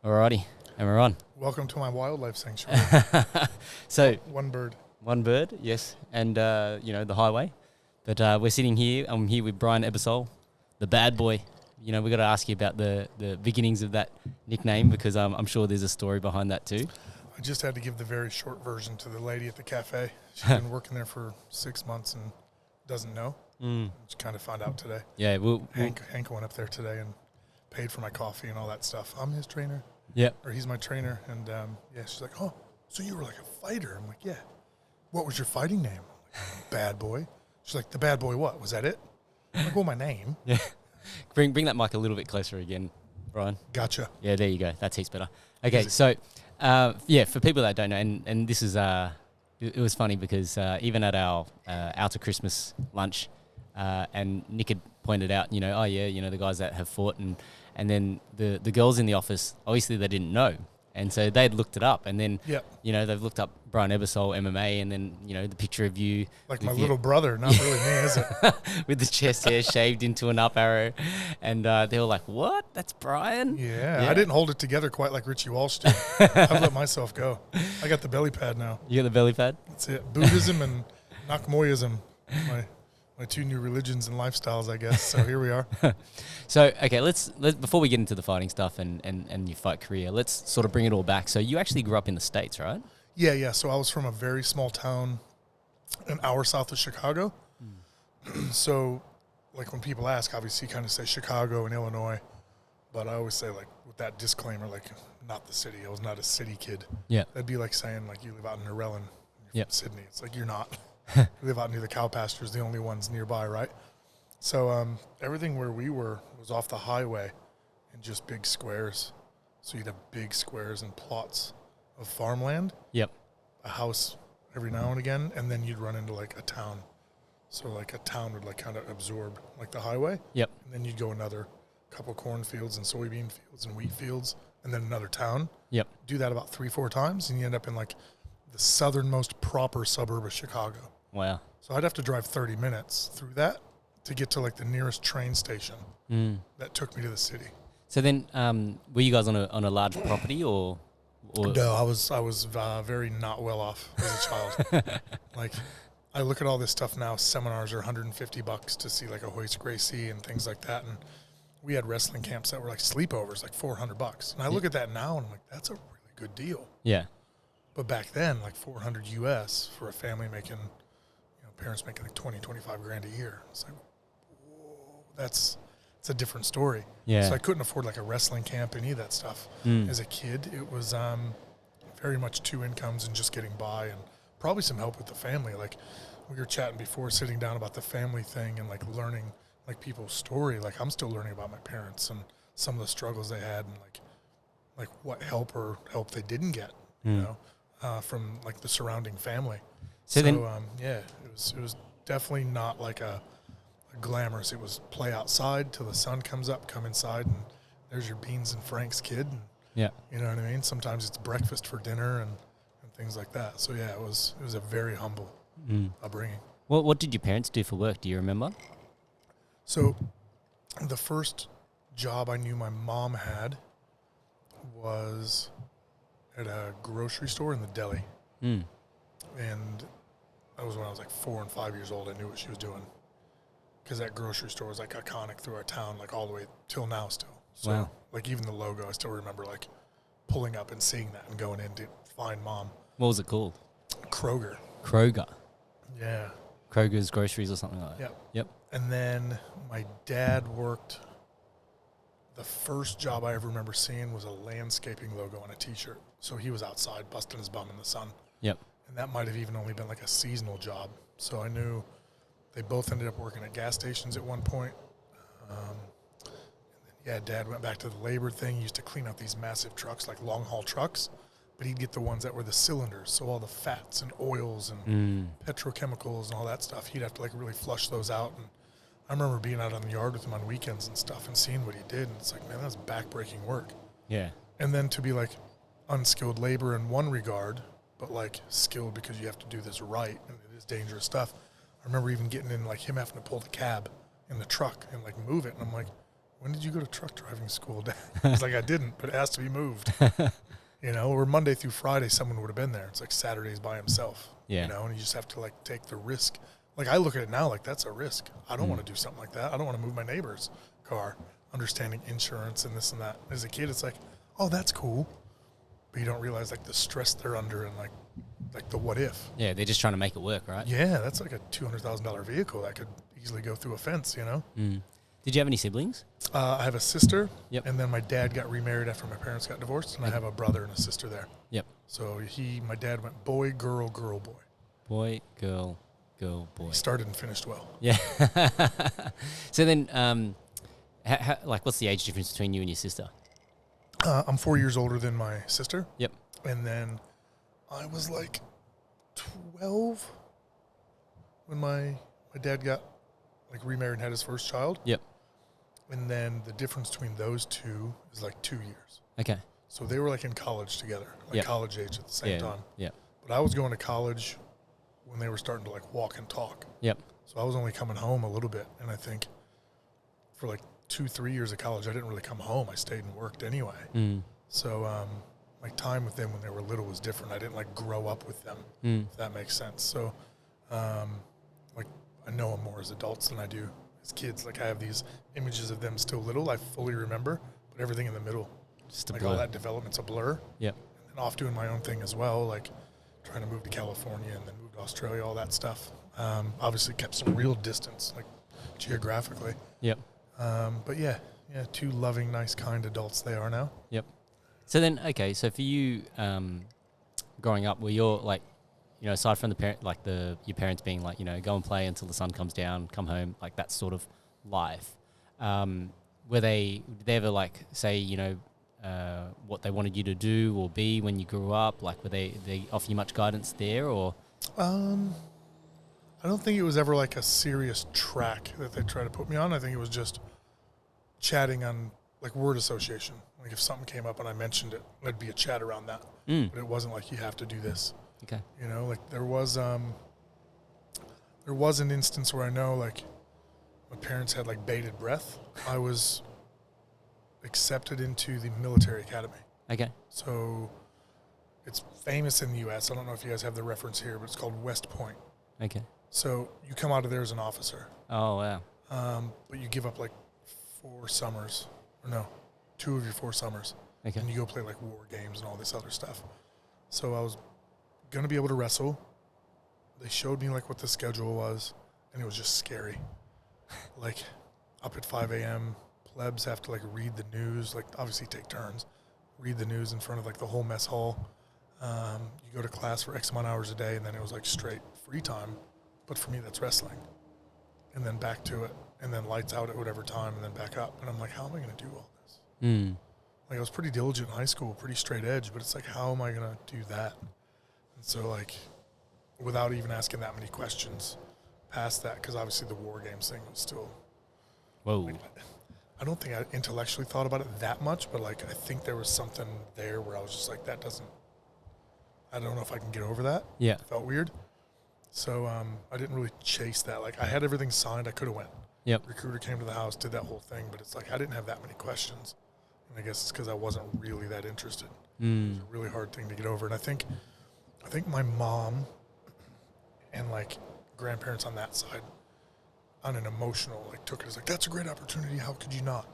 Alrighty, and we're on. Welcome to my wildlife sanctuary. So, One bird. one bird, yes, and, the highway. But we're sitting here. I'm here with Brian Ebersole, the bad boy. You know, we got to ask you about the beginnings of that nickname because I'm sure there's a story behind that too. I just had to give the very short version to the lady at the cafe. She's been working there for 6 months and doesn't know. She kind of found out today. Yeah, Hank went up there today and paid for my coffee and all that stuff. I'm his trainer. Yeah. Or he's my trainer. And, she's like, oh, so you were like a fighter? I'm like, yeah. What was your fighting name? I'm like, Bad Boy. She's like, the Bad Boy what? Was that it? I'm like, well, my name. Yeah. Bring that mic a little bit closer again, Brian. Gotcha. Yeah, there you go. That's heaps better. Okay, Easy. so, for people that don't know, and this is, it was funny because even at our Outer Christmas lunch, and Nick had pointed out, the guys that have fought, and then the girls in the office, obviously they didn't know. And so they'd looked it up, and then, they've looked up Brian Ebersole, MMA, and then, the picture of you. Like my little brother, not really me, is it? With the chest hair shaved into an up arrow. And they were like, what? That's Brian? Yeah, I didn't hold it together quite like Richie Walsh did. I've let myself go. I got the belly pad now. You got the belly pad? That's it. Buddhism and Nakmoyism, my two new religions and lifestyles, I guess. So here we are. So, okay, let's before we get into the fighting stuff and your fight career, let's sort of bring it all back. So you actually grew up in the States, right? Yeah. So I was from a very small town an hour south of Chicago. So, like when people ask, obviously you kind of say Chicago and Illinois. But I always say, like, with that disclaimer, like, not the city. I was not a city kid. Yeah. That'd be like saying, like, you live out in Narellan, you're from Sydney. It's like, you're not. We live out near the cow pastures, the only ones nearby, right? So everything where we were was off the highway in just big squares. So you'd have big squares and plots of farmland. Yep. A house every now and again, and then you'd run into, like, a town. So, like, a town would, like, kind of absorb, like, the highway. Yep. And then you'd go another couple cornfields and soybean fields and wheat fields, and then another town. Yep. Do that about 3-4 times, and you end up in, like, the southernmost proper suburb of Chicago. Wow. So I'd have to drive 30 minutes through that to get to, like, the nearest train station that took me to the city. So then, were you guys on a large property or? No, I was very not well off as a child. Like, I look at all this stuff now. Seminars are $150 to see, like, a Hoist Gracie and things like that, and we had wrestling camps that were like sleepovers, like $400. And I look at that now and I'm like, that's a really good deal. Yeah. But back then, like $400 US for a family making, parents making like 20, 25 grand a year. It's like, whoa, it's a different story. Yeah. So I couldn't afford like a wrestling camp, any of that stuff. As a kid, it was very much two incomes and just getting by and probably some help with the family. Like we were chatting before, sitting down about the family thing and like learning like people's story. Like I'm still learning about my parents and some of the struggles they had and like what help they didn't get, from like the surrounding family. So then, it was definitely not like a glamorous. It was play outside till the sun comes up, come inside, and there's your beans and Franks, kid. And, you know what I mean? Sometimes it's breakfast for dinner and things like that. So yeah, it was a very humble upbringing. Well, what did your parents do for work? Do you remember? So the first job I knew my mom had was at a grocery store in the deli. And that was when I was like 4 and 5 years old. I knew what she was doing because that grocery store was like iconic through our town, like all the way till now still. So like even the logo, I still remember like pulling up and seeing that and going in to find mom. What was it called? Kroger. Yeah. Kroger's Groceries or something like that. Yep. And then my dad worked, the first job I ever remember seeing was a landscaping logo on a T-shirt. So he was outside busting his bum in the sun. Yep. And that might have even only been like a seasonal job. So I knew they both ended up working at gas stations at one point. Dad went back to the labor thing. He used to clean out these massive trucks, like long-haul trucks. But he'd get the ones that were the cylinders, so all the fats and oils and petrochemicals and all that stuff. He'd have to like really flush those out. And I remember being out on the yard with him on weekends and stuff and seeing what he did. And it's like, man, that's back-breaking work. Yeah. And then to be like unskilled labor in one regard, but like skilled because you have to do this right and it is dangerous stuff. I remember even getting in like him having to pull the cab in the truck and like move it. And I'm like, when did you go to truck driving school, Dad? He's like, I didn't, but it has to be moved. Or Monday through Friday, someone would have been there. It's like Saturdays by himself, and you just have to, like, take the risk. Like, I look at it now like that's a risk. I don't want to do something like that. I don't want to move my neighbor's car, understanding insurance and this and that. As a kid, it's like, oh, that's cool. But you don't realize, like, the stress they're under and, like the what if. Yeah, they're just trying to make it work, right? Yeah, that's like a $200,000 vehicle that could easily go through a fence, Did you have any siblings? I have a sister, Yep. and then my dad got remarried after my parents got divorced, and I have a brother and a sister there. Yep. So my dad went boy, girl, girl, boy. Boy, girl, girl, boy. He started and finished well. Yeah. So then, what's the age difference between you and your sister? I'm 4 years older than my sister. Yep. And then I was like 12 when my dad got, like, remarried and had his first child. Yep. And then the difference between those two is like 2 years. Okay. So they were, like, in college together, like, Yep. college age at the same time. Yeah. But I was going to college when they were starting to, like, walk and talk. Yep. So I was only coming home a little bit. And I think for like 2-3 years of college, I didn't really come home. I stayed and worked anyway. So my time with them when they were little was different. I didn't, like, grow up with them, if that makes sense. So, like, I know them more as adults than I do as kids. Like, I have these images of them still little. I fully remember, but everything in the middle, Just a like, blur. all that development's a blur. Yep. And off doing my own thing as well, like trying to move to California and then move to Australia, all that stuff. Obviously kept some real distance, like, geographically. Yep. But yeah, two loving, nice, kind adults they are now. Yep. So then, okay, so for you, growing up, were your, like, aside from your parents being like, go and play until the sun comes down, come home, like that sort of life, did they ever, like, say, what they wanted you to do or be when you grew up? Like, they offer you much guidance there, or? I don't think it was ever like a serious track that they tried to put me on. I think it was just chatting on, like, word association. Like, if something came up and I mentioned it, there'd be a chat around that. But it wasn't like you have to do this. Okay. Like, there was an instance where I know, like, my parents had, like, bated breath. I was accepted into the military academy. Okay. So it's famous in the U.S. I don't know if you guys have the reference here, but it's called West Point. Okay. So you come out of there as an officer. Oh, wow. But you give up, like, 4 summers. Or no, 2 of your 4 summers. Okay. And you go play, like, war games and all this other stuff. So I was going to be able to wrestle. They showed me, like, what the schedule was, and it was just scary. Like, up at 5 a.m., plebs have to, like, read the news, like, obviously take turns, read the news in front of, like, the whole mess hall. You go to class for X amount of hours a day, and then it was, like, straight free time. But for me, that's wrestling. And then back to it, and then lights out at whatever time, and then back up. And I'm like, how am I going to do all this? Like, I was pretty diligent in high school, pretty straight edge, but it's like, how am I going to do that? And so, like, without even asking that many questions past that, because obviously the war games thing was still... Whoa. Like, I don't think I intellectually thought about it that much, but, like, I think there was something there where I was just like, I don't know if I can get over that. Yeah. It felt weird. So I didn't really chase that. Like, I had everything signed. I could have went. Yep. Recruiter came to the house, did that whole thing, but it's like I didn't have that many questions. And I guess it's because I wasn't really that interested. It was a really hard thing to get over. And I think my mom and, like, grandparents on that side, on an emotional, like, took it as like, that's a great opportunity. How could you not?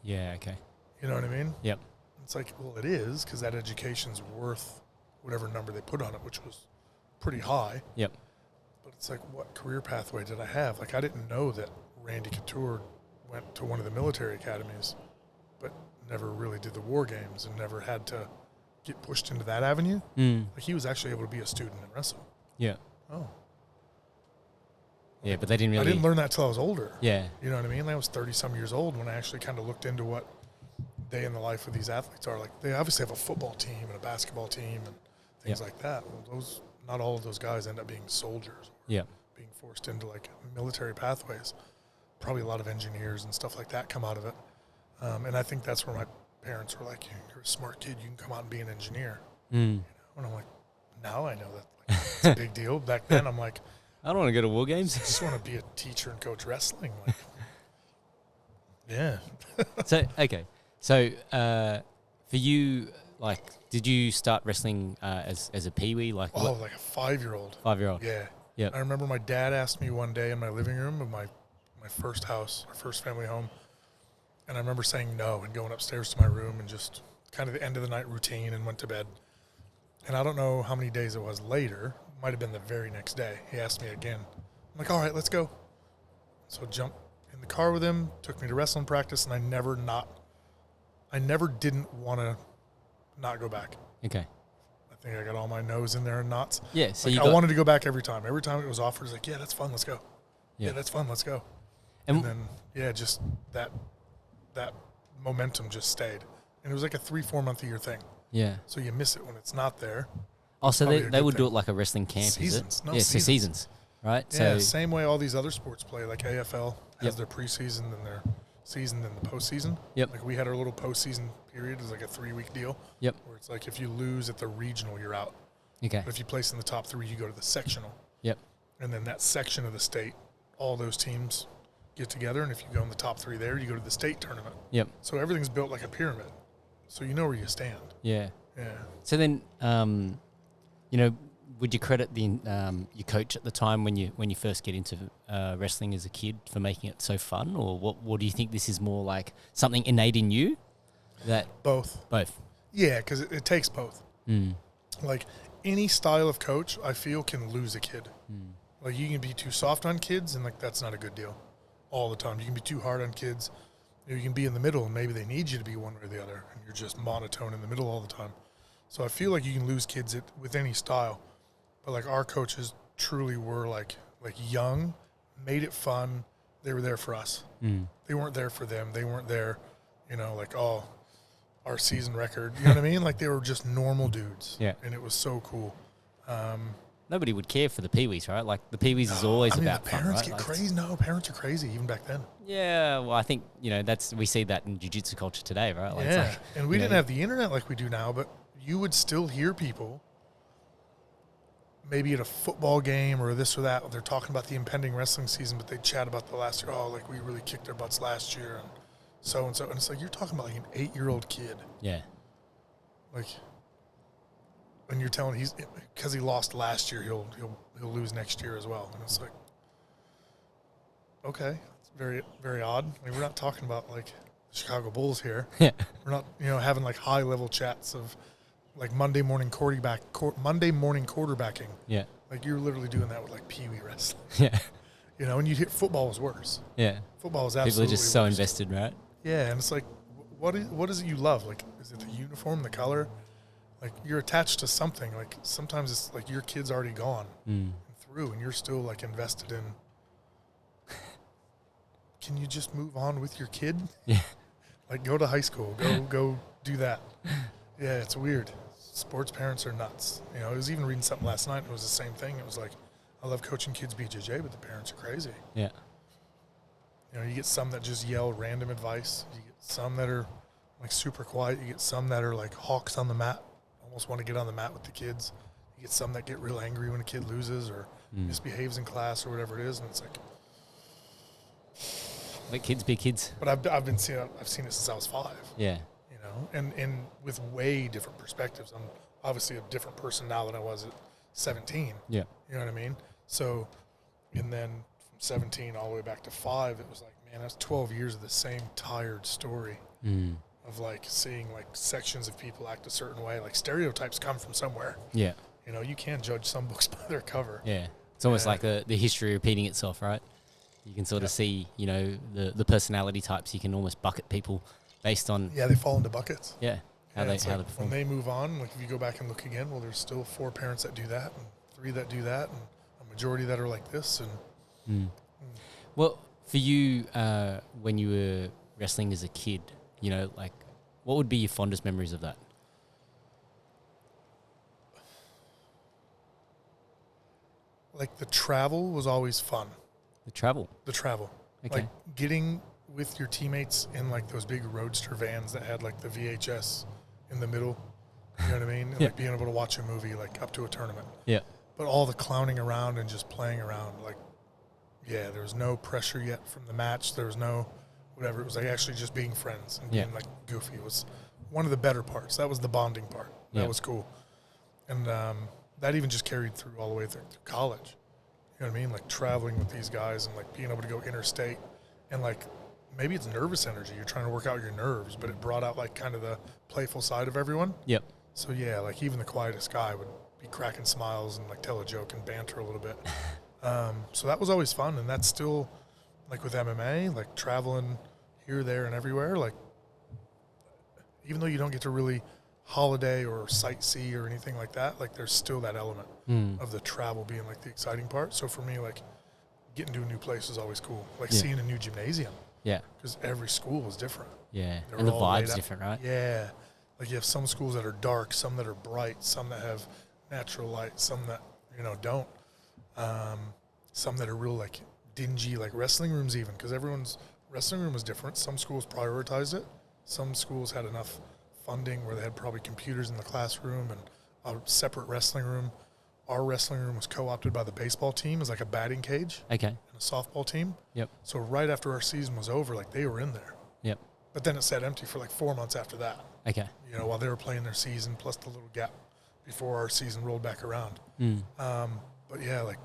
Yeah, okay. You know what I mean? Yep. It's like, well, it is, because that education's worth whatever number they put on it, which was pretty high. Yep. But it's like, what career pathway did I have? Like, I didn't know that Randy Couture went to one of the military academies, but never really did the war games and never had to get pushed into that avenue. Like, he was actually able to be a student and wrestle. Yeah. Oh. Yeah, but they didn't really... I didn't learn that till I was older. Yeah. You know what I mean? I was 30-some years old when I actually kind of looked into what day in the life of these athletes are. Like, they obviously have a football team and a basketball team and things like that. Well, not all of those guys end up being soldiers. Yeah. Being forced into, like, military pathways. Probably a lot of engineers and stuff like that come out of it. And I think that's where my parents were like, you're a smart kid, you can come out and be an engineer. You know? And I'm like, now I know that, like, it's a big deal. Back then, I'm like, I don't want to go to war games. I just want to be a teacher and coach wrestling. Like, Yeah. So, okay. So, for you, like, did you start wrestling as a peewee? Like, Like a 5-year-old. 5-year-old? Yeah. Yep. I remember my dad asked me one day in my living room of my first house, our first family home, and I remember saying no and going upstairs to my room and just kind of the end of the night routine and went to bed. And I don't know how many days it was later. Might have been the very next day. He asked me again. I'm like, all right, let's go. So jumped in the car with him, took me to wrestling practice, and I never didn't want to not go back. Okay. I think I got all my nose in there and knots. Yeah. So I wanted to go back every time. Every time it was offered, it was like, yeah, that's fun, let's go. Yeah, that's fun, let's go. And then, just that momentum just stayed. And it was like a 3-4 month a year thing. Yeah. So you miss it when it's not there. Oh, so they would do it like a wrestling camp, seasons. is it? No, yeah, seasons. So seasons, right? Yeah, so same way all these other sports play. Like AFL has their preseason and their season and the postseason. Yep. Like we had our little postseason period. It was like a 3-week deal. Yep. Where it's like if you lose at the regional, you're out. Okay. But if you place in the top 3, you go to the sectional. Yep. And then that section of the state, all those teams get together, and if you go in the top 3 there, you go to the state tournament. Yep. So everything's built like a pyramid. So you know where you stand. Yeah. Yeah. So then, would you credit the your coach at the time when you first get into wrestling as a kid for making it so fun, or what do you think this is more like something innate in you? That Both. Yeah, because it takes both. Like any style of coach, I feel can lose a kid. Like you can be too soft on kids, and like that's not a good deal. All the time, you can be too hard on kids. You can be in the middle, and maybe they need you to be one way or the other, and you're just monotone in the middle all the time. So I feel like you can lose kids with any style, but like our coaches truly were like young, made it fun. They were there for us. They weren't there for them. They weren't there, our season record. You know what I mean? Like they were just normal dudes. Yeah. And it was so cool. Nobody would care for the peewees, right? Like the peewees is always about the fun, parents right? get Like, crazy. No, parents are crazy even back then. Yeah, well, I think we see that in jiu-jitsu culture today, right? Like, Yeah, it's like, and we didn't have the internet like we do now, but you would still hear people maybe at a football game or this or that. They're talking about the impending wrestling season, but they chat about the last year. Oh, like we really kicked their butts last year, and so. And it's like you're talking about like an 8-year-old kid. Yeah. Like when you're telling because he lost last year, he'll lose next year as well, and it's like, okay, it's very very odd. I mean, we're not talking about like the Chicago Bulls here. Yeah. We're not having like high level chats of like Monday morning quarterbacking. Yeah. Like you're literally doing that with like peewee wrestling. Yeah. And you hit football was worse. Yeah. Football was People absolutely are just so worse. invested, right? Yeah, and it's like, what is it you love? Like, is it the uniform, the color? Like you're attached to something. Like sometimes it's like your kid's already gone and through, and you're still like invested in. Can you just move on with your kid? Yeah. Like go to high school, go do that. Yeah, it's weird. Sports parents are nuts. I was even reading something last night. It was the same thing. It was like, I love coaching kids BJJ, but the parents are crazy. Yeah. You get some that just yell random advice. You get some that are like super quiet. You get some that are like hawks on the mat, almost want to get on the mat with the kids. You get some that get real angry when a kid loses or misbehaves in class or whatever it is, and it's like. Let kids be kids. But I've seen it since I was 5. Yeah. And with way different perspectives. I'm obviously a different person now than I was at 17. Yeah. You know what I mean? So, and then from 17 all the way back to 5, it was like, man, that's 12 years of the same tired story of like seeing like sections of people act a certain way. Like stereotypes come from somewhere. Yeah. You can't judge some books by their cover. Yeah. It's almost like the history repeating itself, right? You can sort of see, the personality types. You can almost bucket people based on. Yeah, they fall into buckets. Yeah. How they perform. When they move on, like if you go back and look again, well, there's still 4 parents that do that and 3 that do that and a majority that are like this. And Well, for you, when you were wrestling as a kid, like what would be your fondest memories of that? Like the travel was always fun. The travel. Okay. Like getting with your teammates in like those big roadster vans that had like the VHS in the middle. You know what I mean? And like being able to watch a movie like up to a tournament. Yeah. But all the clowning around and just playing around, like, yeah, there was no pressure yet from the match. There was no, whatever. It was like actually just being friends and Yeah. being like goofy was one of the better parts. That was the bonding part. That Yeah. was cool. And that even just carried through all the way through college. You know what I mean? Like traveling with these guys and like being able to go interstate and like maybe it's nervous energy. You're trying to work out your nerves, but it brought out like kind of the playful side of everyone. Yep. So yeah, like even the quietest guy would be cracking smiles and like tell a joke and banter a little bit. So that was always fun. And that's still like with MMA, like traveling here, there, and everywhere. Like even though you don't get to really holiday or sightsee or anything like that, like there's still that element of the travel being like the exciting part. So for me, like getting to a new place is always cool. Like seeing a new gymnasium. Yeah. Because every school is different. Yeah. They're And the all laid vibe's out. different, right? Yeah. Like you have some schools that are dark, some that are bright, some that have natural light, some that, you know, don't. Some that are real like dingy, like wrestling rooms even, because everyone's wrestling room was different. Some schools prioritized it. Some schools had enough funding where they had probably computers in the classroom and a separate wrestling room. Our wrestling room was co-opted by the baseball team as like a batting cage Okay. and a softball team. Yep. So right after our season was over, like they were in there. Yep. But then it sat empty for like 4 months after that. Okay. You know, while they were playing their season, plus the little gap before our season rolled back around. But yeah, like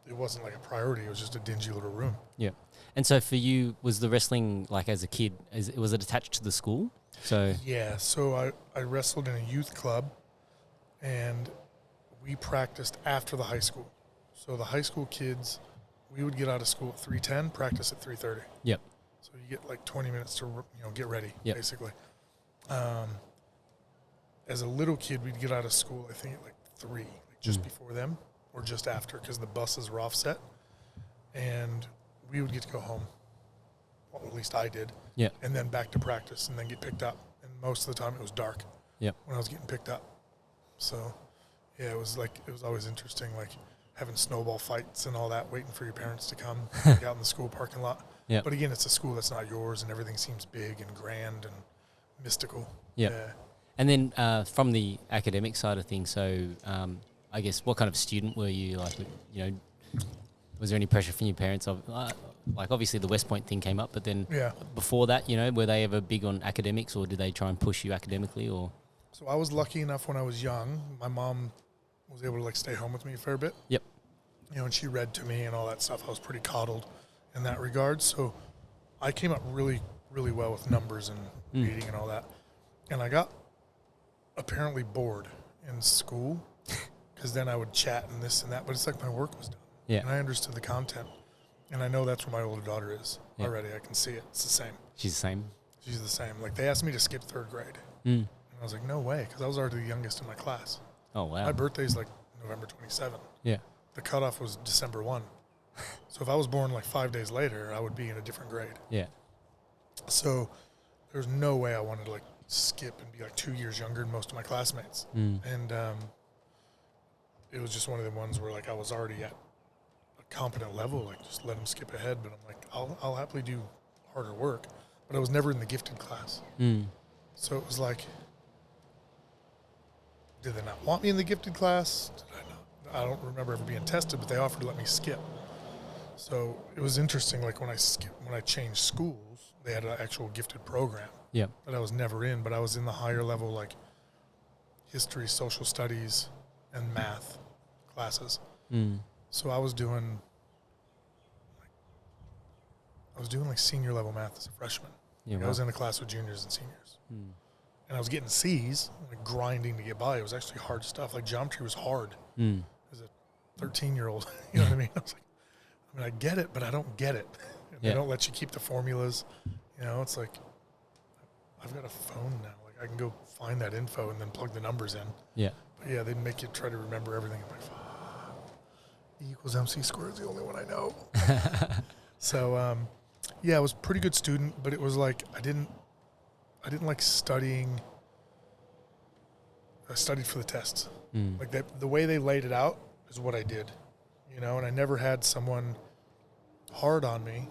it wasn't like a priority. It was just a dingy little room. Yeah. And so for you, was the wrestling, like as a kid, was it attached to the school? So Yeah, so I wrestled in a youth club, and we practiced after the high school. So the high school kids, we would get out of school at 3:10, practice at 3:30. Yep. So you get like 20 minutes to, you know, get ready, Yep. basically. As a little kid, we'd get out of school, I think at like 3, like just before them or just after, because the buses were offset. And we would get to go home. Well, at least I did. Yeah. And then back to practice and then get picked up. And most of the time it was dark Yep. when I was getting picked up. So, yeah, it was always interesting, like having snowball fights and all that, waiting for your parents to come like, out in the school parking lot. Yep. But again, it's a school that's not yours, and everything seems big and grand and mystical. Yep. Yeah. And then from the academic side of things, so I guess what kind of student were you? Like, you know, was there any pressure from your parents? Like, obviously the West Point thing came up, but then Yeah. before that, you know, were they ever big on academics, or did they try and push you academically, or? So I was lucky enough when I was young. My mom was able to like stay home with me a fair bit. Yep. You know, and she read to me and all that stuff. I was pretty coddled in that regard. So I came up really, really well with numbers and reading and all that. And I got apparently bored in school because then I would chat and this and that. But it's like my work was done. Yeah. And I understood the content. And I know that's where my older daughter is already. I can see it. It's the same. She's the same. She's the same. Like they asked me to skip 3rd grade. Mm. And I was like, no way, because I was already the youngest in my class. Oh, wow. My birthday's like November 27th. Yeah. The cutoff was December 1. So if I was born like 5 days later, I would be in a different grade. Yeah. So there's no way I wanted to like skip and be like 2 years younger than most of my classmates. Mm. And it was just one of the ones where like I was already at a competent level, like just let them skip ahead. But I'm like, I'll happily do harder work. But I was never in the gifted class. Mm. So it was like, did they not want me in the gifted class? Did I not? I don't remember ever being tested, but they offered to let me skip. So it was interesting. Like when I changed schools, they had an actual gifted program Yeah. that I was never in, but I was in the higher level, like history, social studies, and math classes. Mm. So I was doing like senior level math as a freshman. Yeah. I was in a class with juniors and seniors. Mm. And I was getting C's, like grinding to get by. It was actually hard stuff. Like geometry was hard Mm. as a 13-year-old. You know what I mean? I was like, I get it, but I don't get it. And Yeah. They don't let you keep the formulas. You know, it's like, I've got a phone now. Like I can go find that info and then plug the numbers in. Yeah. But yeah, they'd make you try to remember everything. I'm like, E equals MC squared is the only one I know. So, yeah, I was a pretty good student, but it was like I didn't like studying. I studied for the tests. Mm. Like the way they laid it out is what I did, you know. And I never had someone hard on me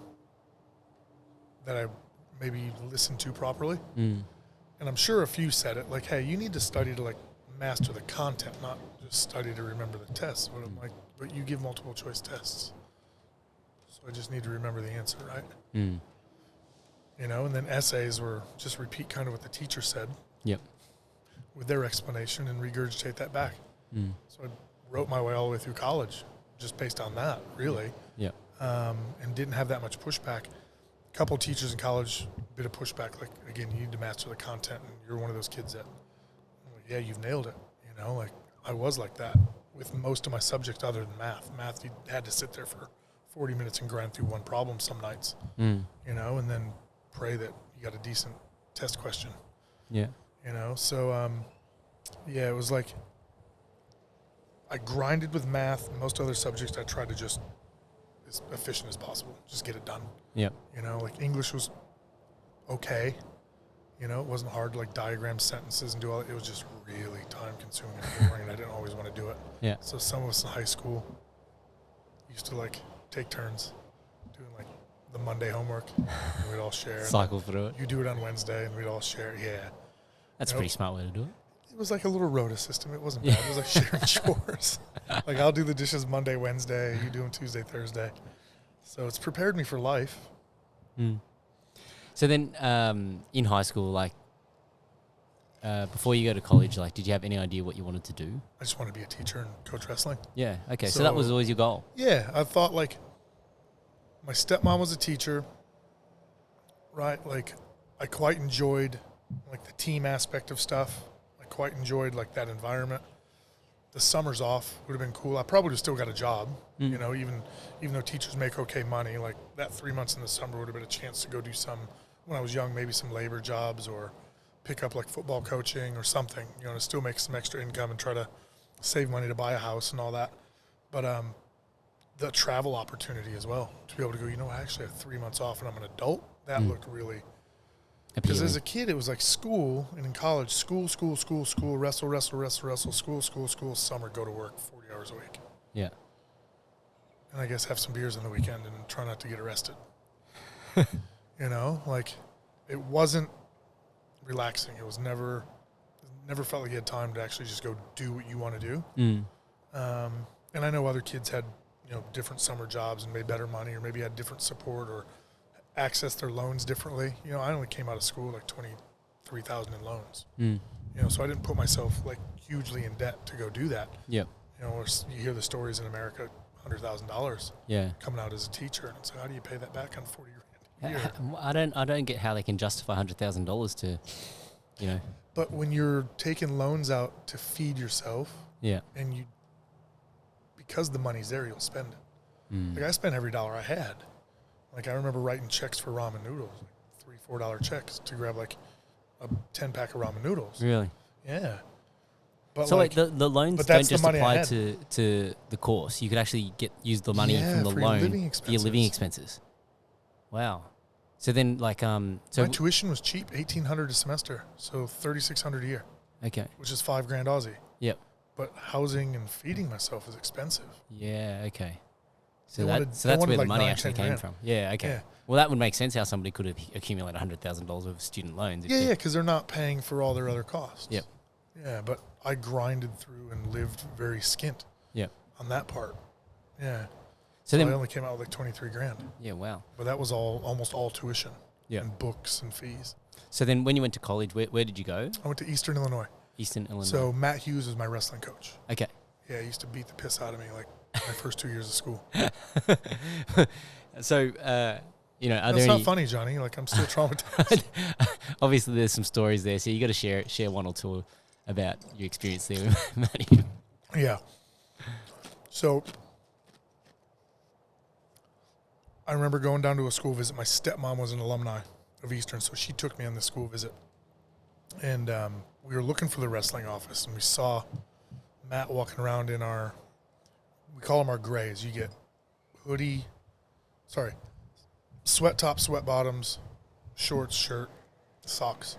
that I maybe listened to properly. Mm. And I'm sure a few said it, like, "Hey, you need to study to like master the content, not just study to remember the tests." But I'm like, "But you give multiple choice tests, so I just need to remember the answer, right?" Mm. you know, and then essays were just repeat kind of what the teacher said. Yep. With their explanation and regurgitate that back. So I wrote my way all the way through college just based on that, really. Yeah. And didn't have that much pushback. A couple of teachers in college, a bit of pushback, like, again, you need to master the content, and you're one of those kids that, like, yeah, you've nailed it. You know, like, I was like that with most of my subjects other than math. Math, you had to sit there for 40 minutes and grind through one problem some nights, you know, and then pray that you got a decent test question. Yeah. You know, so, yeah, it was like I grinded with math. Most other subjects I tried to just as efficient as possible, just get it done. Yeah. You know, like English was okay. You know, it wasn't hard to like diagram sentences and do all that. It was just really time consuming and boring, and I didn't always want to do it. Yeah. So some of us in high school used to like take turns doing like the Monday homework, and we'd all share. Cycle through it. You do it on Wednesday, and we'd all share. Yeah. That's a pretty smart way to do it. It was like a little rota system. It wasn't bad. It was like sharing chores. Like I'll do the dishes Monday, Wednesday. You do them Tuesday, Thursday. So it's prepared me for life. So then in high school, like before you go to college, like did you have any idea what you wanted to do? I just want to be a teacher and coach wrestling. Yeah. Okay. So that was always your goal. Yeah. I thought like my stepmom was a teacher, right? Like I quite enjoyed like the team aspect of stuff. I quite enjoyed like that environment. The summers off would have been cool. I probably would have still got a job, you know, even though teachers make okay money, like that 3 months in the summer would have been a chance to go do some, when I was young, maybe some labor jobs or pick up like football coaching or something, you know, to still make some extra income and try to save money to buy a house and all that. But the travel opportunity as well, to be able to go, you know, I actually have 3 months off and I'm an adult, that looked really... Because as a kid, it was like school, and in college, school, wrestle, school, summer, go to work 40 hours a week. Yeah. And I guess have some beers on the weekend and try not to get arrested. You know, like it wasn't relaxing. It was never felt like you had time to actually just go do what you want to do. And I know other kids had, you know, different summer jobs and made better money, or maybe had different support or access their loans differently. You know, I only came out of school like $23,000 in loans. You know, so I didn't put myself like hugely in debt to go do that. Yeah. You know, or you hear the stories in America, $100,000 coming out as a teacher, and it's like, how do you pay that back on 40 grand a year? I don't get how they can justify $100,000 to, you know. But when you're taking loans out to feed yourself, and you, because the money's there, you'll spend it. Like I spent every dollar I had. Like I remember writing checks for ramen noodles, like $3-4 checks to grab like a 10-pack of ramen noodles. Really? Yeah. But so like the loans don't just apply to the course. You could actually use the money from the loan for your living expenses. Wow. So then like so my tuition was cheap, $1,800 a semester, so $3,600 a year. Okay. Which is $5,000 Aussie. Yep. But housing and feeding myself is expensive. Yeah. Okay. So they that's where the like money 9, actually 10 came grand. from. Yeah. Okay. Yeah. Well, that would make sense how somebody could accumulate $100,000 of student loans. Yeah, because they're not paying for all their other costs. Yep. Yeah, but I grinded through and lived very skint. Yep. On that part. Yeah. So then I only came out with like $23,000. Yeah. Wow. But that was almost all tuition. Yeah. And books and fees. So then when you went to college, where did you go? I went to Eastern Illinois. Eastern Illinois. So Matt Hughes was my wrestling coach. Okay. Yeah, he used to beat the piss out of me like my first 2 years of school. So, you know, That's not funny, Johnny. Like, I'm still traumatized. Obviously, there's some stories there, so you got to share one or two about your experience there with Matty. Yeah. So, I remember going down to a school visit. My stepmom was an alumni of Eastern, so she took me on the school visit. And we were looking for the wrestling office, and we saw Matt walking around in our, we call them our grays. You get sweat tops, sweat bottoms, shorts, shirt, socks.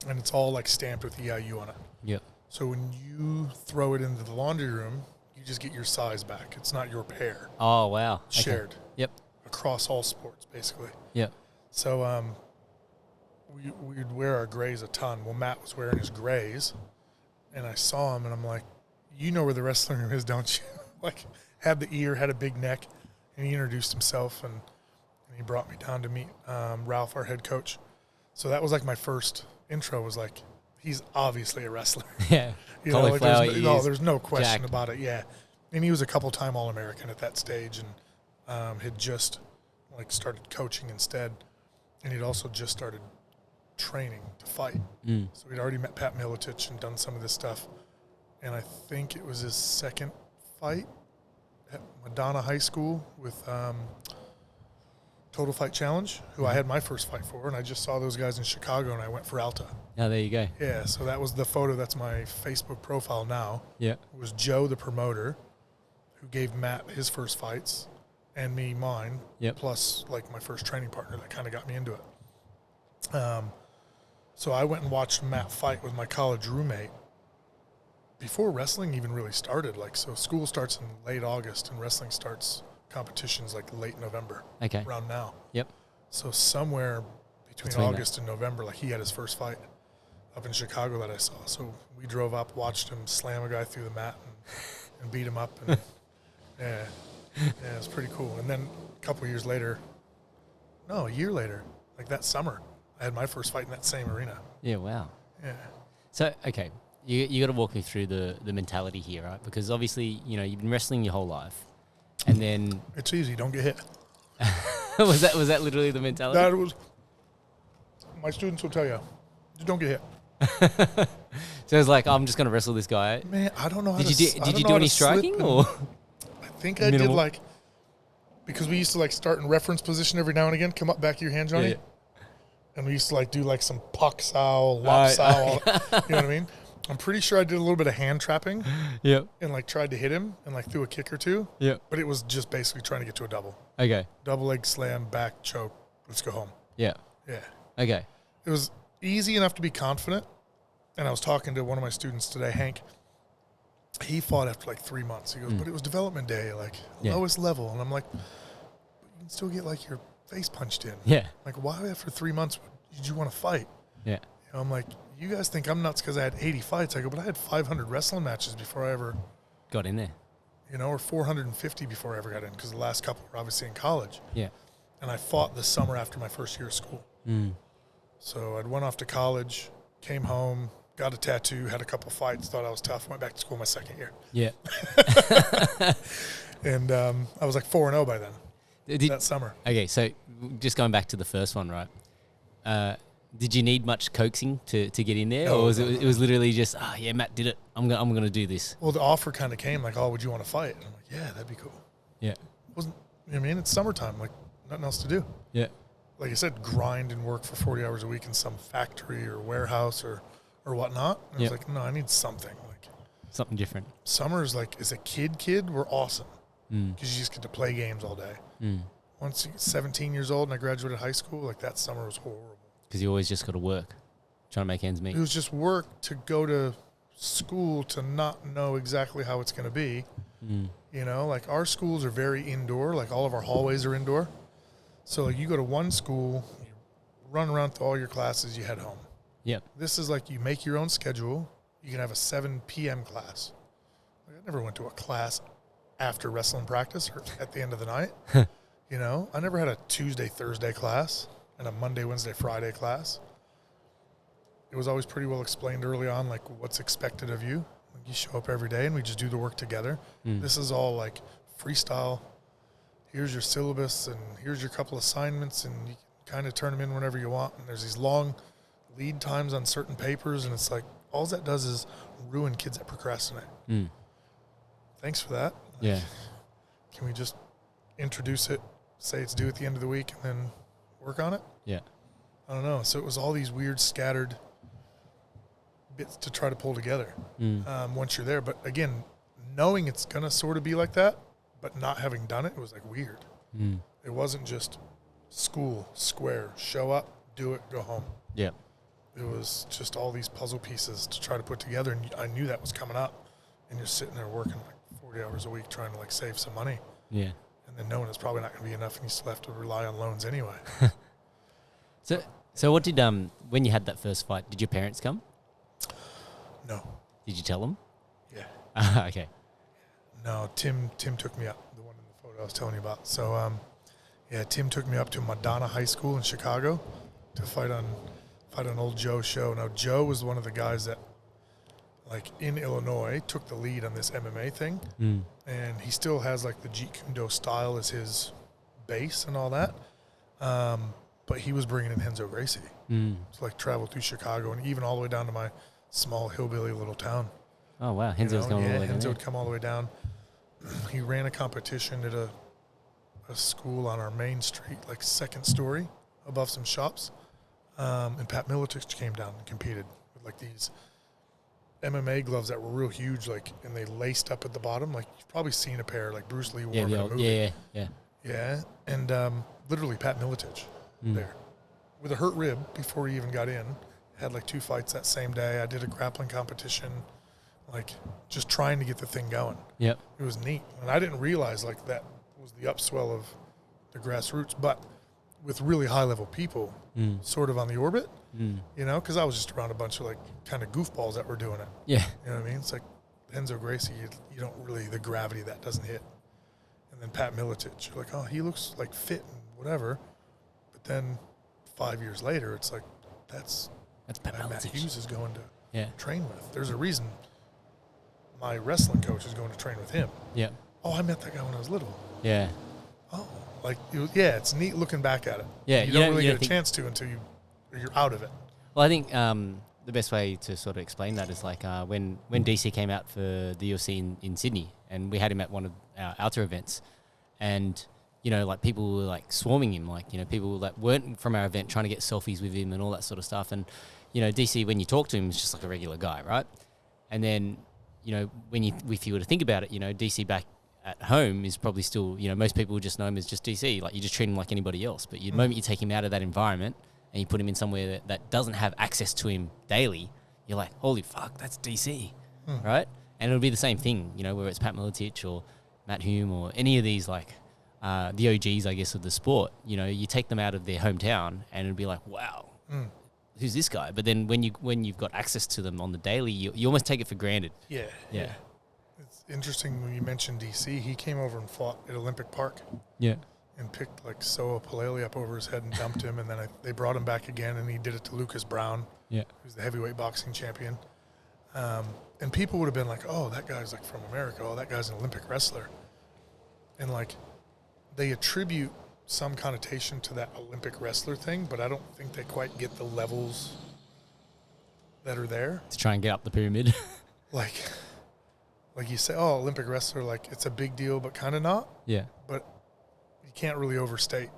And it's all like stamped with EIU on it. Yep. So when you throw it into the laundry room, you just get your size back. It's not your pair. Oh, wow. It's shared. Okay. Yep. Across all sports, basically. Yep. So we'd wear our grays a ton. Well, Matt was wearing his grays, and I saw him, and I'm like, you know where the wrestling room is, don't you? Like, had the ear, had a big neck, and he introduced himself, and and he brought me down to meet Ralph, our head coach. So that was like my first intro. Was like, he's obviously a wrestler. Yeah, you know, like cauliflower there's no question jacked. about it. Yeah, and he was a couple-time All-American at that stage, and had just like started coaching instead, and he'd also just started training to fight. So he'd already met Pat Miletich and done some of this stuff, and I think it was his second fight at Madonna High School with Total Fight Challenge, who I had my first fight for, and I just saw those guys in Chicago, and I went for Alta. Oh, there you go. Yeah, so that was the photo. That's my Facebook profile now. Yeah. It was Joe, the promoter, who gave Matt his first fights, and me mine, plus like my first training partner that kind of got me into it. So I went and watched Matt fight with my college roommate before wrestling even really started. Like, so school starts in late August, and wrestling starts competitions like late November. Okay. Around now. Yep. So somewhere between August and November, like he had his first fight up in Chicago that I saw. So we drove up, watched him slam a guy through the mat and beat him up. And yeah, it was pretty cool. And then a couple years later, a year later, like that summer, I had my first fight in that same arena. Yeah, wow. Yeah. So, okay, you got to walk me through the mentality here, right? Because obviously, you know, you've been wrestling your whole life, and then it's easy. Don't get hit. was that literally the mentality? That was. My students will tell you, just don't get hit. So it's like, I'm just going to wrestle this guy. Man, I don't know how Did you do any striking or? I think I did, like, because we used to like start in reference position every now and again, come up back of your hand, Johnny. Yeah. And we used to like do like some puck sow, lop sow, you know what I mean? I'm pretty sure I did a little bit of hand trapping. Yep. And like tried to hit him and like threw a kick or two. Yep. But it was just basically trying to get to a double. Okay. Double leg slam, back choke. Let's go home. Yeah. Yeah. Okay. It was easy enough to be confident. And I was talking to one of my students today, Hank. He fought after like 3 months. He goes, but it was development day, like lowest level. And I'm like, but you can still get like your face punched in. Yeah. Like, why after 3 months did you want to fight? Yeah. You know, I'm like, you guys think I'm nuts because I had 80 fights. I go, but I had 500 wrestling matches before I ever got in there. You know, or 450 before I ever got in, because the last couple were obviously in college. Yeah. And I fought the summer after my first year of school. So I'd went off to college, came home, got a tattoo, had a couple fights, thought I was tough, went back to school my second year. Yeah. And I was like 4-0 by then, that summer. Okay, so just going back to the first one, right? Did you need much coaxing to get in there, or was it was literally just, yeah, Matt did it. I'm gonna do this. Well, the offer kind of came like, oh, would you want to fight? And I'm like, yeah, that'd be cool. Yeah. Wasn't, you know what I mean? It's summertime, like nothing else to do. Yeah. Like I said, grind and work for 40 hours a week in some factory or warehouse or whatnot. And I was like, no, I need something. Like something different. Summers, like, as a kid, were awesome because you just get to play games all day. Once you get 17 years old and I graduated high school, like that summer was horrible. Because you always just got to work, trying to make ends meet. It was just work to go to school to not know exactly how it's going to be. You know, like our schools are very indoor. Like all of our hallways are indoor. So like you go to one school, you run around to all your classes, you head home. Yep. This is like you make your own schedule. You can have a 7 p.m. class. Like I never went to a class after wrestling practice or at the end of the night. You know, I never had a Tuesday, Thursday class and a Monday, Wednesday, Friday class. It was always pretty well explained early on, like what's expected of you. Like you show up every day and we just do the work together. This is all like freestyle. Here's your syllabus and here's your couple assignments and you can kind of turn them in whenever you want. And there's these long lead times on certain papers and it's like all that does is ruin kids that procrastinate. Thanks for that. Like, yeah. Can we just introduce it, say it's due at the end of the week and then work on it? Yeah. I don't know. So it was all these weird scattered bits to try to pull together once you're there. But again, knowing it's going to sort of be like that, but not having done it, it was like weird. It wasn't just school, square, show up, do it, go home. Yeah. It was just all these puzzle pieces to try to put together. And I knew that was coming up. And you're sitting there working like 40 hours a week trying to like save some money. Yeah. And then knowing it's probably not going to be enough and you still have to rely on loans anyway. So what did, when you had that first fight, did your parents come? No. Did you tell them? Yeah. Okay. No, Tim took me up, the one in the photo I was telling you about. So, Yeah, Tim took me up to Madonna High School in Chicago to fight on old Joe's show. Now, Joe was one of the guys that, like, in Illinois, took the lead on this MMA thing. And he still has, like, the Jeet Kune Do style as his base and all that. But he was bringing in Renzo Gracie to, like, travel through Chicago and even all the way down to my small hillbilly little town. Oh, wow. Renzo's going all the way down. Renzo would come all the way down. He ran a competition at a school on our main street, like second story above some shops. And Pat Miletich came down and competed with, like, these MMA gloves that were real huge, like, and they laced up at the bottom. Like, you've probably seen a pair, like Bruce Lee wore in a movie. Yeah. And literally Pat Miletich there with a hurt rib before he even got in. Had, like, 2 fights that same day. I did a grappling competition, like, just trying to get the thing going. Yep. It was neat. And I didn't realize, like, that was the upswell of the grassroots, but with really high-level people sort of on the orbit, you know, because I was just around a bunch of, like, kind of goofballs that were doing it. Yeah. You know what I mean? It's like Renzo Gracie, you don't really, the gravity that doesn't hit. And then Pat Miletich, you're like, oh, he looks, like, fit and whatever. But then 5 years later, it's like, that's Pat Miletich. Matt Hughes is going to train with. There's a reason my wrestling coach is going to train with him. Yeah. Oh, I met that guy when I was little. Yeah. Oh, like, it's neat looking back at it. Yeah. You don't really get a chance to until you're out of it. Well, I think the best way to sort of explain that is, like, when DC came out for the UFC in Sydney, and we had him at one of our outer events, and, you know, like, people were, like, swarming him, like, you know, people that weren't from our event trying to get selfies with him and all that sort of stuff. And, you know, DC, when you talk to him, is just like a regular guy, right? And then, you know, if you were to think about it, you know, DC back at home is probably still, you know, most people would just know him as just DC. Like, you just treat him like anybody else. But the moment you take him out of that environment and you put him in somewhere that doesn't have access to him daily, you're like, holy fuck, that's DC, right? And it'll be the same thing, you know, whether it's Pat Miletich or Matt Hume or any of these, like, the OGs, I guess, of the sport. You know, you take them out of their hometown and it'll be like, wow, who's this guy? But then when you've got access to them on the daily, you almost take it for granted. Yeah. It's interesting when you mentioned DC. He came over and fought at Olympic Park. Yeah. And picked, like, Soa Palele up over his head and dumped him. And then they brought him back again, and he did it to Lucas Brown, who's the heavyweight boxing champion. And people would have been like, oh, that guy's, like, from America. Oh, that guy's an Olympic wrestler. And, like, they attribute some connotation to that Olympic wrestler thing, but I don't think they quite get the levels that are there. To try and get up the pyramid. Like you say, oh, Olympic wrestler, like, it's a big deal, but kind of not. Yeah. But you can't really overstate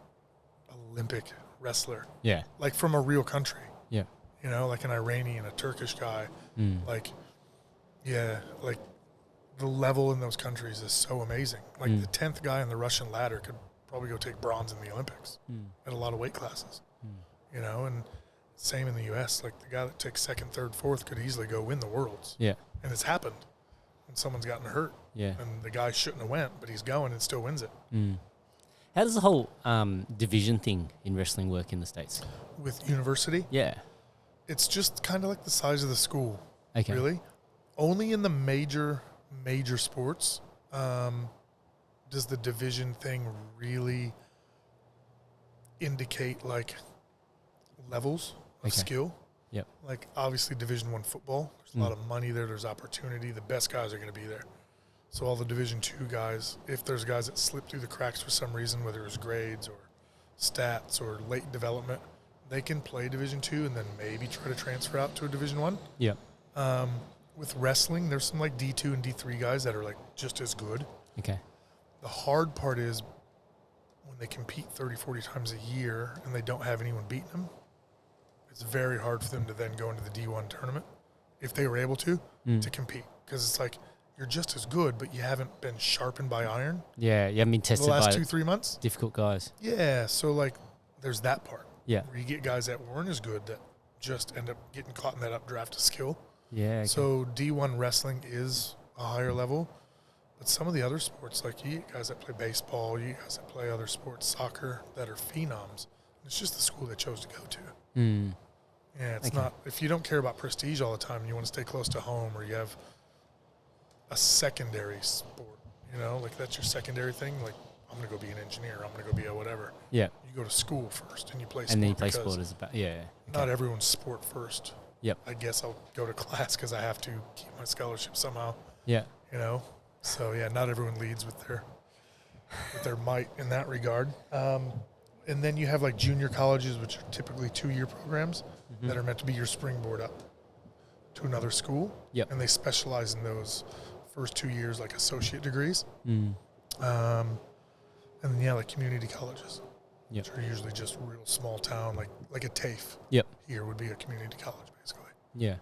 Olympic wrestler. Yeah. Like, from a real country. Yeah. You know, like an Iranian, a Turkish guy. Like, like, the level in those countries is so amazing. Like, the 10th guy on the Russian ladder could probably go take bronze in the Olympics at a lot of weight classes. You know, and same in the U.S. Like, the guy that takes second, third, fourth could easily go win the Worlds. Yeah. And it's happened. And someone's gotten hurt. Yeah. And the guy shouldn't have went, but he's going and still wins it. How does the whole division thing in wrestling work in the States? With university? Yeah. It's just kind of like the size of the school. Okay. Really? Only in the major sports does the division thing really indicate, like, levels of skill. Yep. Like, obviously, Division I football, there's a lot of money there. There's opportunity. The best guys are going to be there. So all the Division II guys, if there's guys that slip through the cracks for some reason, whether it's grades or stats or late development, they can play Division II and then maybe try to transfer out to a Division I. Yeah. With wrestling, there's some, like, D2 and D3 guys that are, like, just as good. Okay. The hard part is when they compete 30, 40 times a year and they don't have anyone beating them, it's very hard for them to then go into the D1 tournament, if they were able to compete. Because it's like, you're just as good, but you haven't been sharpened by iron. Yeah, you haven't been tested by the last 2-3 months. Difficult guys. Yeah, so, like, there's that part. Yeah. Where you get guys that weren't as good that just end up getting caught in that updraft of skill. Yeah. Okay. So D1 wrestling is a higher level. But some of the other sports, like, you get guys that play baseball, you get guys that play other sports, soccer, that are phenoms. It's just the school they chose to go to. Yeah, it's not, if you don't care about prestige all the time and you want to stay close to home, or you have a secondary sport, you know, like, that's your secondary thing, like I'm going to go be an engineer. I'm going to go be a whatever. Yeah. You go to school first and you play sport. And then you play sport as a Not everyone's sport first. Yep. I guess I'll go to class because I have to keep my scholarship somehow. Yeah. You know? So, yeah, not everyone leads with their might in that regard. And then you have like junior colleges, which are typically 2-year programs that are meant to be your springboard up to another school. Yep. And they specialize in those first 2 years, like associate degrees. And then, yeah, like community colleges, which are usually just real small town, like a TAFE. Yep. Here would be a community college, basically. Yeah.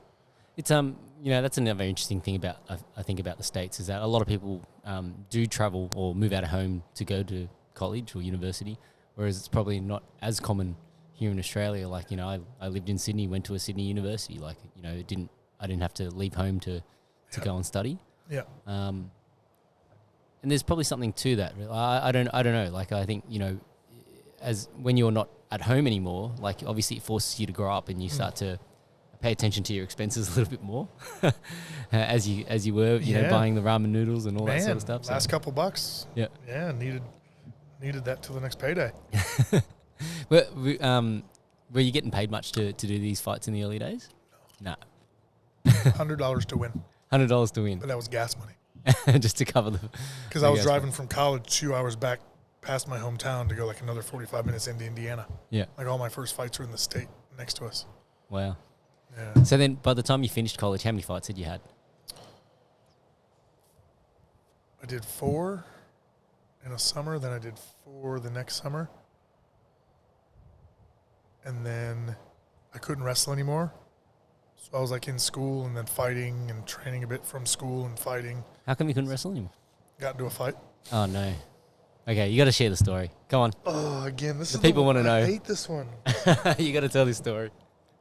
It's, you know, that's another interesting thing about, I think about the States is that a lot of people do travel or move out of home to go to college or university, whereas it's probably not as common here in Australia. Like, you know, I lived in Sydney, went to a Sydney university. Like, you know, I didn't have to leave home to go and study. Yeah. And there's probably something to that. I don't know. Like, I think, you know, as when you're not at home anymore, like obviously it forces you to grow up and you start to pay attention to your expenses a little bit more as you were, you know, buying the ramen noodles and all that sort of stuff. Last couple bucks. Yeah. Yeah. Needed that till the next payday. Were you getting paid much to do these fights in the early days? No. $100 to win. $100 to win. But that was gas money. Just to cover the... Because I was driving from college 2 hours back past my hometown to go like another 45 minutes into Indiana. Yeah. Like all my first fights were in the state next to us. Wow. Yeah. So then by the time you finished college, how many fights had you had? I did 4 in a summer, then I did 4 the next summer. And then I couldn't wrestle anymore. So I was like in school and then fighting and training a bit from school and fighting. How come you couldn't wrestle anymore? Got into a fight. Oh, no. Okay, you got to share the story. Come on. Oh, again, this is people want to know. I hate this one. You got to tell this story.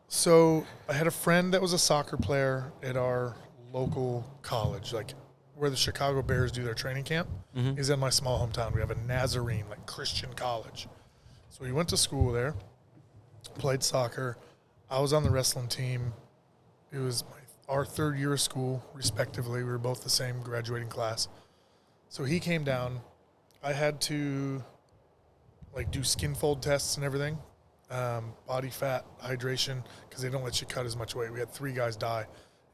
So I had a friend that was a soccer player at our local college, like where the Chicago Bears do their training camp. Is in my small hometown. We have a Nazarene, like Christian college. So we went to school there, played soccer. I was on the wrestling team. It was our 3rd year of school, respectively. We were both the same graduating class. So he came down. I had to like do skin fold tests and everything, body fat, hydration, because they don't let you cut as much weight. We had 3 guys die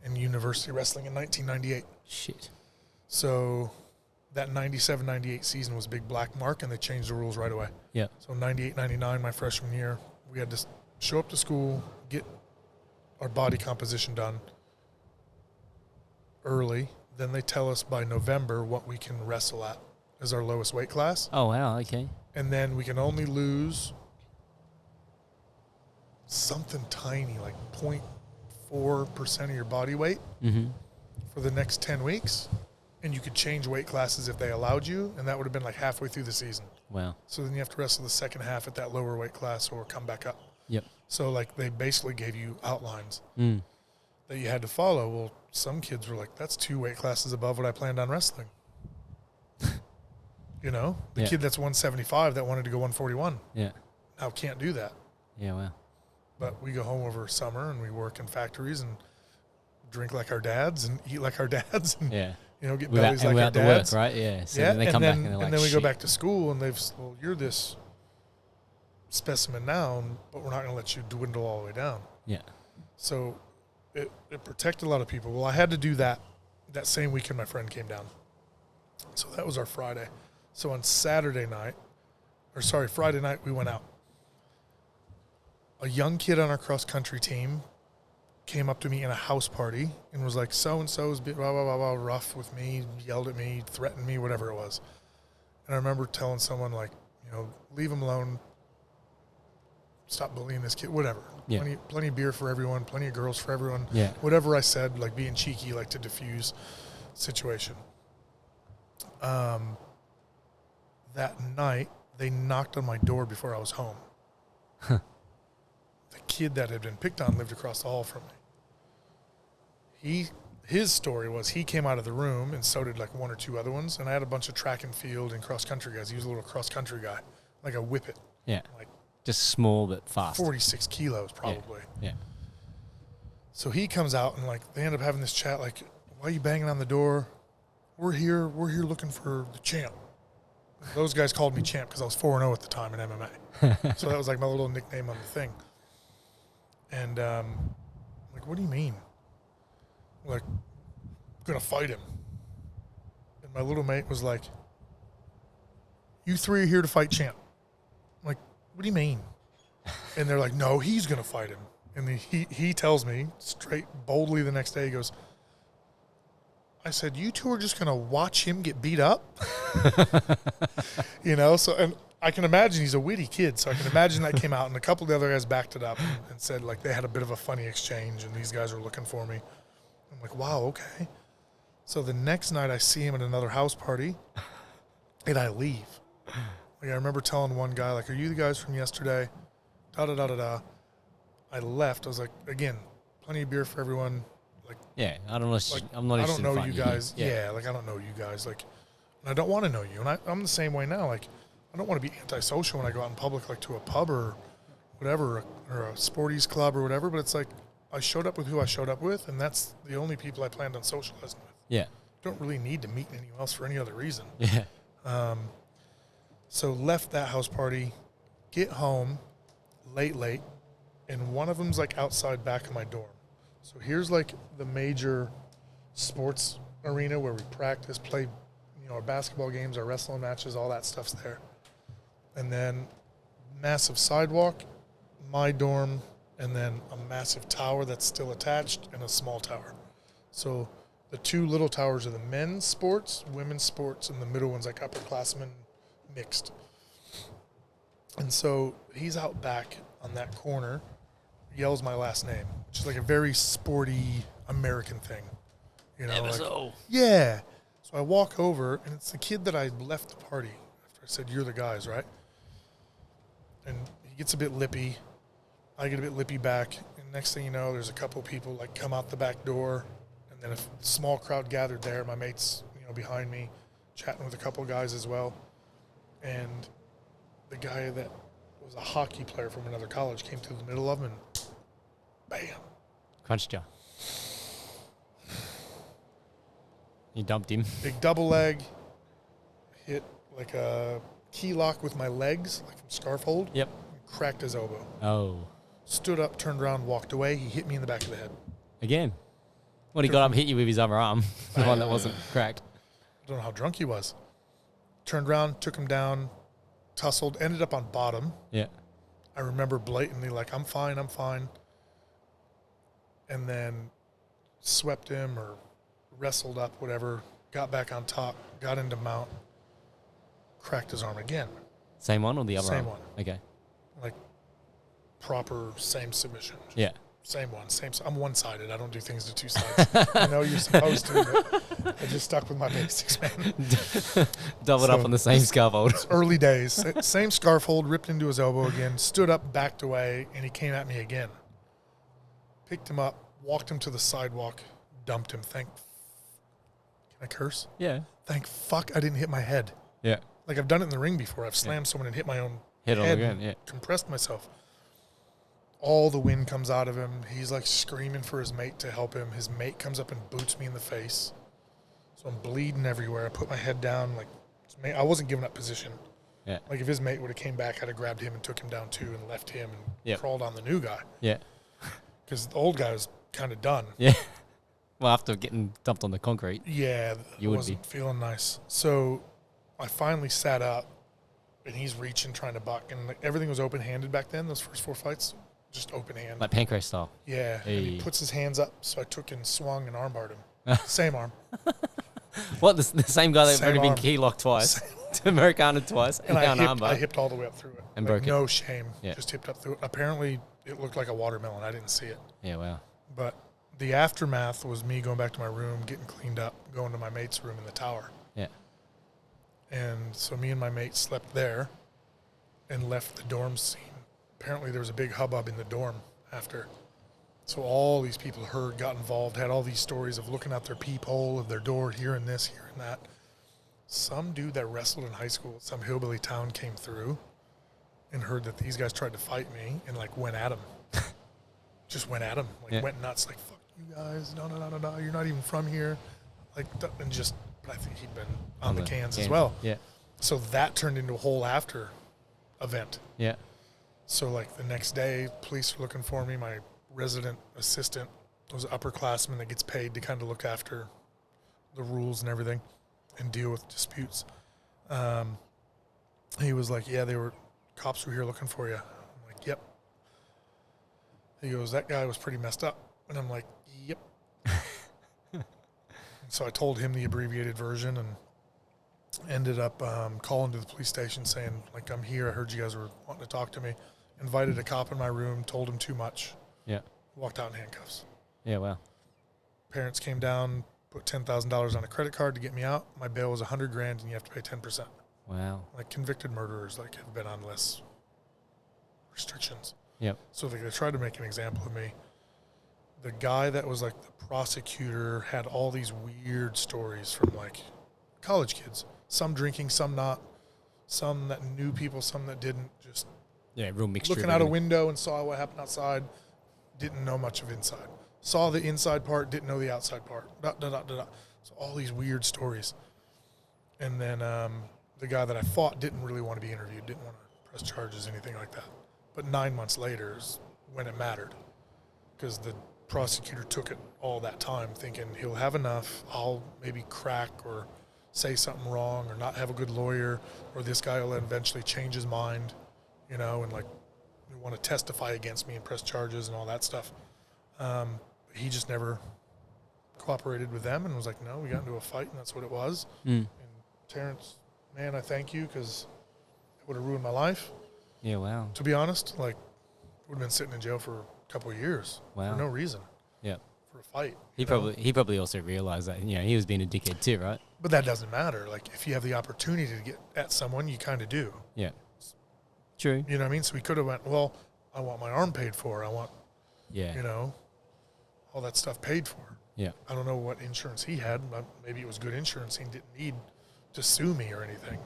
in university wrestling in 1998. Shit. So that 97-98 season was a big black mark, and they changed the rules right away. Yeah. So 98-99, my freshman year, we had to show up to school, get our body composition done early. Then they tell us by November what we can wrestle at as our lowest weight class. Oh, wow, okay. And then we can only lose something tiny, like 0.4% of your body weight for the next 10 weeks. And you could change weight classes if they allowed you, and that would have been like halfway through the season. Wow. So then you have to wrestle the second half at that lower weight class or come back up. Yep. So, like, they basically gave you outlines that you had to follow. Well, some kids were like, that's 2 weight classes above what I planned on wrestling. You know? The kid that's 175 that wanted to go 141. Yeah. Now can't do that. Yeah, wow. But we go home over summer and we work in factories and drink like our dads and eat like our dads and, you know, get bellies like our dads. Work, right? Yeah. So then they come back and they're like, and then we go back to school and they've, well, you're this specimen now, but we're not going to let you dwindle all the way down. Yeah. So it protected a lot of people. Well, I had to do that same weekend my friend came down. So that was our Friday. So on Friday night, we went out. A young kid on our cross-country team came up to me in a house party and was like, so-and-so's bit blah, blah, blah, blah, rough with me, yelled at me, threatened me, whatever it was. And I remember telling someone, like, you know, leave him alone, stop bullying this kid, whatever. Yeah. Plenty of beer for everyone, plenty of girls for everyone. Yeah. Whatever I said, like being cheeky, like to diffuse situation. That night, they knocked on my door before I was home. The kid that had been picked on lived across the hall from me. His story was he came out of the room, and so did like 1 or 2 other ones, and I had a bunch of track and field and cross-country guys. He was a little cross-country guy, like a whippet. Yeah. Like just small but fast. 46 kilos probably. Yeah. So he comes out, and like they end up having this chat, like, why are you banging on the door? We're here looking for the champ. Those guys called me champ because I was 4-0 at the time in MMA. So that was like my little nickname on the thing. And I'm like, what do you mean? I'm like, I'm going to fight him. And my little mate was like, you three are here to fight champ. I'm like, what do you mean? And they're like, no, he's going to fight him. And he tells me straight, boldly the next day, he goes, I said, you two are just going to watch him get beat up? You know, so, and I can imagine he's a witty kid, so I can imagine that came out, and a couple of the other guys backed it up and said, like, they had a bit of a funny exchange, and these guys were looking for me. I'm like, wow, okay. So the next night I see him at another house party, and I leave. Like, I remember telling one guy, like, are you the guys from yesterday? Da-da-da-da-da. I left. I was like, again, plenty of beer for everyone. Like, yeah, I don't know. Like, I'm not. I don't know you guys. Yeah. Like I don't know you guys. Like, and I don't want to know you. And I'm the same way now. Like, I don't want to be antisocial when I go out in public, like to a pub or whatever, or a sporties club or whatever. But it's like I showed up with who I showed up with, and that's the only people I planned on socializing with. Yeah. Don't really need to meet anyone else for any other reason. Yeah. So left that house party, get home, late, and one of them's like outside back of my dorm. So here's like the major sports arena where we practice, play, you know, our basketball games, our wrestling matches, all that stuff's there. And then massive sidewalk, my dorm, and then a massive tower that's still attached and a small tower. So the two little towers are the men's sports, women's sports, and the middle one's like upperclassmen mixed. And so he's out back on that corner, yells my last name, which is like a very sporty American thing. You know, Ebersole. like, yeah. So I walk over, and it's the kid that I left the party after I said, you're the guys, right? And he gets a bit lippy. I get a bit lippy back. And next thing you know, there's a couple of people like come out the back door, and then a small crowd gathered there. My mate's, you know, behind me, chatting with a couple of guys as well. And the guy that was a hockey player from another college came through the middle of him and bam. Crunched you. You dumped him. Big double leg. Hit like a key lock with my legs, like from scarf hold. Yep. Cracked his elbow. Oh. Stood up, turned around, walked away. He hit me in the back of the head. Again. When he got up and hit you with his other arm, the one that wasn't cracked. I don't know how drunk he was. Turned around, took him down, tussled, ended up on bottom. Yeah. I remember blatantly like, I'm fine. And then swept him or wrestled up, whatever, got back on top, got into mount, cracked his arm again. Same one or the other Same arm? one. Okay. Like proper same submission. Yeah. Same one. I'm one-sided. I don't do things to two sides. I know you're supposed to, but I just stuck with my basics, man. Doubled up on the same scaffold. It's early days. Same scarf hold, ripped into his elbow again, stood up, backed away, and he came at me again. Picked him up, walked him to the sidewalk, dumped him. Can I curse? Yeah. Thank fuck I didn't hit my head. Yeah. Like I've done it in the ring before. I've slammed someone and hit my own Head on the ground, yeah. Compressed myself. All the wind comes out of him. He's like screaming for his mate to help him. His mate comes up and boots me in the face. So I'm bleeding everywhere. I put my head down. Like I wasn't giving up position. Yeah. Like if his mate would have came back, I'd have grabbed him and took him down too and left him and crawled on the new guy. Yeah. Because the old guy was kind of done. Yeah. Well, after getting dumped on the concrete. Yeah. You would wasn't feeling nice. So I finally sat up and he's reaching, trying to buck. And like, everything was open-handed back then, those first 4 fights. Just open hand. Like pancrase style. Yeah. Hey. And he puts his hands up, so I took and swung and armbarred him. Same arm. What, the same guy that Same already been arm. key locked twice, to Americana twice, And armbar. I hipped all the way up through it. And like, broke it. no shame. Yeah. Just hipped up through it. Apparently, it looked like a watermelon. I didn't see it. Yeah, wow. But the aftermath was me going back to my room, getting cleaned up, going to my mate's room in the tower. Yeah. And so me and my mate slept there and left the dorm scene. Apparently, there was a big hubbub in the dorm after. So all these people heard, got involved, had all these stories of looking out their peephole of their door, hearing this, hearing that. Some dude that wrestled in high school at some hillbilly town came through and heard that these guys tried to fight me and like went at him. Just went at him. Like went nuts, like, fuck you guys, no, you're not even from here. Like, and just, but I think he'd been on the cans as well. Yeah. So that turned into a whole after event. Yeah. So like the next day, police are looking for me. My resident assistant was an upperclassman that gets paid to kind of look after the rules and everything and deal with disputes. He was like, yeah, cops were here looking for you. I'm like, yep. He goes, that guy was pretty messed up. And I'm like, yep. So I told him the abbreviated version and ended up calling to the police station saying, like, I'm here. I heard you guys were wanting to talk to me. Invited a cop in my room, told him too much. Yeah. Walked out in handcuffs. Yeah, wow. Parents came down, put $10,000 on a credit card to get me out. My bail was $100,000 and you have to pay 10%. Wow. Like convicted murderers like have been on less restrictions. Yep. So they tried to make an example of me. The guy that was like the prosecutor had all these weird stories from like college kids. Some drinking, some not. Some that knew people, some that didn't. Just real mixture. Looking out a window and saw what happened outside. Didn't know much of inside. Saw the inside part, didn't know the outside part. So all these weird stories. And then the guy that I fought didn't really want to be interviewed, didn't want to press charges, anything like that. But 9 months later is when it mattered, because the prosecutor took it all that time thinking he'll have enough, I'll maybe crack or say something wrong or not have a good lawyer, or this guy will eventually change his mind, and like want to testify against me and press charges and all that stuff. He just never cooperated with them and was like, no, we got into a fight and that's what it was. And Terrence, man, I thank you, because it would have ruined my life. Yeah, wow. To be honest, like, would have been sitting in jail for a couple of years for no reason. Yeah. For a fight. He probably also realized that, he was being a dickhead too, right? But that doesn't matter. Like, if you have the opportunity to get at someone, you kind of do. Yeah. True. You know what I mean? So we could have went, well, I want my arm paid for. I want, all that stuff paid for. Yeah. I don't know what insurance he had, but maybe it was good insurance. He didn't need to sue me or anything.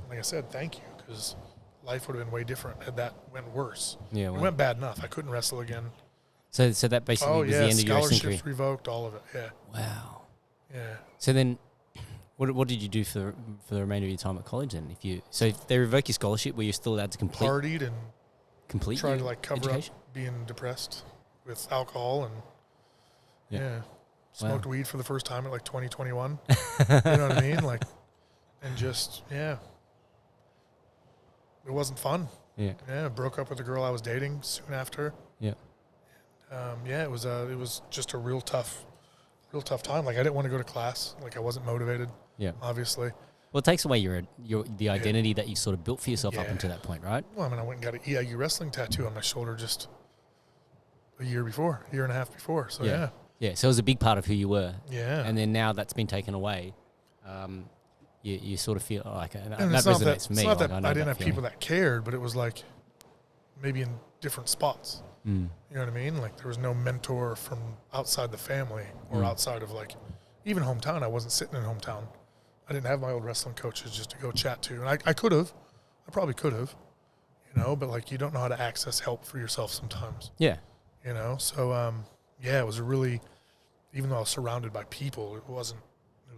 Like I said, thank you, because life would have been way different had that went worse. Yeah, it went bad enough. I couldn't wrestle again. So that basically was the end of your wrestling career. Scholarships revoked, all of it. Yeah. Wow. Yeah. So then, what did you do for the remainder of your time at college then? If they revoke your scholarship, were you still allowed to complete? Partied and complete. Tried to like cover education? up being depressed with alcohol and smoked weed for the first time at like 2021. You know what I mean? Like, and just it wasn't fun. Yeah. Yeah. Broke up with the girl I was dating soon after. Yeah. It was just a real tough time. Like, I didn't want to go to class. Like, I wasn't motivated. Yeah. Obviously. Well, it takes away the identity that you sort of built for yourself up until that point, right? Well, I mean, I went and got an EIU wrestling tattoo on my shoulder just a year and a half before. So, yeah. Yeah, so it was a big part of who you were. Yeah. And then now that's been taken away. You sort of feel like that resonates for me. It's not that I didn't have feeling. people that cared, but it was like maybe in different spots. Mm. You know what I mean? Like, there was no mentor from outside the family or outside of, like, even hometown. I wasn't sitting in hometown. I didn't have my old wrestling coaches just to go chat to. And I could have. I probably could have. But, like, you don't know how to access help for yourself sometimes. Yeah. So, it was a really, even though I was surrounded by people, it was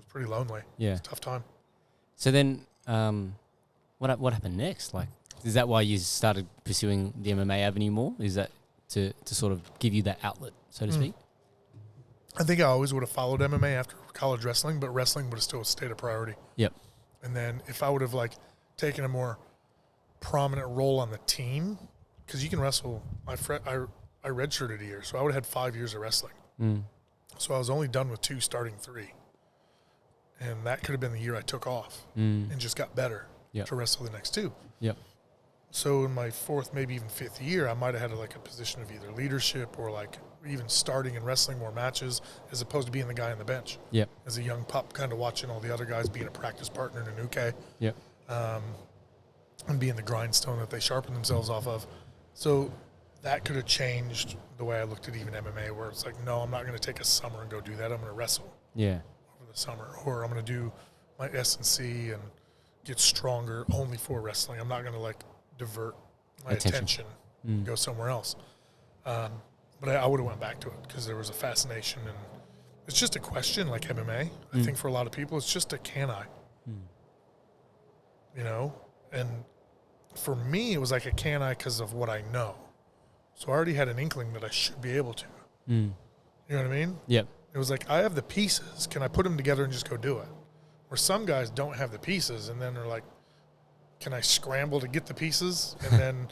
pretty lonely. Yeah. It was a tough time. So then what happened next? Like, is that why you started pursuing the MMA avenue more? Is that to sort of give you that outlet, so to speak? I think I always would have followed MMA after college wrestling, but wrestling would have still stayed a priority. Yep. And then if I would have, like, taken a more prominent role on the team, because you can wrestle, I redshirted a year, so I would have had 5 years of wrestling. So I was only done with 2, starting 3. And that could have been the year I took off and just got better to wrestle the next 2. Yep. So in my 4th, maybe even 5th year, I might have had like a position of either leadership or like even starting and wrestling more matches, as opposed to being the guy on the bench. Yep. As a young pup, kind of watching all the other guys, being a practice partner in an uke. Yep. And being the grindstone that they sharpen themselves off of. So that could have changed the way I looked at even MMA, where it's like, no, I'm not going to take a summer and go do that. I'm going to wrestle. Yeah. Over the summer, or I'm going to do my S&C and get stronger only for wrestling. I'm not going to like divert my attention and go somewhere else. But I would have went back to it because there was a fascination, and it's just a question like MMA. I think for a lot of people, it's just a can I. you know, and for me, it was like a can I because of what I know. So I already had an inkling that I should be able to. Mm. You know what I mean? Yep. It was like, I have the pieces. Can I put them together and just go do it? Where some guys don't have the pieces, and then they're like, can I scramble to get the pieces and then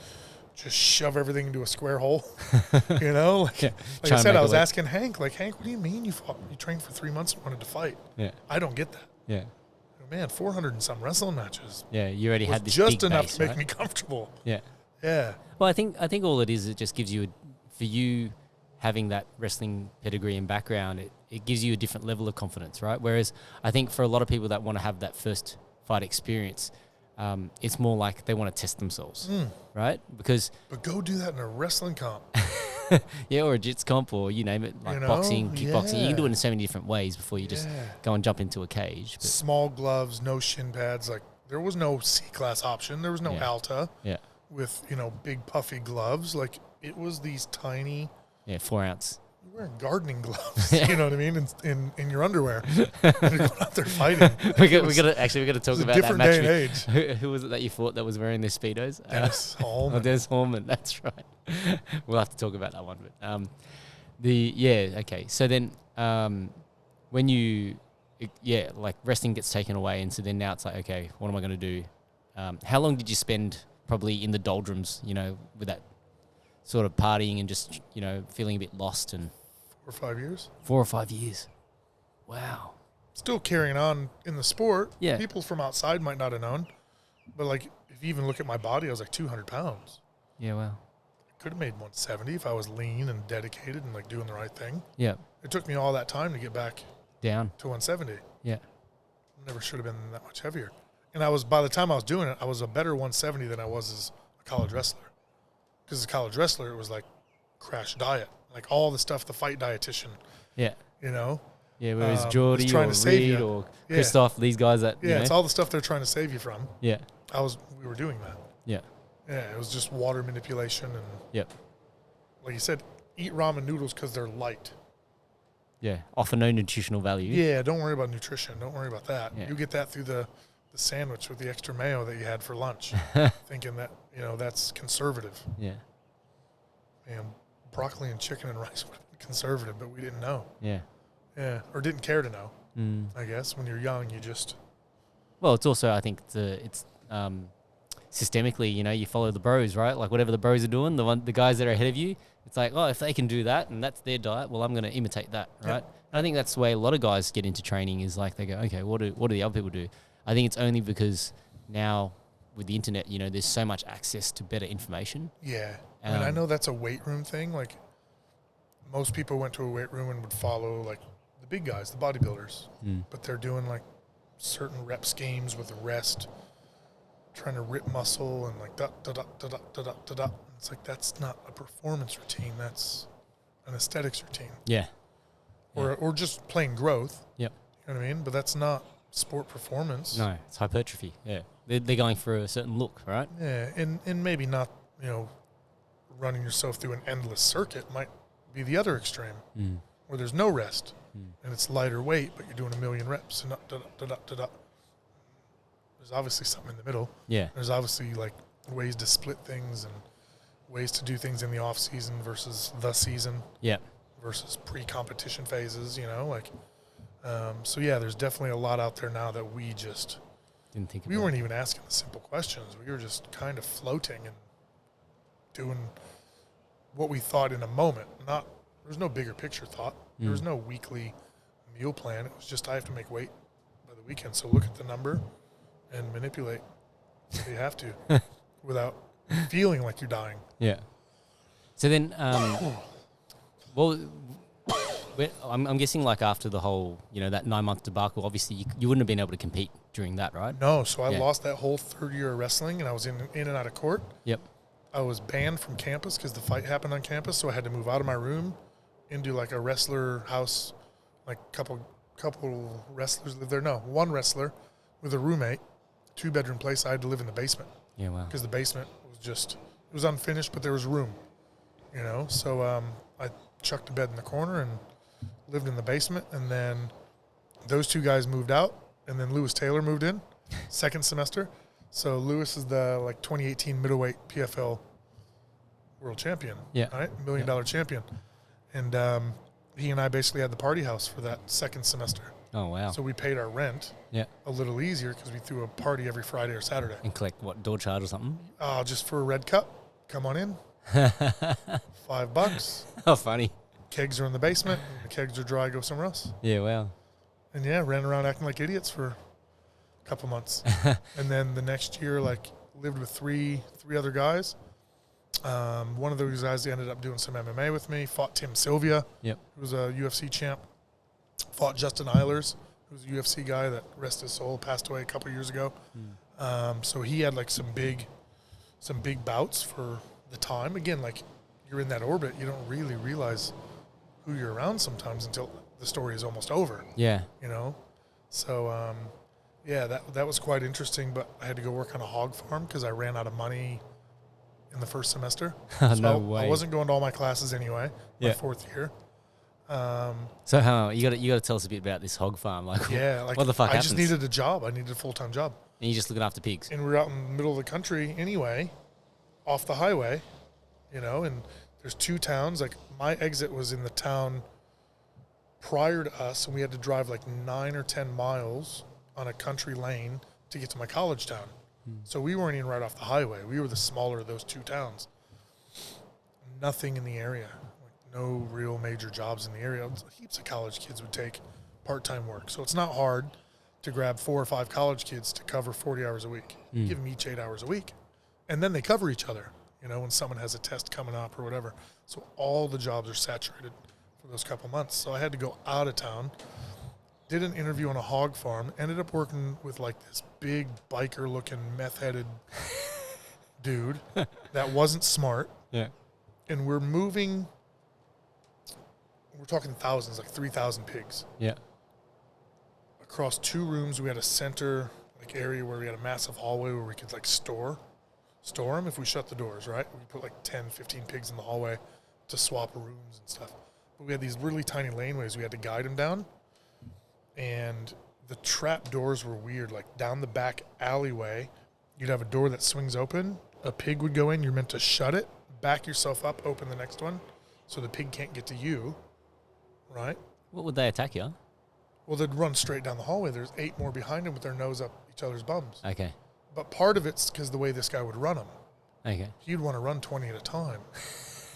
just shove everything into a square hole? You know? Like I said, I was asking Hank, like, Hank, what do you mean you trained for 3 months and wanted to fight? Yeah. I don't get that. Yeah. Man, 400 and some wrestling matches. Yeah, you already had this just big enough base, to make right? me comfortable. Yeah. Yeah. Well, I think all it is, it just gives you, for you having that wrestling pedigree and background, it gives you a different level of confidence, right? Whereas I think for a lot of people that want to have that first fight experience, it's more like they want to test themselves, right? But go do that in a wrestling comp. Yeah, or a jits comp, or you name it, like boxing, kickboxing. You can do it in so many different ways before you just go and jump into a cage. But small gloves, no shin pads. Like, there was no C-class option. There was no Alta with, big puffy gloves. Like, it was these tiny... Yeah, 4 ounce. You're wearing gardening gloves, you know what I mean, in your underwear. And you're going out there fighting. we got to talk about that match. Day and age. Who was it that you fought that was wearing their Speedos? Dennis Hallman. Dennis Hallman, that's right. We'll have to talk about that one. But okay. So then when you, like wrestling gets taken away, and so then now it's like, okay, what am I going to do? How long did you spend probably in the doldrums, with that sort of partying and just, feeling a bit lost? And 4 or 5 years. 4 or 5 years. Wow. Still carrying on in the sport. Yeah. People from outside might not have known. But, like, if you even look at my body, I was like 200 pounds. Yeah, wow. I could have made 170 if I was lean and dedicated and, like, doing the right thing. Yeah. It took me all that time to get back down to 170. Yeah. Never should have been that much heavier. And by the time I was doing it, I was a better 170 than I was as a college wrestler. Because as a college wrestler, it was like crash diet, like all the stuff the fight dietitian. Yeah. Yeah, whereas Jordy or Reed or Christoph, these guys that it's all the stuff they're trying to save you from. Yeah. We were doing that. Yeah. Yeah, it was just water manipulation and like you said, eat ramen noodles because they're light. Yeah, offer no nutritional value. Yeah, don't worry about nutrition. Don't worry about that. Yeah. You get that through the sandwich with the extra mayo that you had for lunch, thinking that, that's conservative. Yeah. And broccoli and chicken and rice would have been conservative, but we didn't know. Yeah. Yeah, or didn't care to know. I guess when you're young, you just... Well, it's also, I think, it's systemically, you follow the bros, right? Like whatever the bros are doing, the guys that are ahead of you, it's like, oh, if they can do that and that's their diet, well, I'm going to imitate that, right? Yep. And I think that's the way a lot of guys get into training is like they go, okay, what do the other people do? I think it's only because now with the internet, there's so much access to better information. Yeah. And I know that's a weight room thing. Like, most people went to a weight room and would follow, like, the big guys, the bodybuilders. But they're doing, like, certain rep schemes with the rest, trying to rip muscle and, like, da-da-da-da-da-da-da-da. It's like, that's not a performance routine. That's an aesthetics routine. Yeah. Or just plain growth. Yep. You know what I mean? But that's not sport performance. No, it's hypertrophy. Yeah. They're going for a certain look, right? Yeah, and maybe not, running yourself through an endless circuit might be the other extreme, where there's no rest, and it's lighter weight, but you're doing 1 million reps, and da-da-da-da-da-da. There's obviously something in the middle. Yeah. There's obviously, like, ways to split things and ways to do things in the off-season versus the season. Yeah. Versus pre-competition phases, So, yeah, there's definitely a lot out there now that we just... Didn't think we weren't even asking the simple questions. We were just kind of floating and doing what we thought in a moment. There was no bigger picture thought. There was no weekly meal plan. It was just, I have to make weight by the weekend. So look at the number and manipulate if you have to without feeling like you're dying. Yeah. So then, well, I'm guessing like after the whole, that 9-month debacle, obviously you wouldn't have been able to compete during that, right? No, so I lost that whole third year of wrestling, and I was in and out of court. Yep. I was banned from campus because the fight happened on campus, so I had to move out of my room into like a wrestler house, like couple wrestlers live there. No, one wrestler with a roommate, 2-bedroom place. I had to live in the basement. Yeah, wow. Because the basement was it was unfinished, but there was room, So I chucked a bed in the corner and lived in the basement, and then those 2 guys moved out, and then Lewis Taylor moved in second semester. So Lewis is the 2018 middleweight PFL world champion. Yeah. Right? $1 million champion. And he and I basically had the party house for that second semester. Oh, wow. So we paid our rent a little easier because we threw a party every Friday or Saturday. And collect, what, door charge or something? Just for a red cup. Come on in. $5. Oh, funny. Kegs are in the basement. The kegs are dry. Go somewhere else. Yeah, wow. And ran around acting like idiots for a couple months. And then the next year, lived with three other guys. One of those guys ended up doing some MMA with me. Fought Tim Sylvia, who was a UFC champ. Fought Justin Eilers, who's a UFC guy that, rest his soul, passed away a couple years ago. So he had some big bouts for the time. Again, you're in that orbit, you don't really realize who you're around sometimes until the story is almost over. Yeah. So that was quite interesting. But I had to go work on a hog farm because I ran out of money in the first semester. No way. I wasn't going to all my classes anyway. My fourth year. So how you got to tell us a bit about this hog farm? What the fuck I happens? just needed a job. I needed a full-time job. And you're just looking after pigs. And we're out in the middle of the country anyway, off the highway, and there's two towns. My exit was in the town prior to us, and we had to drive 9 or 10 miles on a country lane to get to my college town. So we weren't even right off the highway. We were the smaller of those two towns. Nothing in the area. No real major jobs in the area. Heaps of college kids would take part-time work. So it's not hard to grab 4 or 5 college kids to cover 40 hours a week. Give them each 8 hours a week. And then they cover each other, when someone has a test coming up or whatever. So all the jobs are saturated for those couple months. So I had to go out of town. Did an interview on a hog farm. Ended up working with this big biker-looking meth-headed dude that wasn't smart. Yeah. And we're moving... We're talking thousands, 3,000 pigs. Yeah. Across 2 rooms, we had a center area where we had a massive hallway where we could store them if we shut the doors, right? We put 10, 15 pigs in the hallway to swap rooms and stuff. But we had these really tiny laneways we had to guide them down. And the trap doors were weird. Down the back alleyway, you'd have a door that swings open. A pig would go in. You're meant to shut it, back yourself up, open the next one so the pig can't get to you. Right? What would they attack you? Well, they'd run straight down the hallway. There's 8 more behind them with their nose up each other's bums. Okay. But part of it's because the way this guy would run them. Okay. He'd want to run 20 at a time.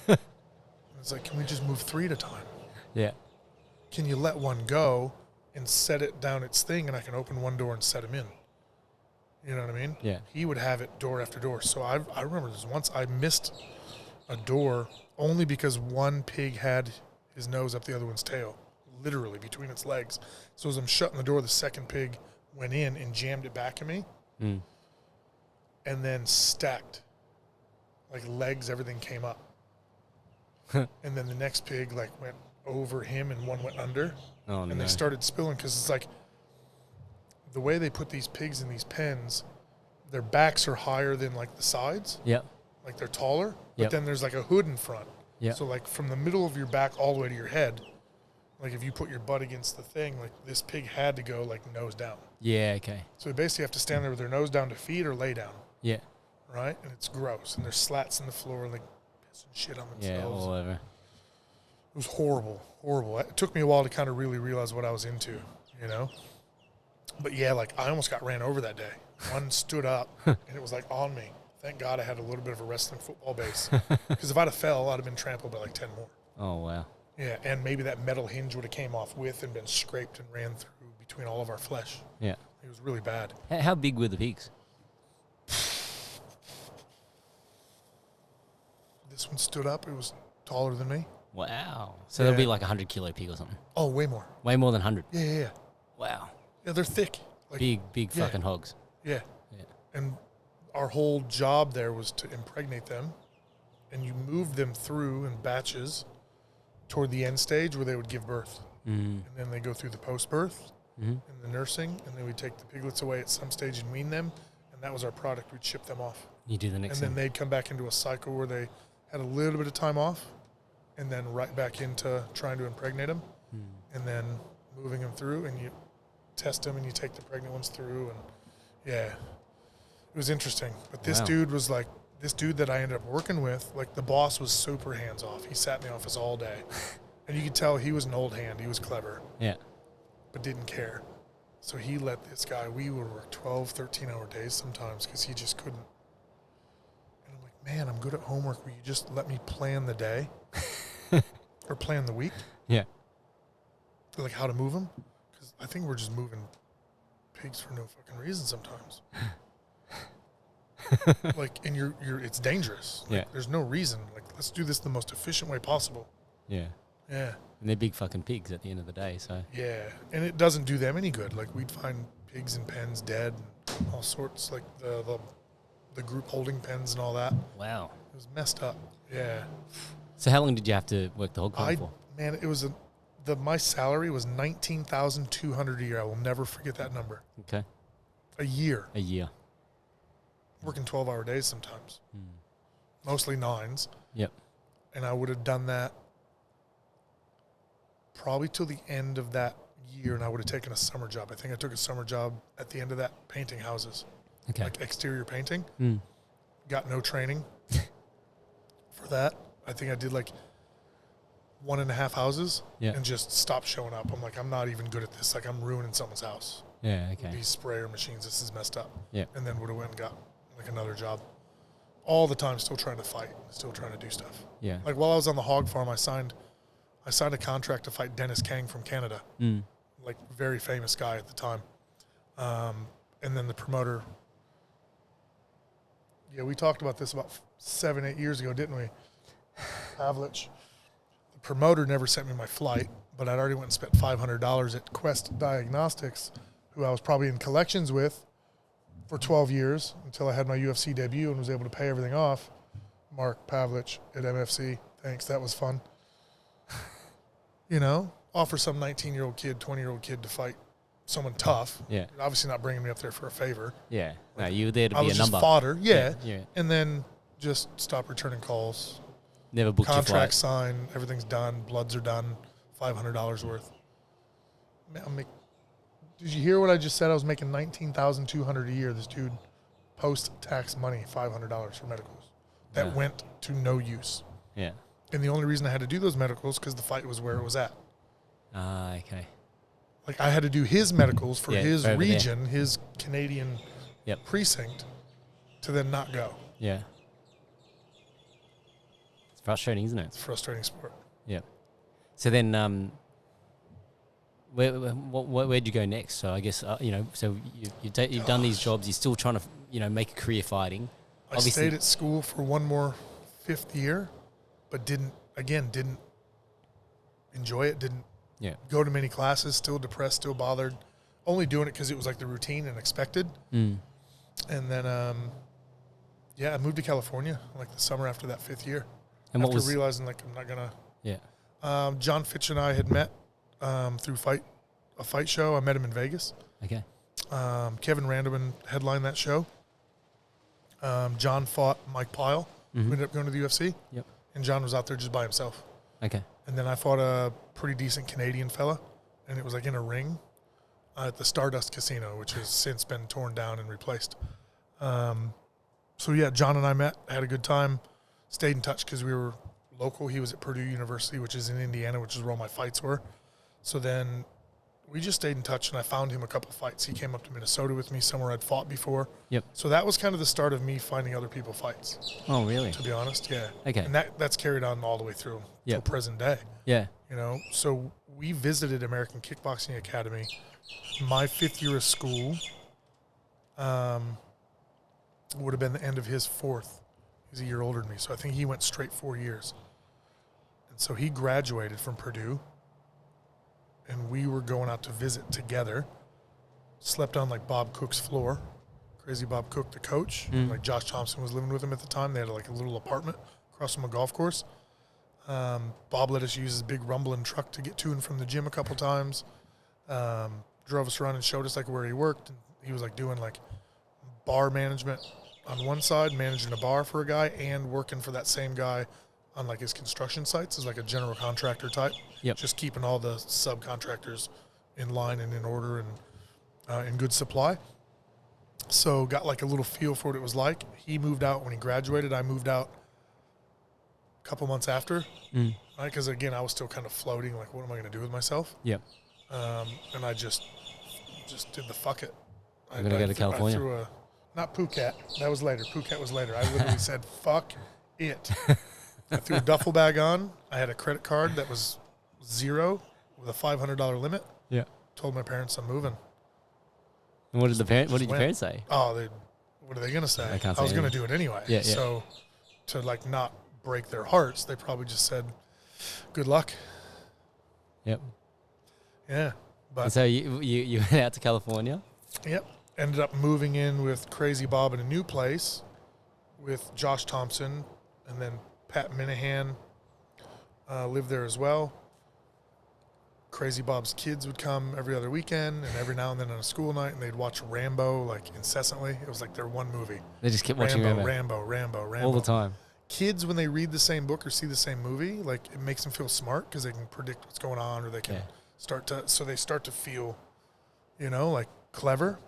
It's can we just move 3 at a time? Yeah. Can you let one go and set it down its thing, and I can open one door and set him in? You know what I mean? Yeah. He would have it door after door. So I remember this once I missed a door only because one pig had his nose up the other one's tail, literally between its legs. So as I'm shutting the door, the second pig went in and jammed it back at me, and then stacked, legs, everything came up. And then the next pig went over him, and one went under, and they started spilling because it's the way they put these pigs in these pens, their backs are higher than the sides. Yeah. They're taller, but then there's a hood in front. Yeah. So from the middle of your back all the way to your head, if you put your butt against the thing, this pig had to go nose down. Yeah, okay. So they basically have to stand there with their nose down to feed or lay down. Yeah. Right? And it's gross. And there's slats in the floor and pissing shit on themselves. Yeah, all over. It was horrible. Horrible. It took me a while to kind of really realize what I was into, But yeah, I almost got ran over that day. One stood up and it was on me. Thank God I had a little bit of a wrestling football base. Because if I'd have fell, I'd have been trampled by 10 more. Oh, wow. Yeah, and maybe that metal hinge would have came off with and been scraped and ran through between all of our flesh. Yeah. It was really bad. How big were the pigs? This one stood up. It was taller than me. Wow. So there'll be 100 kilo pig or something. Oh, way more. Way more than 100. Yeah. Wow. Yeah, they're thick. Big fucking hogs. Yeah. And our whole job there was to impregnate them, and you move them through in batches toward the end stage where they would give birth. And then they go through the post-birth and the nursing, and then we'd take the piglets away at some stage and wean them, and that was our product. We'd ship them off. You do the next And then they'd come back into a cycle where they had a little bit of time off and then right back into trying to impregnate them and then moving them through, and you test them and you take the pregnant ones through, and it was interesting. But this Wow. dude was like, this dude that I ended up working with, like the boss was super hands off. He sat in the office all day. And you could tell he was an old hand. He was clever, Yeah. but didn't care. So he let this guy, we would work 12, 13-hour days sometimes because he just couldn't. And I'm like, man, I'm good at homework. Will you just let me plan the day or plan the week? Yeah. Like how to move them? Because I think we're just moving pigs for no fucking reason sometimes. Like, and you're it's dangerous. Like, Yeah. there's no reason. Like, let's do this the most efficient way possible. Yeah. Yeah. And they're big fucking pigs at the end of the day, so. Yeah. And it doesn't do them any good. Like, we'd find pigs in pens dead and all sorts, like the group holding pens and all that. Wow. It was messed up. Yeah. So how long did you have to work the hog farm for? Man, it was my salary was $19,200 a year. I will never forget that number. Okay. A year. A year. Working 12-hour days sometimes. Mostly 9s. Yep. And I would have done that probably till the end of that year, and I would have taken a summer job. I think I took a summer job at the end of that painting houses. Okay. Like exterior painting. Mm. Got no training for that. I think I did like 1.5 houses and just stopped showing up. I'm like, I'm not even good at this. Like, I'm ruining someone's house. Yeah, okay. These sprayer machines, this is messed up. Yeah. And then would have went and got like another job. All the time still trying to fight, still trying to do stuff. Yeah. Like while I was on the hog farm, I signed a contract to fight Dennis Kang from Canada. Like very famous guy at the time. And then the promoter, we talked about this about 7-8 years ago, didn't we? Pavlich. The promoter never sent me my flight, but I'd already went and spent $500 at Quest Diagnostics, who I was probably in collections with for 12 years until I had my UFC debut and was able to pay everything off. Mark Pavlich at MFC. Thanks. That was fun. Offer some 19-year-old kid, 20-year-old kid to fight someone tough. Yeah. Obviously not bringing me up there for a favor. Yeah. No, you were there to I be a was number. just fodder. Yeah. Yeah. And then just stop returning calls. Never booked your Contract flight. signed. Everything's done. Bloods are done. $500 worth. Man, did you hear what I just said? I was making $19,200 a year. This dude, post-tax money, $500 for medicals. That went to no use. Yeah. And the only reason I had to do those medicals because the fight was where it was at. Ah, okay. Like, I had to do his medicals for his over there. region, his Canadian precinct, to then not go. Yeah. It's frustrating, isn't it? It's a frustrating sport. Yeah. So then, where'd you go next? So I guess so you've done these jobs. You're still trying to make a career fighting. I stayed at school for one more 5th year, but didn't enjoy it. Didn't go to many classes. Still depressed. Still bothered. Only doing it because it was like the routine and expected. And then, I moved to California like the summer after that 5th year. And after realizing like I'm not gonna. Yeah. John Fitch and I had met through a fight show. I met him in Vegas. Okay. Kevin Randeman headlined that show. John fought Mike Pyle, who ended up going to the UFC. Yep. And John was out there just by himself. Okay. And then I fought a pretty decent Canadian fella, and it was like in a ring at the Stardust Casino, which has since been torn down and replaced. John and I met, had a good time, stayed in touch because we were local. He was at Purdue University, which is in Indiana, which is where all my fights were. So then we just stayed in touch, and I found him a couple fights. He came up to Minnesota with me, somewhere I'd fought before. Yep. So that was kind of the start of me finding other people fights. Oh, really? To be honest, yeah. Okay. And that's carried on all the way through till present day. Yeah. So we visited American Kickboxing Academy. My 5th year of school would have been the end of his 4th. He's a year older than me, so I think he went straight 4 years. And so he graduated from Purdue, and we were going out to visit together. Slept on like Bob Cook's floor. Crazy Bob Cook, the coach. Like Josh Thompson was living with him at the time. They had like a little apartment across from a golf course. Bob let us use his big rumbling truck to get to and from the gym a couple times. Drove us around and showed us like where he worked. And he was like doing like bar management on one side, managing a bar for a guy, and working for that same guy on like his construction sites as like a general contractor type. Yep. Just keeping all the subcontractors in line and in order and in good supply. So got like a little feel for what it was like. He moved out when he graduated. I moved out a couple months after. Right? Because, again, I was still kind of floating, like, what am I going to do with myself? Yep. And I just did the fuck it. I'm going to go to California. I threw not Phuket. That was later. Phuket was later. I literally said, fuck it. I threw a duffel bag on. I had a credit card that was $0 with a $500 limit. Yeah. Told my parents I'm moving. And what did your parents say? Oh, what are they going to say? I was going to do it anyway. Yeah. So to, like, not break their hearts, they probably just said, good luck. Yep. Yeah. But and so you went out to California? Yep. Ended up moving in with Crazy Bob in a new place with Josh Thompson, and then Pat Minahan lived there as well. Crazy Bob's kids would come every other weekend, and every now and then on a school night, and they'd watch Rambo like incessantly. It was like their one movie. They just kept watching Rambo all the time. Kids, when they read the same book or see the same movie, like, it makes them feel smart because they can predict what's going on, or they can they start to feel, like, clever.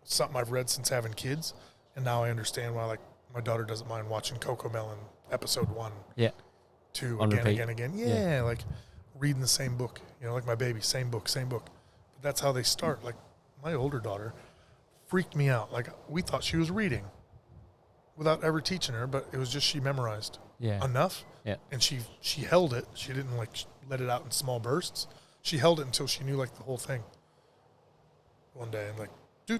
Something I've read since having kids, and now I understand why, like, my daughter doesn't mind watching Cocomelon episode 1, 2 again. Yeah, like reading the same book, like my baby, same book. But that's how they start. Like, my older daughter freaked me out. Like, we thought she was reading without ever teaching her, but it was just she memorized enough. Yeah. And she held it. She didn't, like, let it out in small bursts. She held it until she knew, like, the whole thing. One day, and like, do.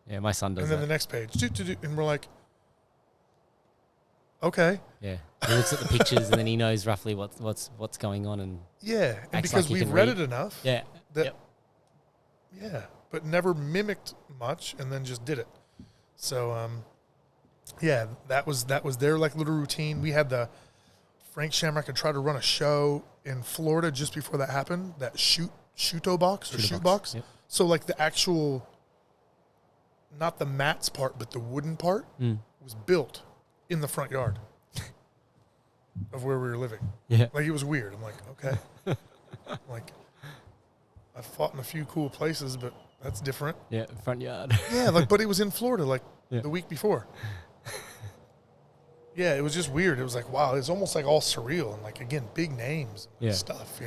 Yeah, my son does and then the next page, and we're like, okay. Yeah, he looks at the pictures and then he knows roughly what's going on, and and because we've read it enough, but never mimicked much, and then just did it. So, that was their, like, little routine. We had the Frank Shamrock had tried to run a show in Florida just before that happened. That shoot box. Yep. So, like, the actual, not the mats part, but the wooden part was built in the front yard of where we were living. Yeah. Like, it was weird. I'm like, okay. Like, I've fought in a few cool places, but that's different. Yeah, front yard. Yeah, like, but it was in Florida, like, the week before. Yeah, it was just weird. It was like, wow, it's almost like all surreal, and, like, again, big names and stuff,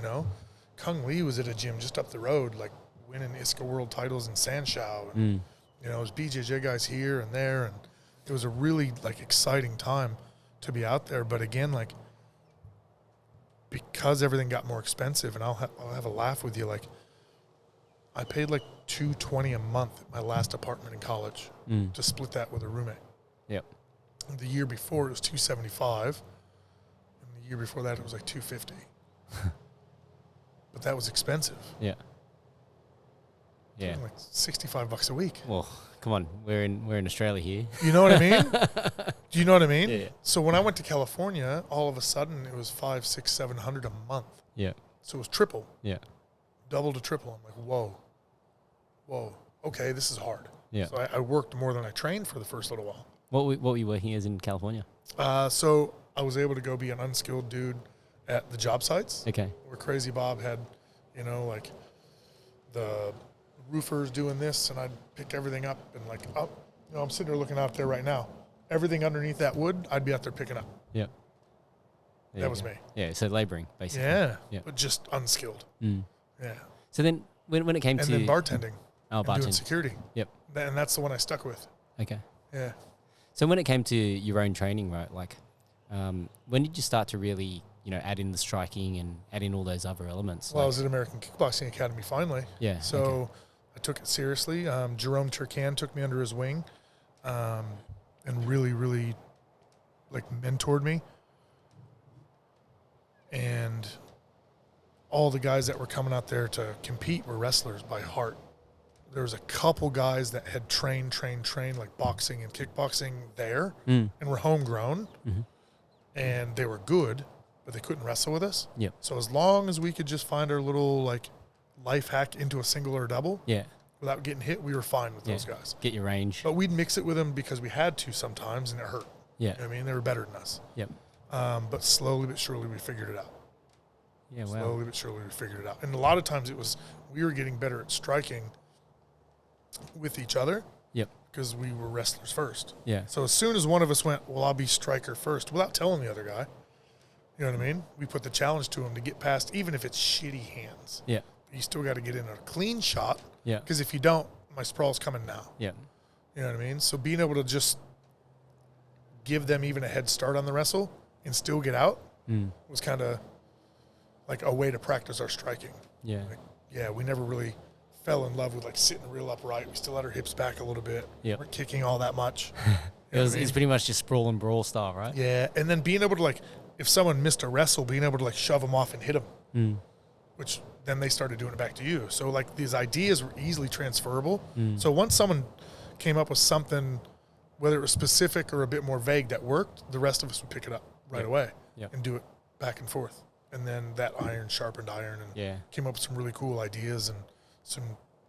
Kung Lee was at a gym just up the road, like, winning ISCA world titles in Sanshao. And, it was BJJ guys here and there, and it was a really, like, exciting time to be out there. But again, like, because everything got more expensive, and I'll have a laugh with you, like, I paid like $220 a month at my last apartment in college to split that with a roommate. Yep. The year before it was $275, and the year before that it was like $250. But that was expensive. Yeah. Yeah. Like $65 a week. Well, come on, we're in Australia here. You know what I mean? Do you know what I mean? Yeah. So when I went to California, all of a sudden it was $500, $600, $700 a month. Yeah. So it was triple. Yeah. Double to triple. I'm like, whoa. Okay, this is hard. Yeah. So I worked more than I trained for the first little while. What were you working as in California? So I was able to go be an unskilled dude at the job sites. Okay. Where Crazy Bob had, like, the roofers doing this, and I'd pick everything up, and, like, I'm sitting there looking out there right now. Everything underneath that wood, I'd be out there picking up. Yeah. That was me. Yeah, so labouring, basically. Yeah, but just unskilled. Yeah. So then when it came and to... then bartending. Oh, bartending. Doing security. Yep. And that's the one I stuck with. Okay. Yeah. So when it came to your own training, right, like, when did you start to really, add in the striking and add in all those other elements? Well, I was at American Kickboxing Academy finally. Yeah. So I took it seriously. Jerome Turcan took me under his wing and really, really, like, mentored me. And all the guys that were coming out there to compete were wrestlers by heart. There was a couple guys that had trained like boxing and kickboxing there and were homegrown, and they were good, but they couldn't wrestle with us. Yep. So as long as we could just find our little, like, life hack into a single or a double without getting hit, we were fine with those guys. Get your range. But we'd mix it with them because we had to sometimes, and it hurt. Yeah. You know what I mean? They were better than us. Yep. But slowly but surely we figured it out. Yeah, wow. Slowly but surely we figured it out. And a lot of times it was we were getting better at striking with each other. Yep. Because we were wrestlers first. Yeah. So as soon as one of us went, well, I'll be striker first, without telling the other guy, you know what I mean? We put the challenge to him to get past, even if it's shitty hands. Yeah. You still got to get in a clean shot. Yeah. Because if you don't, my sprawl's coming now. Yeah. You know what I mean? So being able to just give them even a head start on the wrestle and still get out was kind of like a way to practice our striking. Yeah. Like, yeah, we never really fell in love with like sitting real upright. We still had our hips back a little bit. Yeah. We're kicking all that much. It's pretty much just sprawl and brawl style, right? Yeah, and then being able to like, if someone missed a wrestle, being able to like shove them off and hit them, which then they started doing it back to you. So like these ideas were easily transferable. So once someone came up with something, whether it was specific or a bit more vague that worked, the rest of us would pick it up right away and do it back and forth. And then that iron sharpened iron and came up with some really cool ideas and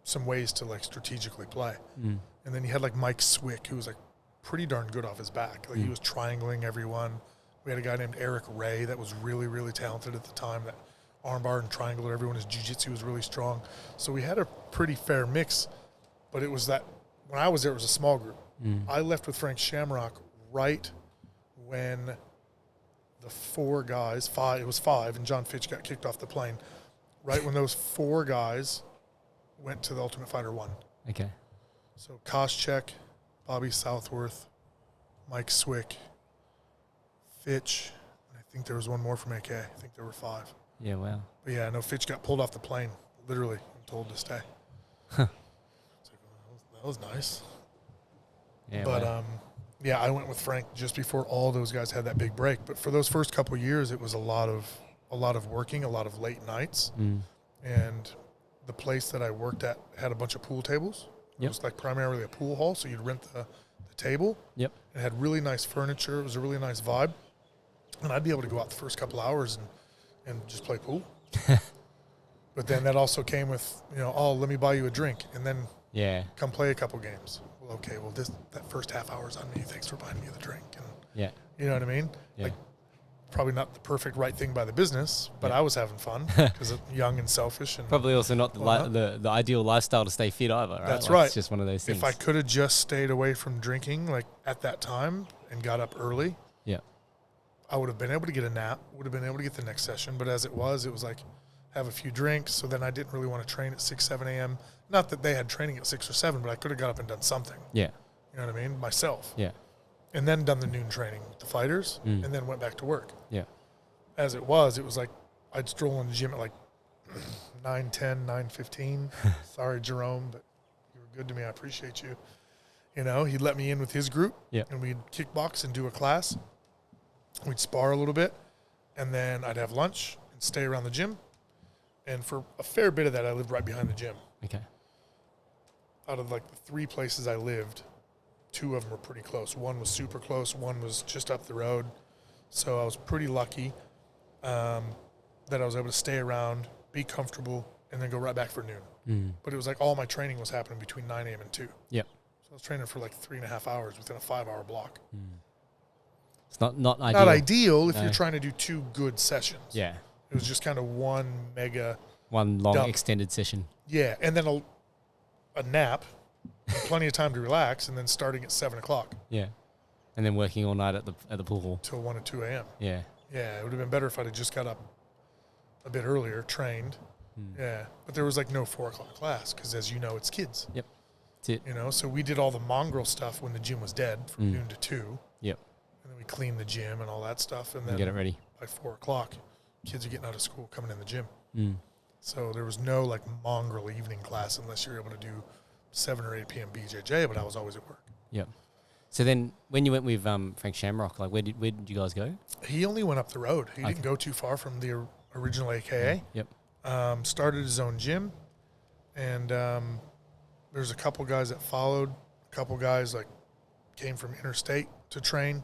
some ways to like strategically play. And then you had like Mike Swick, who was like pretty darn good off his back. Like he was triangling everyone. We had a guy named Eric Ray that was really, really talented at the time, that armbar and triangle everyone. His jiu-jitsu was really strong. So we had a pretty fair mix, but it was that when I was there, it was a small group. I left with Frank Shamrock right when the four guys, it was five, and John Fitch got kicked off the plane. Right when those four guys went to the Ultimate Fighter 1. Okay. So Koscheck, Bobby Southworth, Mike Swick, Fitch, and I think there was one more from AK. I think there were five. Yeah, wow. But yeah, I know Fitch got pulled off the plane, literally, and told to stay. Huh. It's like, that was nice. Yeah, but wow. yeah, I went with Frank just before all those guys had that big break. But for those first couple of years, it was a lot of working, a lot of late nights, and the place that I worked at had a bunch of pool tables. It was like primarily a pool hall, so you'd rent the table. Yep. It had really nice furniture. It was a really nice vibe, and I'd be able to go out the first couple hours and just play pool. But then that also came with, oh, let me buy you a drink, and then come play a couple games. Well, okay, well that first half hour's on me. Thanks for buying me the drink. And you know what I mean? Yeah. Like, probably not the perfect right thing by the business, but I was having fun because I'm young and selfish. And probably also not the ideal lifestyle to stay fit either, right? That's like, right. It's just one of those things. If I could have just stayed away from drinking, like at that time, and got up early, I would have been able to get a nap, would have been able to get the next session. But as it was like have a few drinks. So then I didn't really want to train at 6, 7 a.m. Not that they had training at 6 or 7, but I could have got up and done something. Yeah. You know what I mean? Myself. Yeah. And then done the noon training with the fighters and then went back to work. Yeah. As it was like I'd stroll in the gym at like 9:10, 9:15. Sorry, Jerome, but you were good to me. I appreciate you. He'd let me in with his group and we'd kickbox and do a class. We'd spar a little bit, and then I'd have lunch and stay around the gym. And for a fair bit of that, I lived right behind the gym. Okay. Out of like the 3 places I lived, 2 of them were pretty close. One was super close. One was just up the road. So I was pretty lucky that I was able to stay around, be comfortable, and then go right back for noon. But it was like all my training was happening between 9 a.m. and 2. Yep. So I was training for like 3.5 hours within a 5-hour block. It's not ideal. Not ideal if you're trying to do 2 good sessions. Yeah. It was just kind of one long dump. extended session. Yeah, and then a nap, and plenty of time to relax, and then starting at 7 o'clock. Yeah. And then working all night at the pool hall. Till 1 or 2 a.m. Yeah. Yeah, it would have been better if I'd have just got up a bit earlier, trained. Yeah, but there was like no 4 o'clock class because, as you know, it's kids. Yep. That's it. So we did all the mongrel stuff when the gym was dead from noon to 2. Yep. And then we cleaned the gym and all that stuff. And then get it ready. By 4 o'clock, kids are getting out of school, coming in the gym. So there was no like mongrel evening class unless you're able to do 7 or 8 p.m. BJJ, but I was always at work. Yep. So then when you went with Frank Shamrock, like where did you guys go? He only went up the road. He didn't go too far from the original AKA. Yep. Started his own gym, and there's a couple guys that followed. A couple guys like came from interstate to train.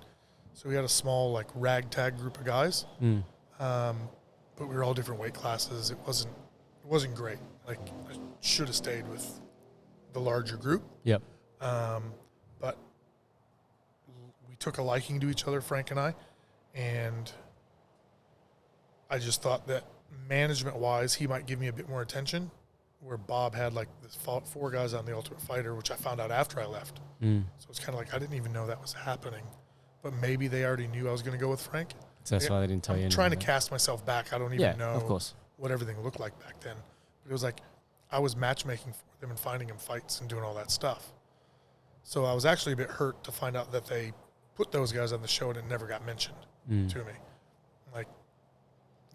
So we had a small like ragtag group of guys. But we were all different weight classes. It wasn't great. Like I should have stayed with the larger group. Yep. But we took a liking to each other, Frank and I, and I just thought that management-wise, he might give me a bit more attention where Bob had like this 4 guys on the Ultimate Fighter, which I found out after I left. So it's kind of like I didn't even know that was happening, but maybe they already knew I was going to go with Frank. So that's why they didn't tell you. I'm trying to cast myself back. I don't even know of course. what everything looked like back then. But it was like I was matchmaking for them and finding them fights and doing all that stuff. So I was actually a bit hurt to find out that they put those guys on the show and it never got mentioned to me. Like,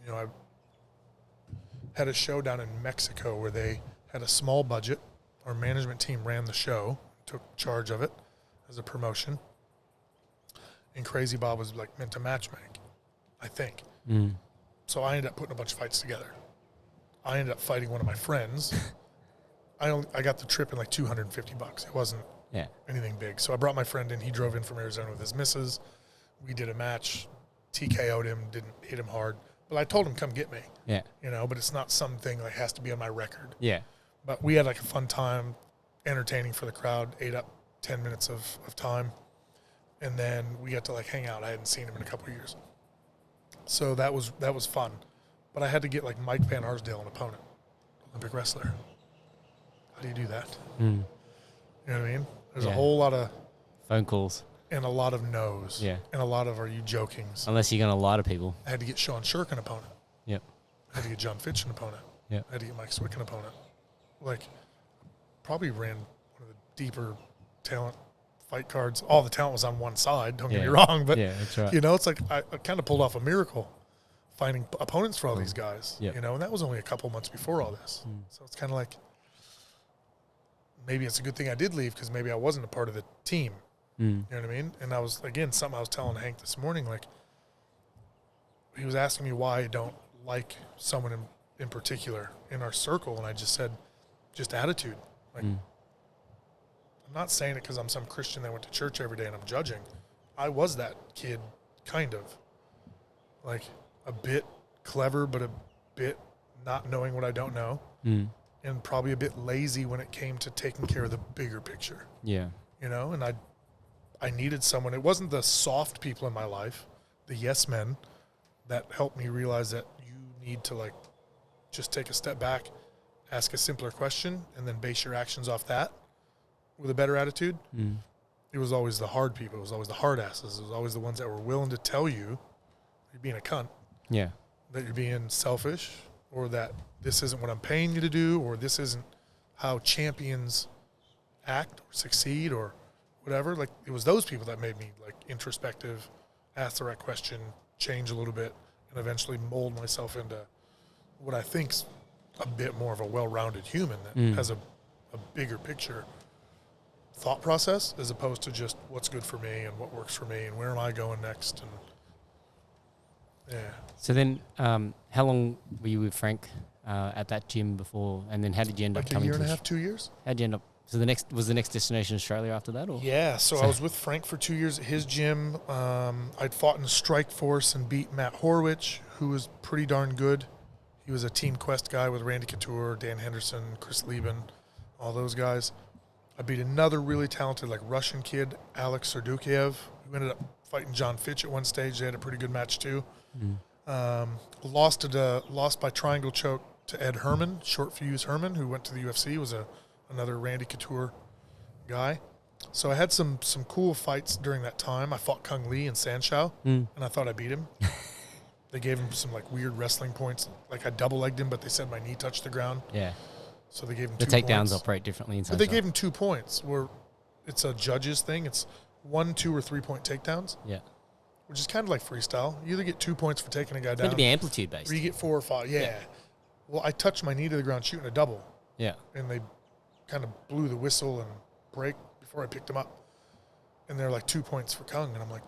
you know, I had a show down in Mexico where they had a small budget. Our management team ran the show, took charge of it as a promotion. And Crazy Bob was like meant to matchmake, I think. So I ended up putting a bunch of fights together. I ended up fighting one of my friends. I got the trip in like $250. It wasn't anything big. So I brought my friend in. He drove in from Arizona with his missus. We did a match. TKO'd him, didn't hit him hard. But I told him, come get me. Yeah. You know, but it's not something that has to be on my record. Yeah. But we had like a fun time, entertaining for the crowd, ate up 10 minutes of time. And then we got to like hang out. I hadn't seen him in a couple of years. So that was fun. But I had to get like Mike Van Arsdale an opponent, Olympic wrestler. How do you do that? You know what I mean? There's a whole lot of phone calls. And a lot of no's. Yeah. And a lot of are you jokings. Unless you're going to lie to people. I had to get Sean Shirk an opponent. Yep. I had to get John Fitch an opponent. Yep. I had to get Mike Swick an opponent. Like, probably ran one of the deeper talent fight cards. All the talent was on one side, don't get me wrong. But, that's right. you know, it's like I kind of pulled off a miracle finding opponents for all these guys. Yep. You know, and that was only a couple months before all this. So it's kind of like maybe it's a good thing I did leave because maybe I wasn't a part of the team. You know what I mean? And I was, again, something I was telling Hank this morning, like, he was asking me why I don't like someone in particular in our circle, and I just said, just attitude. Like, I'm not saying it because I'm some Christian that went to church every day and I'm judging. I was that kid, kind of. Like, a bit clever, but a bit not knowing what I don't know, and probably a bit lazy when it came to taking care of the bigger picture. Yeah. You know, and I needed someone. It wasn't the soft people in my life, the yes men, that helped me realize that you need to, like, just take a step back, ask a simpler question, and then base your actions off that with a better attitude. It was always the hard people. It was always the hard asses. It was always the ones that were willing to tell you you're being a cunt. Yeah. That you're being selfish, or that this isn't what I'm paying you to do, or this isn't how champions act or succeed or whatever. Like, it was those people that made me, like, introspective, ask the right question, change a little bit, and eventually mold myself into what I think's a bit more of a well-rounded human that has a bigger picture thought process, as opposed to just what's good for me and what works for me and where am I going next. And So then, how long were you with Frank at that gym before, and then how did you end up coming? Like a year and a half, 2 years. How'd you end up? So was the next destination Australia after that, or? Yeah, so I was with Frank for 2 years at his gym. I'd fought in Strike Force and beat Matt Horwich, who was pretty darn good. He was a Team Quest guy with Randy Couture, Dan Henderson, Chris Lieben, all those guys. I beat another really talented, like, Russian kid, Alex Serdukiev, who ended up fighting John Fitch at one stage. They had a pretty good match too. Lost by triangle choke to Ed Herman, Short Fuse Herman, who went to the UFC, was another Randy Couture guy. So I had some cool fights during that time. I fought Kung Lee in Sanshao, and I thought I beat him. They gave him some, like, weird wrestling points. Like, I double-legged him, but they said my knee touched the ground. Yeah. So they gave him 2 points. The takedowns operate differently in Sanshao. But they gave him 2 points, where it's a judge's thing. It's 1, 2, or 3 point takedowns. Yeah. Which is kind of like freestyle. You either get 2 points for taking a guy down. It's meant to be amplitude-based. Or you get 4 or 5. Yeah. Well, I touched my knee to the ground shooting a double. Yeah. And they kind of blew the whistle and break before I picked him up. And they're like 2 points for Kung. And I'm like,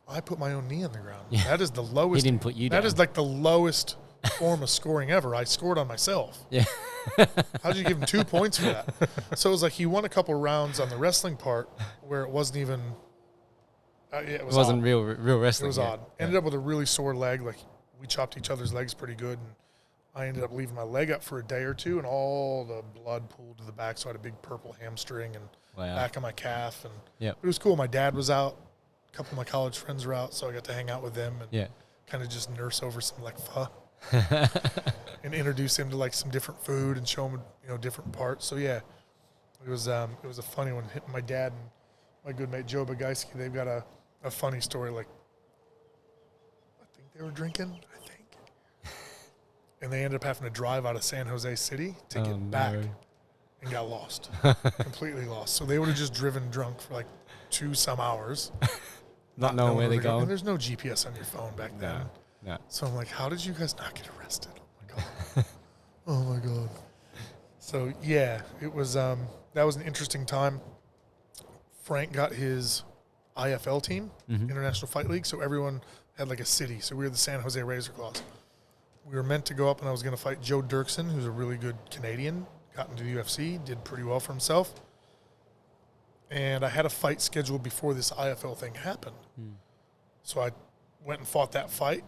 I put my own knee on the ground. Yeah. That is the lowest. He didn't put you down. That is like the lowest form of scoring ever. I scored on myself. Yeah. How'd you give him 2 points for that? So it was like he won a couple rounds on the wrestling part where it wasn't even it wasn't real wrestling. It was odd. Ended up with a really sore leg. Like, we chopped each other's legs pretty good, and I ended up leaving my leg up for a day or two, and all the blood pooled to the back, so I had a big purple hamstring and back of my calf. And it was cool. My dad was out. A couple of my college friends were out, so I got to hang out with them and kind of just nurse over some like pho. and introduce him to like some different food and show him, different parts. So yeah, it was a funny one. My dad and my good mate Joe Bagaiski, they've got a funny story. Like, I think they were drinking, and they ended up having to drive out of San Jose City to get back, and got lost, completely lost. So they would have just driven drunk for like 2 some hours, not knowing where they're going. And there's no GPS on your phone back then. No. So I'm like, how did you guys not get arrested? Oh my god. Oh my god. So yeah, it was that was an interesting time. Frank got his IFL team, International Fight League, so everyone had like a city. So we were the San Jose Razor Claws. We were meant to go up, and I was going to fight Joe Dirksen, who's a really good Canadian, got into the UFC, did pretty well for himself. And I had a fight scheduled before this IFL thing happened. So I went and fought that fight.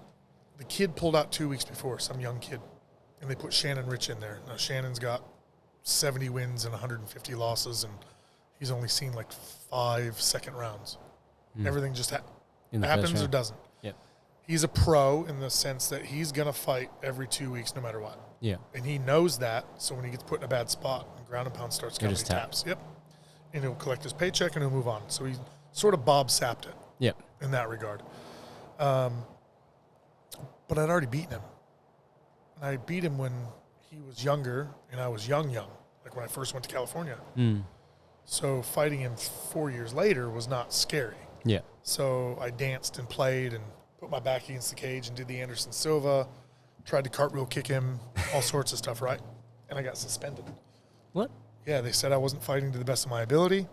The kid pulled out 2 weeks before, some young kid, and they put Shannon Rich in there. Now, Shannon's got 70 wins and 150 losses, and he's only seen like 5 second rounds. Everything just happens or doesn't. Yep. He's a pro in the sense that he's going to fight every 2 weeks no matter what. Yeah. And he knows that, so when he gets put in a bad spot and ground and pound starts coming, he taps. Yep. And he'll collect his paycheck and he'll move on. So he sort of Bob sapped it. Yep. In that regard. But I'd already beaten him. And I beat him when he was younger and I was young, like when I first went to California. So fighting him 4 years later was not scary. Yeah. So I danced and played and put my back against the cage and did the Anderson Silva, tried to cartwheel kick him, all sorts of stuff, right? And I got suspended. What? Yeah, they said I wasn't fighting to the best of my ability.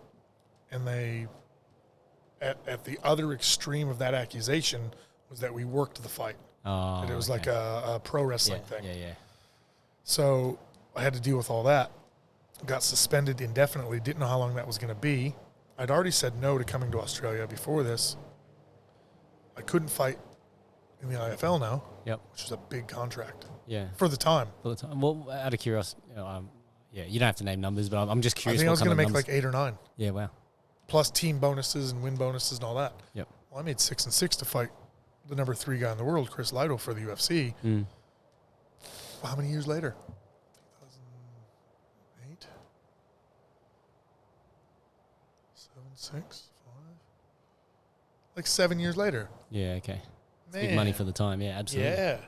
And they, at the other extreme of that accusation, was that we worked the fight. Oh, and it was like a pro wrestling thing. Yeah. So I had to deal with all that. Got suspended indefinitely. Didn't know how long that was going to be. I'd already said no to coming to Australia before this. I couldn't fight in the IFL now. Yep. Which was a big contract. Yeah. For the time. Well, out of curiosity, you don't have to name numbers, but I'm just curious. I think I was going to make like 8 or 9. Yeah, wow. Plus team bonuses and win bonuses and all that. Yep. Well, I made 6 and 6 to fight the number 3 guy in the world, Chris Lytle, for the UFC. Well, how many years later? 2008? 7, 6, 5? Like 7 years later. Yeah, okay. Big money for the time, yeah, absolutely. Yeah.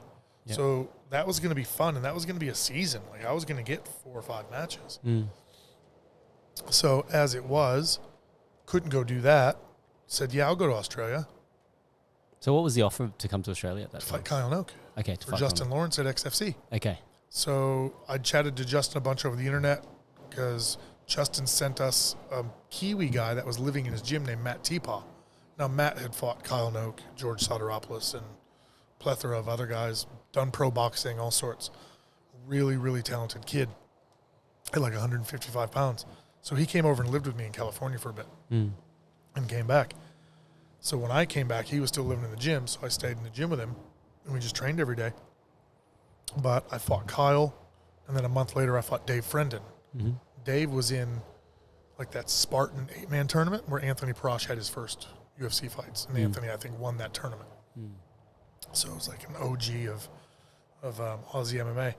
Yep. So that was going to be fun, and that was going to be a season. Like I was going to get 4 or 5 matches. So as it was, couldn't go do that. Said, yeah, I'll go to Australia. So what was the offer to come to Australia at that time? Fight Kyle Noak. Okay, for Justin Lawrence at XFC. Okay. So I chatted to Justin a bunch over the internet because Justin sent us a Kiwi guy that was living in his gym named Matt Teepaw. Now, Matt had fought Kyle Noak, George Soteropoulos, and plethora of other guys, done pro boxing, all sorts. Really, really talented kid at like 155 pounds. So he came over and lived with me in California for a bit and came back. So when I came back, he was still living in the gym, so I stayed in the gym with him, and we just trained every day. But I fought Kyle, and then a month later I fought Dave Frendon. Dave was in like that Spartan 8-man tournament where Anthony Parash had his first UFC fights, and Anthony, I think, won that tournament. So it was like an OG of Aussie MMA.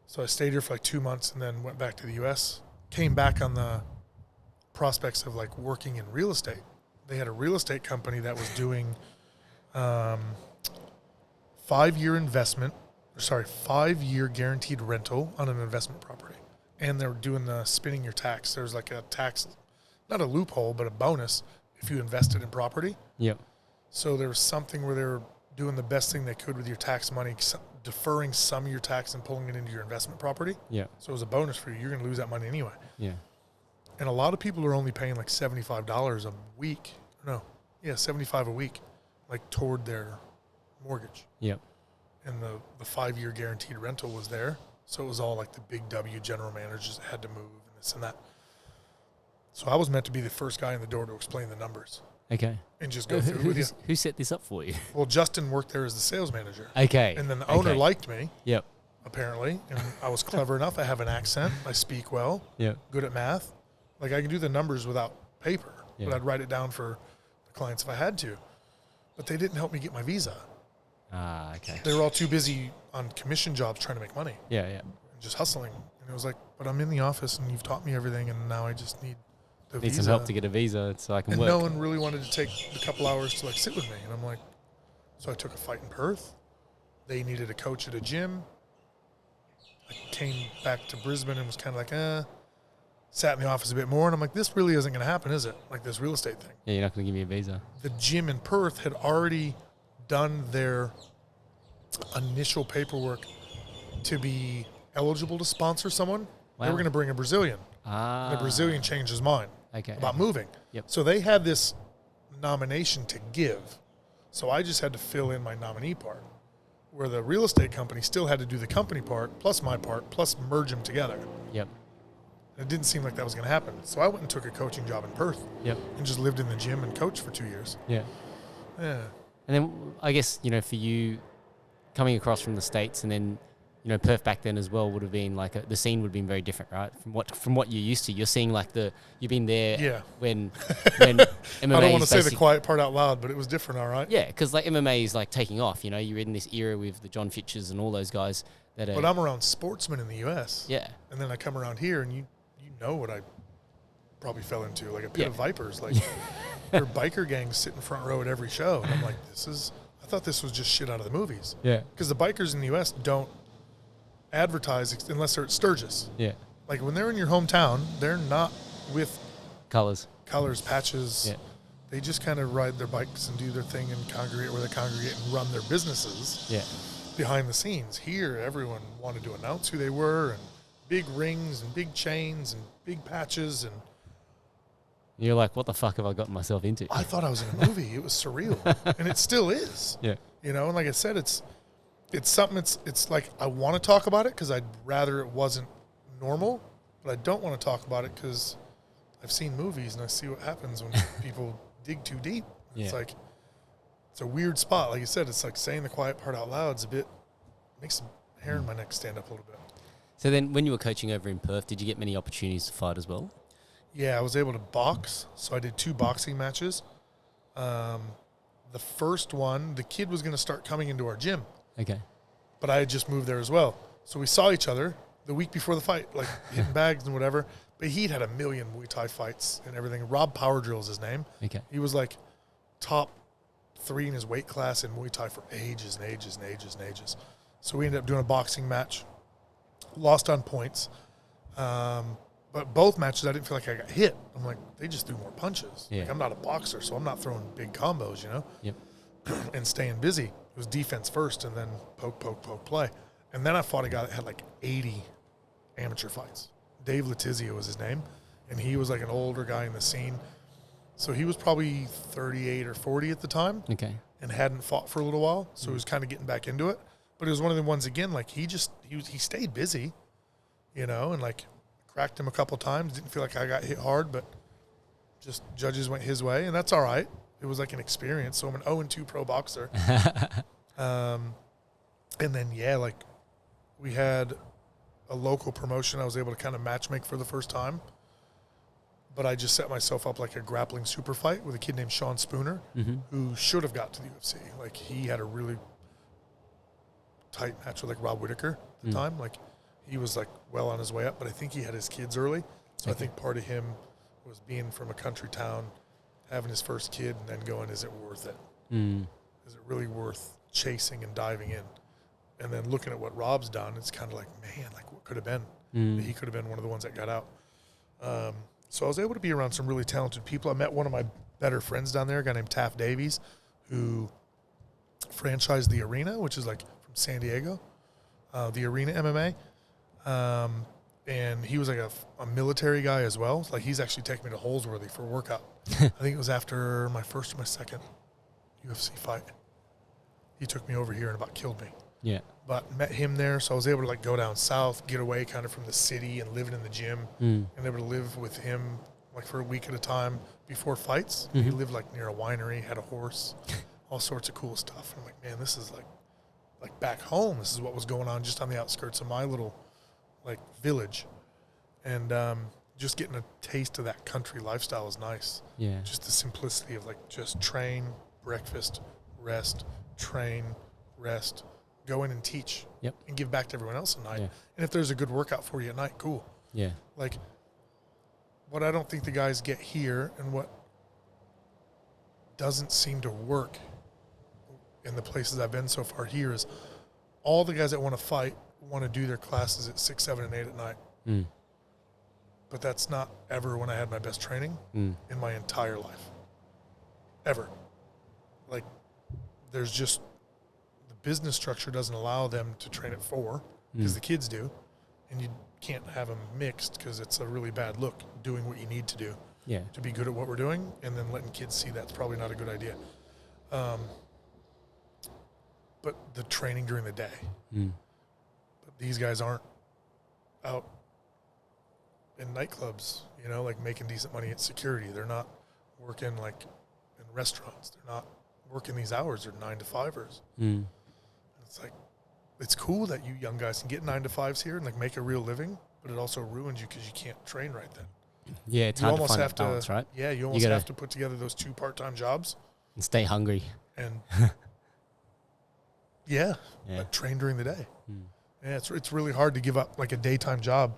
So I stayed here for like 2 months and then went back to the U.S., came back on the prospects of like working in real estate. They had a real estate company that was doing 5-year guaranteed rental on an investment property. And they were doing the spinning your tax. There's like a tax, not a loophole, but a bonus if you invested in property. Yep. So there was something where they were doing the best thing they could with your tax money, deferring some of your tax and pulling it into your investment property. Yeah. So it was a bonus for you. You're going to lose that money anyway. Yeah. And a lot of people are only paying like $75 a week. No. Yeah, $75 a week, like toward their mortgage. Yep. And the 5-year guaranteed rental was there. So it was all like the big W general managers that had to move and this and that. So I was meant to be the first guy in the door to explain the numbers. Okay. And just go through with you. Who set this up for you? Well, Justin worked there as the sales manager. Okay. And then the owner liked me. Yep. Apparently. And I was clever enough. I have an accent. I speak well. Yep. Good at math. Like I can do the numbers without paper. Yeah. But I'd write it down for the clients if I had to. But they didn't help me get my visa. Ah, okay. They were all too busy on commission jobs trying to make money. Yeah, yeah. And just hustling. And it was like, but I'm in the office and you've taught me everything, and now I just need the Need visa. some help to get a visa so I can And work. no one really wanted to take a couple hours to like sit with me. And I'm like, so I took a fight in Perth. They needed a coach at a gym. I came back to Brisbane and was kind of like, sat in the office a bit more. And I'm like, this really isn't going to happen, is it? Like this real estate thing. Yeah, you're not going to give me a visa. The gym in Perth had already done their initial paperwork to be eligible to sponsor someone. Wow. They were going to bring a Brazilian. Ah. The Brazilian changed his mind about moving. Yep. So they had this nomination to give. So I just had to fill in my nominee part, where the real estate company still had to do the company part, plus my part, plus merge them together. Yep. And it didn't seem like that was going to happen. So I went and took a coaching job in Perth. Yep. And just lived in the gym and coached for 2 years. Yeah. Yeah. And then I guess, for you coming across from the States and then, Perth back then as well would have been like the scene would have been very different, right? From what you're used to. You're seeing like you've been there when MMA I don't want to say the quiet part out loud, but it was different, all right? Yeah, because like MMA is like taking off, you're in this era with the John Fitches and all those guys that are... But I'm around sportsmen in the U.S. Yeah. And then I come around here and you know what I probably fell into, like a pit of vipers. Like there are biker gangs sitting front row at every show. And I'm like, I thought this was just shit out of the movies. Yeah. Because the bikers in the U.S. don't advertise unless they're at Sturgis. Yeah. Like when they're in your hometown, they're not with colors, patches. Yeah. They just kind of ride their bikes and do their thing and congregate where they congregate and run their businesses. Yeah. Behind the scenes. Here, everyone wanted to announce who they were, and big rings and big chains and big patches. And you're like, what the fuck have I gotten myself into? I thought I was in a movie. It was surreal. And it still is. Yeah. And like I said, it's something, it's like I want to talk about it because I'd rather it wasn't normal, but I don't want to talk about it because I've seen movies and I see what happens when people dig too deep. It's like, it's a weird spot. Like you said, it's like saying the quiet part out loud is makes the hair in my neck stand up a little bit. So then when you were coaching over in Perth, did you get many opportunities to fight as well? Yeah, I was able to box. So I did 2 boxing matches. The first one, the kid was going to start coming into our gym. Okay. But I had just moved there as well. So we saw each other the week before the fight, like hitting bags and whatever. But he'd had a million Muay Thai fights and everything. Rob Powerdrill is his name. Okay. He was like top 3 in his weight class in Muay Thai for ages and ages and ages and ages. So we ended up doing a boxing match. Lost on points. But both matches, I didn't feel like I got hit. I'm like, they just threw more punches. Yeah. Like, I'm not a boxer, so I'm not throwing big combos, Yep. and staying busy. It was defense first and then poke, play. And then I fought a guy that had like 80 amateur fights. Dave Letizia was his name, and he was like an older guy in the scene. So he was probably 38 or 40 at the time. Okay. And hadn't fought for a little while, so he was kind of getting back into it. But it was one of the ones, again, like he stayed busy, and like cracked him a couple times. Didn't feel like I got hit hard, but just judges went his way, and that's all right. It was like an experience. So I'm an 0-2 pro boxer. And then, like we had a local promotion. I was able to kind of match make for the first time. But I just set myself up like a grappling super fight with a kid named Sean Spooner, who should have got to the UFC. Like he had a really tight match with like Rob Whittaker at the time. Like he was like well on his way up, but I think he had his kids early. So I think part of him was being from a country town, having his first kid, and then going, is it worth it? Is it really worth chasing and diving in? And then looking at what Rob's done, it's kind of like, man, like what could have been? He could have been one of the ones that got out. So I was able to be around some really talented people. I met one of my better friends down there, a guy named Taff Davies, who franchised the Arena, which is like from San Diego, the Arena MMA. And he was like a military guy as well. Like he's actually taken me to Holsworthy for a workout. I think it was after my first or my second UFC fight. He took me over here and about killed me. Yeah. But met him there, so I was able to like go down south, get away kind of from the city and living in the gym, and able to live with him like for a week at a time before fights. He lived like near a winery, had a horse, all sorts of cool stuff. And I'm like, man, this is like back home. This is what was going on just on the outskirts of my little like village. And just getting a taste of that country lifestyle is nice. Yeah. Just the simplicity of like just train, breakfast, rest, train, rest, go in and teach, Yep. and give back to everyone else at night. Yeah. And if there's a good workout for you at night, cool. Yeah. Like, what I don't think the guys get here, and what doesn't seem to work in the places I've been so far here, is all the guys that want to fight want to do their classes at 6, 7, and 8 at night. Mm. But that's not ever when I had my best training in my entire life. Ever. Like, there's just, the business structure doesn't allow them to train at 4 because the kids do. And you can't have them mixed because it's a really bad look doing what you need to do to be good at what we're doing, and then letting kids see that's probably not a good idea. But the training during the day. But these guys aren't out in nightclubs, you know, like making decent money at security. They're not working like in restaurants. They're not working these hours. They're 9 to 5ers. It's like, it's cool that you young guys can get 9 to 5s here and like make a real living, but it also ruins you because you can't train right then. Yeah, it's hard to find that balance, right? Yeah, you almost have to put together those 2 part-time jobs. And stay hungry. And but train during the day. Yeah, it's really hard to give up like a daytime job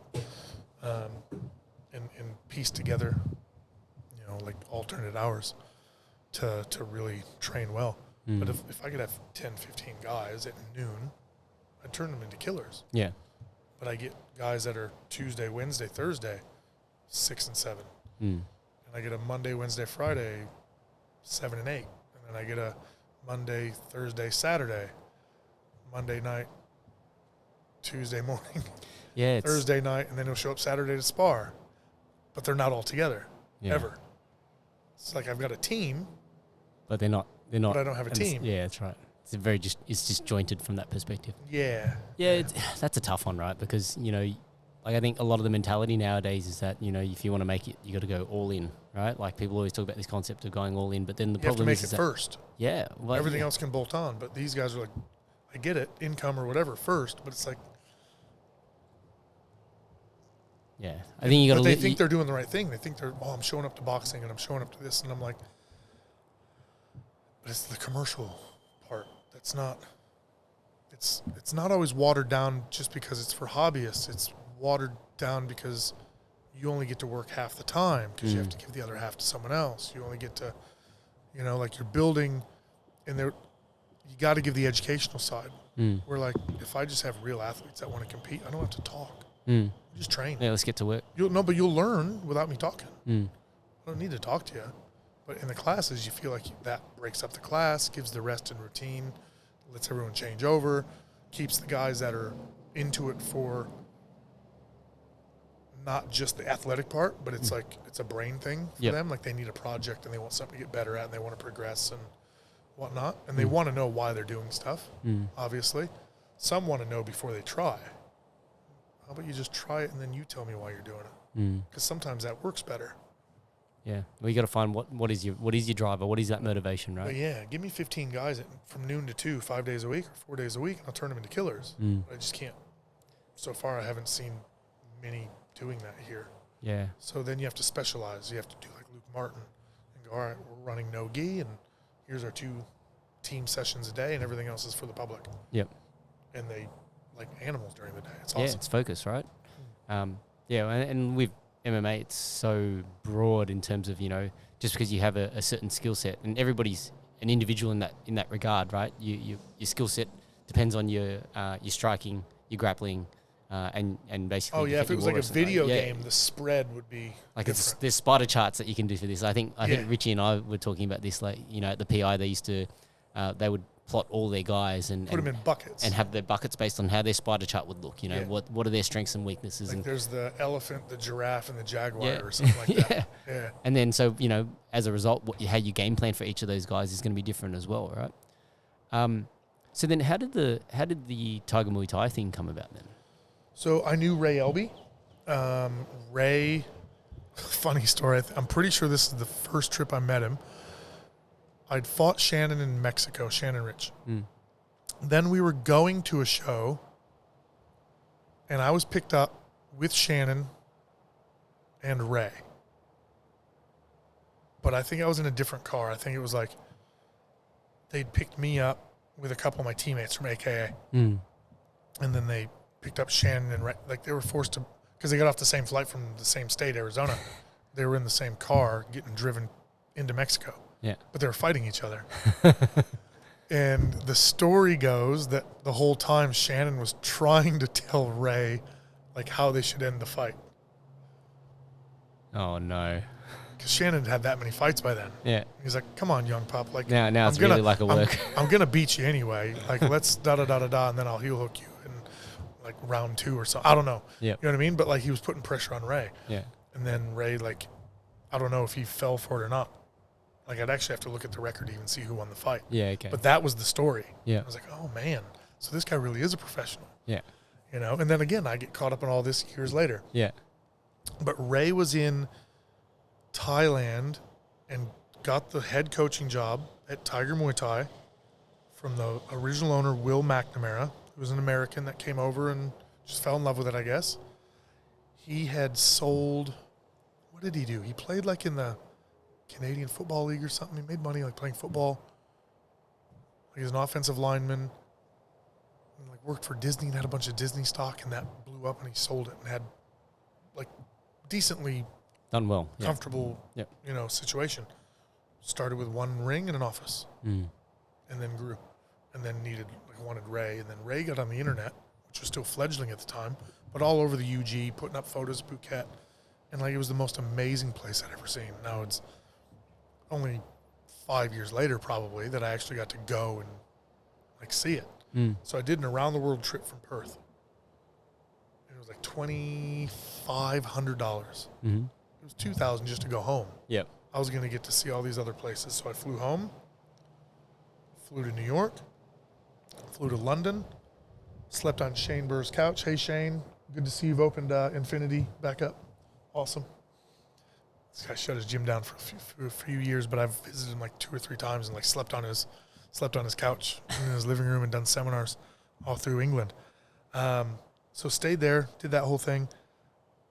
and piece together, you know, like alternate hours to really train well. But if I could have 10, 15 guys at noon, I'd turn them into killers. Yeah. But I get guys that are Tuesday, Wednesday, Thursday, 6 and 7. And I get a Monday, Wednesday, Friday, 7 and 8. And then I get a Monday, Thursday, Saturday, Monday night, Tuesday morning, Thursday night, and then he'll show up Saturday to spar. But they're not all together, ever. It's like I've got a team. But they're not. But I don't have a team. Yeah, that's right. It's disjointed from that perspective. Yeah. Yeah, that's a tough one, right? Because, you know, like I think a lot of the mentality nowadays is that, you know, if you want to make it, you got to go all in, right? Like people always talk about this concept of going all in, but then the problem is you have to make it first. Yeah. Well, everything else can bolt on, but these guys are like, I get it, income or whatever first, but it's like. Yeah. I think you got to. But they think they're doing the right thing. They think I'm showing up to boxing and I'm showing up to this, and I'm like, but it's the commercial part. That's not. It's not always watered down just because it's for hobbyists. It's watered down because you only get to work half the time because you have to give the other half to someone else. You only get to, you know, like you're building, and you got to give the educational side. Where like if I just have real athletes that want to compete, I don't have to talk. Just train. Yeah, let's get to work. But you'll learn without me talking. I don't need to talk to you. But in the classes, you feel like that breaks up the class, gives the rest and routine, lets everyone change over, keeps the guys that are into it for not just the athletic part, but it's like it's a brain thing for them. Like they need a project and they want something to get better at and they want to progress and whatnot. And they want to know why they're doing stuff, obviously. Some want to know before they try. How about you just try it and then you tell me why you're doing it? Because sometimes that works better. Yeah, well, you got to find what is your driver, what is that motivation, right? But yeah, give me 15 guys from noon to 2, 5 days a week or 4 days a week, and I'll turn them into killers. But I just can't. So far, I haven't seen many doing that here. Yeah. So then you have to specialize. You have to do like Luke Martin and go, all right, we're running no gi, and here's our 2 team sessions a day, and everything else is for the public. Yep. And they like animals during the day. It's awesome. Yeah, it's focus, right? Yeah, and with MMA, it's so broad in terms of, you know, just because you have a certain skill set, and everybody's an individual in that regard, right? Your skill set depends on your striking, your grappling, and basically. Oh yeah, if it was like a video game, the spread would be like there's spider charts that you can do for this. I think Richie and I were talking about this, like, you know, at the PI they used to they would plot all their guys and put them in buckets and have their buckets based on how their spider chart would look. You know, what are their strengths and weaknesses? Like and there's the elephant, the giraffe, and the jaguar or something like that. Yeah. And then so, you know, as a result, how you game plan for each of those guys is going to be different as well, right? So then, how did the Tiger Muay Thai thing come about then? So I knew Ray Elby. Ray, funny story. I'm pretty sure this is the first trip I met him. I'd fought Shannon in Mexico, Shannon Rich. Then we were going to a show, and I was picked up with Shannon and Ray. But I think I was in a different car. I think it was like they'd picked me up, with a couple of my teammates from AKA. Mm. And then they picked up Shannon and Ray. Like, they were forced to, because they got off the same flight from the same state, Arizona. They were in the same car getting driven into Mexico. Yeah. But they were fighting each other. And the story goes that the whole time Shannon was trying to tell Ray, like, how they should end the fight. Oh, no. Because Shannon had that many fights by then. Yeah. He's like, come on, young pup. Like, Now it's really like a work. I'm going to beat you anyway. Like, let's da-da-da-da-da, and then I'll heel hook you in, like, round 2 or something. I don't know. Yeah. You know what I mean? But, like, he was putting pressure on Ray. Yeah. And then Ray, like, I don't know if he fell for it or not. Like, I'd actually have to look at the record to even see who won the fight. Yeah, okay. But that was the story. Yeah. I was like, oh, man. So this guy really is a professional. Yeah. You know? And then, again, I get caught up in all this years later. Yeah. But Ray was in Thailand and got the head coaching job at Tiger Muay Thai from the original owner, Will McNamara, who was an American that came over and just fell in love with it, I guess. He had sold, what did he do? He played like in the Canadian Football League or something. He made money like playing football. Like, he was an offensive lineman. And like, worked for Disney and had a bunch of Disney stock, and that blew up, and he sold it and had like decently Done well. Yeah. comfortable, Yep. you know, situation. Started with one ring and an office, Mm. and then grew, and then wanted Ray, and then Ray got on the internet, which was still fledgling at the time, but all over the UG, putting up photos of Phuket, and like, it was the most amazing place I'd ever seen. Now it's only 5 years later probably that I actually got to go and like see it. Mm. So I did an around the world trip from Perth. It was like $2,500. Mm-hmm. It was $2,000 just to go home. Yep. I was going to get to see all these other places. So I flew home, flew to New York, flew to London, slept on Shane Burr's couch. Hey, Shane, good to see you've opened Infinity back up. Awesome. This guy shut his gym down for a few years, but I've visited him like 2 or 3 times and like slept on his couch in his living room and done seminars all through England. So stayed there, did that whole thing,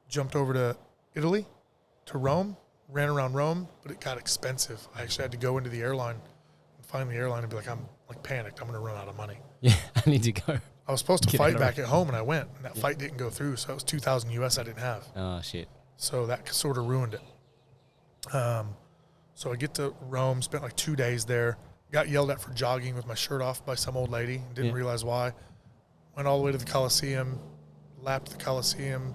jumped over to Italy, to Rome, ran around Rome, but it got expensive. I actually had to go into the airline and find the airline and be like, I'm like panicked. I'm going to run out of money. Yeah, I need to go. I was supposed to Get fight out back at home, and I went, and that fight didn't go through. So it was $2,000 US I didn't have. Oh, shit. So that sort of ruined it. So I get to Rome, spent like 2 days there, got yelled at for jogging with my shirt off by some old lady, didn't realize why. Went all the way to the Coliseum, lapped the Coliseum,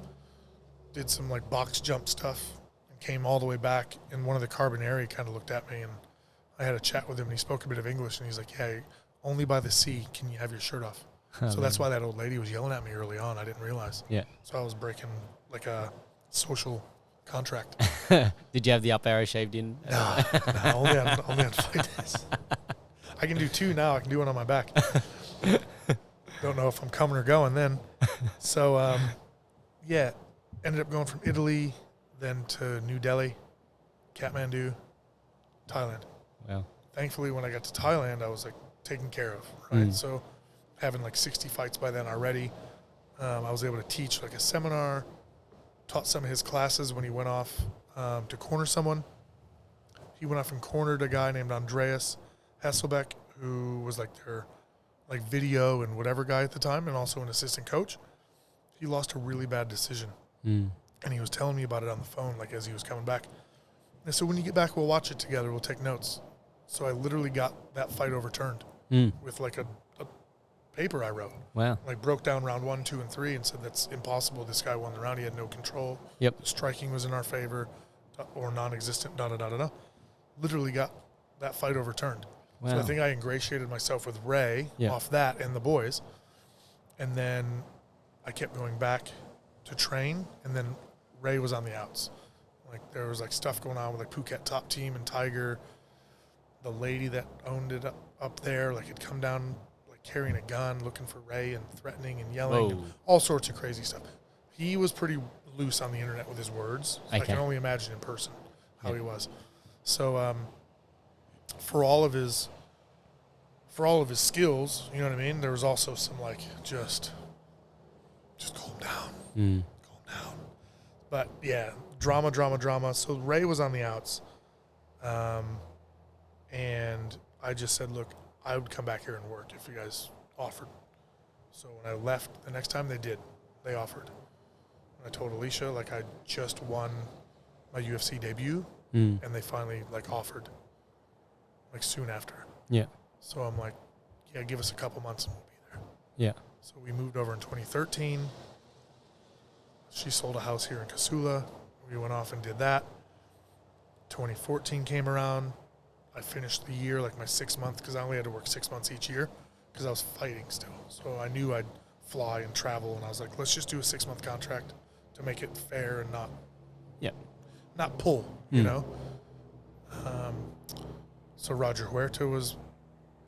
did some like box jump stuff, and came all the way back. And one of the Carbonari kind of looked at me, and I had a chat with him, and he spoke a bit of English, and he's like, yeah, only by the sea can you have your shirt off. So that's why that old lady was yelling at me early on. I didn't realize. Yeah. So I was breaking like a social contract. Did you have the up arrow shaved in? No, only on fight days. I can do 2 now. I can do one on my back. Don't know if I'm coming or going then. So, ended up going from Italy, then to New Delhi, Kathmandu, Thailand. Wow. Thankfully, when I got to Thailand, I was like taken care of, right? So having like 60 fights by then already, I was able to teach like a seminar, taught some of his classes when he went off to corner someone. He went off and cornered a guy named Andreas Hasselbeck, who was like their like video and whatever guy at the time, and also an assistant coach. He lost a really bad decision. And he was telling me about it on the phone, like as he was coming back. And so when you get back, we'll watch it together. We'll take notes. So I literally got that fight overturned with like a paper I wrote. Wow. Like broke down round 1, 2, and 3 and said that's impossible. This guy won the round. He had no control. Yep. The striking was in our favor or non-existent, da-da-da-da-da. Literally got that fight overturned. Wow. So I think I ingratiated myself with Ray off that and the boys. And then I kept going back to train, and then Ray was on the outs. Like there was like stuff going on with like Phuket Top Team and Tiger. The lady that owned it up there like had come down like carrying a gun looking for Ray and threatening and yelling and all sorts of crazy stuff. He was pretty loose on the internet with his words. So I can only imagine in person how he was. So for all of his skills, you know what I mean, there was also some like just calm down. Calm down. But yeah, drama. So Ray was on the outs. And I just said, look, I would come back here and work if you guys offered. So when I left, the next time they offered. And I told Alicia, like, I just won my UFC debut, and they finally, like, offered, like, soon after. Yeah. So I'm like, yeah, give us a couple months and we'll be there. Yeah. So we moved over in 2013. She sold a house here in Casula. We went off and did that. 2014 came around. I finished the year, like my 6 months, because I only had to work 6 months each year because I was fighting still. So I knew I'd fly and travel, and I was like, let's just do a 6-month contract to make it fair and not pull, you know. So Roger Huerta was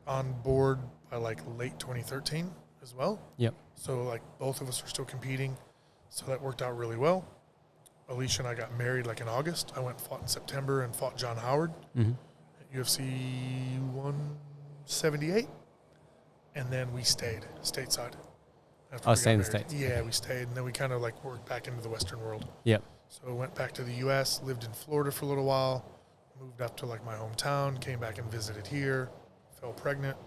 on board by like late 2013 as well. Yep. So like both of us were still competing, so that worked out really well. Alicia and I got married like in August. I went and fought in September and fought John Howard at UFC 178, and then we stayed stateside. Stay in the States. Yeah, we stayed, and then we kind of like worked back into the Western world. Yep. So I went back to the U.S., lived in Florida for a little while, moved up to like my hometown, came back and visited here, fell pregnant.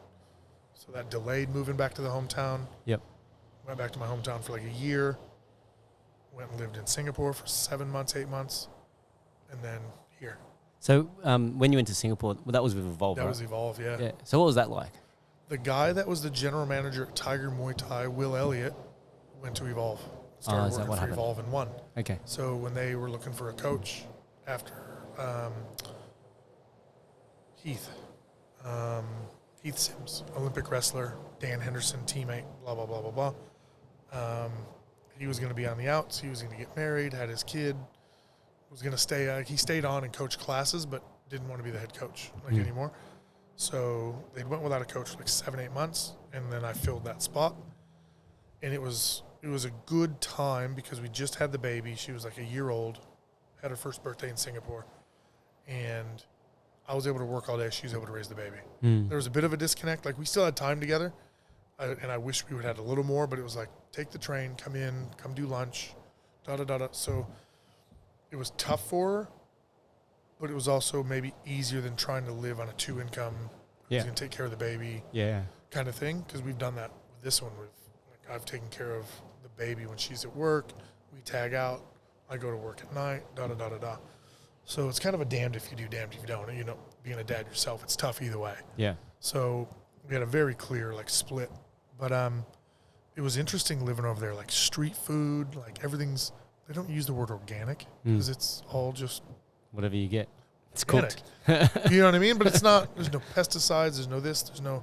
So that delayed moving back to the hometown. Yep. Went back to my hometown for like a year, went and lived in Singapore for 7 months, 8 months, and then here. So when you went to Singapore, well, that was with Evolve, That right? was Evolve, yeah. Yeah. So what was that like? The guy that was the general manager at Tiger Muay Thai, Will Elliott, went to Evolve. Started is that working what for happened? Evolve and won. Okay. So when they were looking for a coach after Heath Sims, Olympic wrestler, Dan Henderson, teammate, blah, blah, blah, blah, blah. He was going to be on the outs. He was going to get married, had his kid, was going to stay. He stayed on and coached classes, but didn't want to be the head coach anymore. So they went without a coach for like 7-8 months, and then I filled that spot. And it was a good time because we just had the baby. She was like a year old, had her first birthday in Singapore, and I was able to work all day. She was able to raise the baby. There was a bit of a disconnect. Like, we still had time together, and I wish we would have had a little more, but it was like, take the train, come in, come do lunch, da-da-da-da. So it was tough for her, but it was also maybe easier than trying to live on a 2-income, who's going to take care of the baby kind of thing, because we've done that with this one. I've taken care of the baby when she's at work. We tag out. I go to work at night, da-da-da-da-da. So it's kind of a damned if you do, damned if you don't. You know, being a dad yourself, it's tough either way. Yeah. So we had a very clear, like, split. But it was interesting living over there, like street food, like everything's, they don't use the word organic because it's all just whatever you get. It's organic. cooked. You know what I mean? But it's not, there's no pesticides, there's no this, there's no,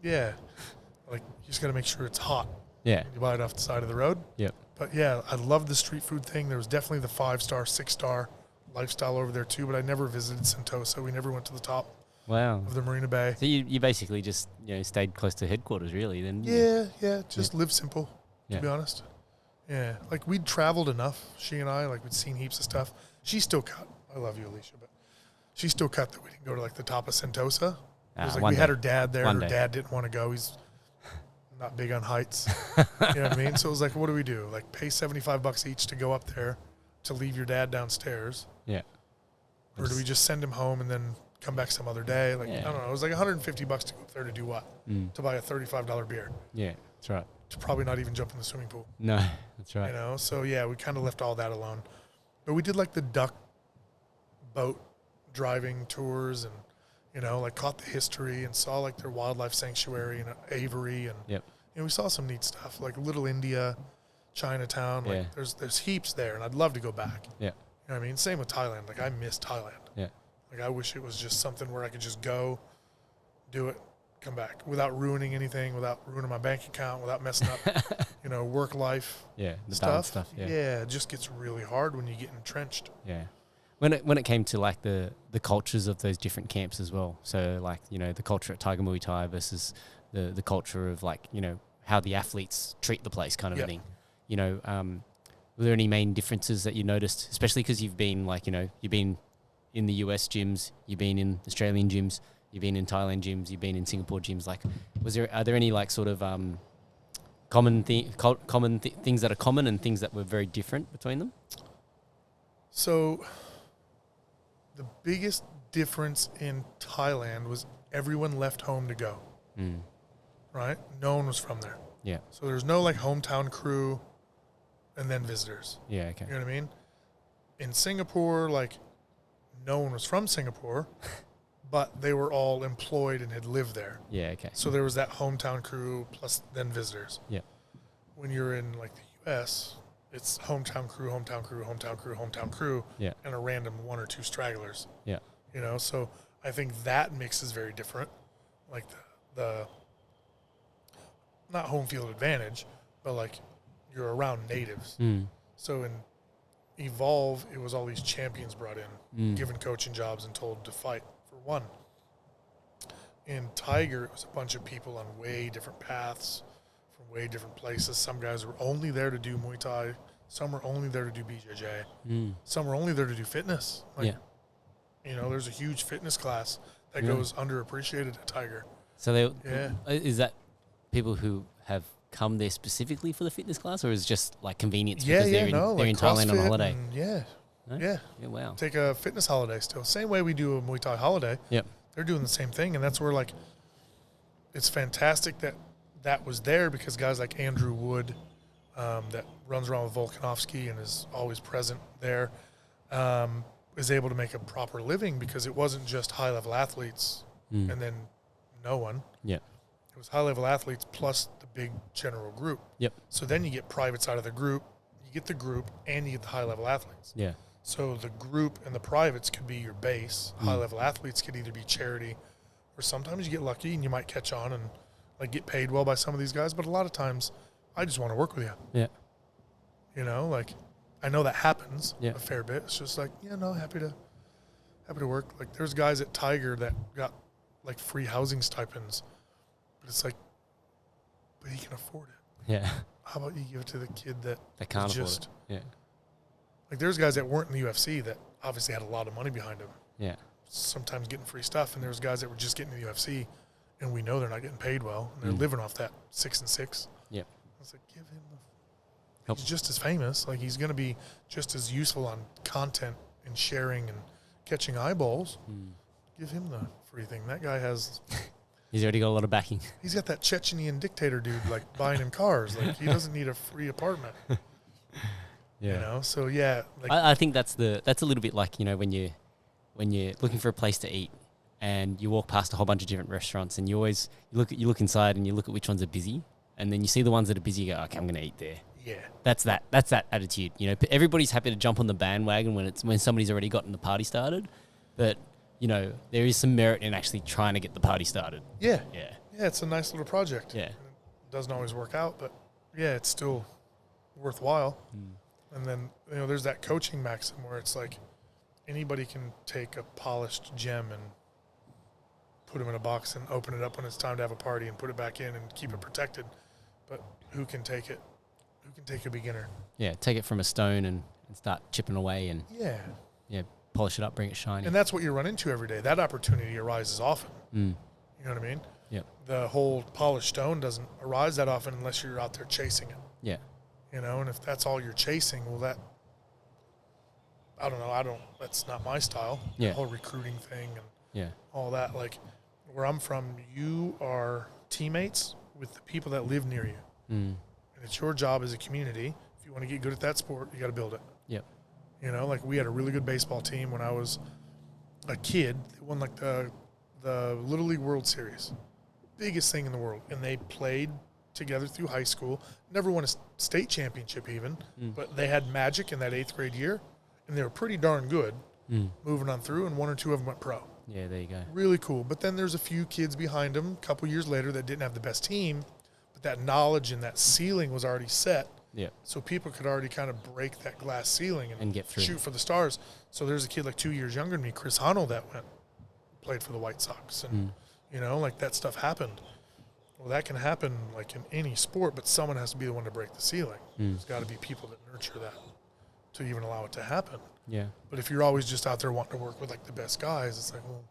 like, you just got to make sure it's hot. Yeah. You buy it off the side of the road. Yep. But yeah, I love the street food thing. There was definitely the 5-star, 6-star lifestyle over there too, but I never visited Sentosa. We never went to the top of the Marina Bay. So you basically just, stayed close to headquarters, really, then? Yeah, just live simple, to be honest. Yeah, like, we'd traveled enough, she and I, like, we'd seen heaps of stuff. She still cut. I love you, Alicia, but she still cut that we didn't go to, like, the top of Sentosa. It was like we had her dad there. Her dad didn't want to go. He's not big on heights. You know what I mean? So it was like, what do we do? Like, pay $75 each to go up there to leave your dad downstairs. Yeah. Or do we just send him home and then come back some other day? Like, I don't know. It was like $150 to go up there to do what? To buy a $35 beer. Yeah, that's right. To probably not even jump in the swimming pool. No, that's right. You know? So, yeah, we kind of left all that alone. But we did, like, the duck boat driving tours and, like, caught the history and saw, like, their wildlife sanctuary in Avery. And, we saw some neat stuff, like Little India, Chinatown. Like, there's heaps there, and I'd love to go back. Yeah. You know what I mean? Same with Thailand. Like, I miss Thailand. Yeah. Like, I wish it was just something where I could just go, do it, come back without ruining anything, without ruining my bank account, without messing up, work life. Yeah, the stuff. Yeah, it just gets really hard when you get entrenched. Yeah. When it came to, like, the cultures of those different camps as well. So, like, the culture at Tiger Muay Thai versus the culture of, like, how the athletes treat the place kind of a thing. Were there any main differences that you noticed, especially because you've been, like, you've been in the US gyms, you've been in Australian gyms, you've been in Thailand gyms, you've been in Singapore gyms. Like, are there any, like, sort of common things that are common and things that were very different between them? So the biggest difference in Thailand was everyone left home to go. right? No one was from there. Yeah. So there's no like hometown crew and then visitors. Yeah, okay. You know what I mean? In Singapore, like, no one was from Singapore, but they were all employed and had lived there. Yeah, okay. So there was that hometown crew plus then visitors. Yeah. When you're in like the U.S., it's hometown crew, hometown crew, hometown crew, hometown crew, Yeah. and a random one or two stragglers. Yeah. You know, so I think that mix is very different. Like the not home field advantage, but like you're around natives. So in Evolve, it was all these champions brought in, given coaching jobs and told to fight for one. In Tiger, it was a bunch of people on way different paths from way different places. Some guys were only there to do Muay Thai. Some were only there to do BJJ. Some were only there to do fitness. Like, Yeah. You know, there's a huge fitness class that goes underappreciated at Tiger. So is that people who have come there specifically for the fitness class, or is it just like convenience because they're in Thailand on holiday? No? Yeah. Yeah, wow. Take a fitness holiday still. Same way we do a Muay Thai holiday. Yep. They're doing the same thing, and that's where, like, it's fantastic that was there because guys like Andrew Wood, that runs around with Volkanovski and is always present there, is able to make a proper living because it wasn't just high-level athletes and then no one. Yeah. It was high-level athletes plus the big general group. Yep. So then you get privates out of the group, you get the group, and you get the high-level athletes. Yeah. So the group and the privates could be your base. High-level athletes could either be charity, or sometimes you get lucky and you might catch on and like get paid well by some of these guys. But a lot of times, I just want to work with you. Yeah. You know, like I know that happens Yeah. a fair bit. It's just like, yeah, no, happy to work. Like there's guys at Tiger that got like free housing stipends, but it's like, but he can afford it. Yeah. How about you give it to the kid that can't afford just it. Yeah. like there's guys that weren't in the UFC that obviously had a lot of money behind them. Yeah. Sometimes getting free stuff, and there's guys that were just getting to the UFC, and we know they're not getting paid well, and they're living off that 6 and 6. Yeah. I was like, give him he's just as famous. Like he's going to be just as useful on content and sharing and catching eyeballs. Give him the free thing. That guy has. He's already got a lot of backing. He's got that Chechenian dictator dude like buying him cars. Like he doesn't need a free apartment. Yeah. You know. So yeah. Like I think that's a little bit like, you know, when you're looking for a place to eat and you walk past a whole bunch of different restaurants and you look inside and you look at which ones are busy, and then you see the ones that are busy, you go, okay, I'm going to eat there. Yeah. That's that attitude. You know, everybody's happy to jump on the bandwagon when somebody's already gotten the party started, but you know, there is some merit in actually trying to get the party started. Yeah. Yeah. Yeah, it's a nice little project. Yeah. It doesn't always work out, but yeah, it's still worthwhile. And then, you know, there's that coaching maxim where it's like anybody can take a polished gem and put them in a box and open it up when it's time to have a party and put it back in and keep it protected. But who can take it? Who can take a beginner? Yeah, take it from a stone and start chipping away and Yeah. polish it up, bring it shiny. And that's what you run into every day. That opportunity arises often. You know what I mean? Yep. The whole polished stone doesn't arise that often unless you're out there chasing it. Yeah. You know, and if that's all you're chasing, well, I don't know. That's not my style. Yeah. The whole recruiting thing and Yeah. all that. Like, where I'm from, you are teammates with the people that live near you. And it's your job as a community. If you want to get good at that sport, you got to build it. Yep. You know, like we had a really good baseball team when I was a kid. They won like the Little League World Series. Biggest thing in the world. And they played together through high school. Never won a state championship even. But they had magic in that 8th grade year. And they were pretty darn good moving on through. And 1 or 2 of them went pro. Yeah, there you go. Really cool. But then there's a few kids behind them a couple years later that didn't have the best team. But that knowledge and that ceiling was already set. Yeah. So people could already kind of break that glass ceiling and get through. shoot for the stars. So there's a kid like 2 years younger than me, Chris Hano, that played for the White Sox. And, you know, like that stuff happened. Well, that can happen like in any sport, but someone has to be the one to break the ceiling. There's got to be people that nurture that to even allow it to happen. Yeah. But if you're always just out there wanting to work with like the best guys, it's like, well,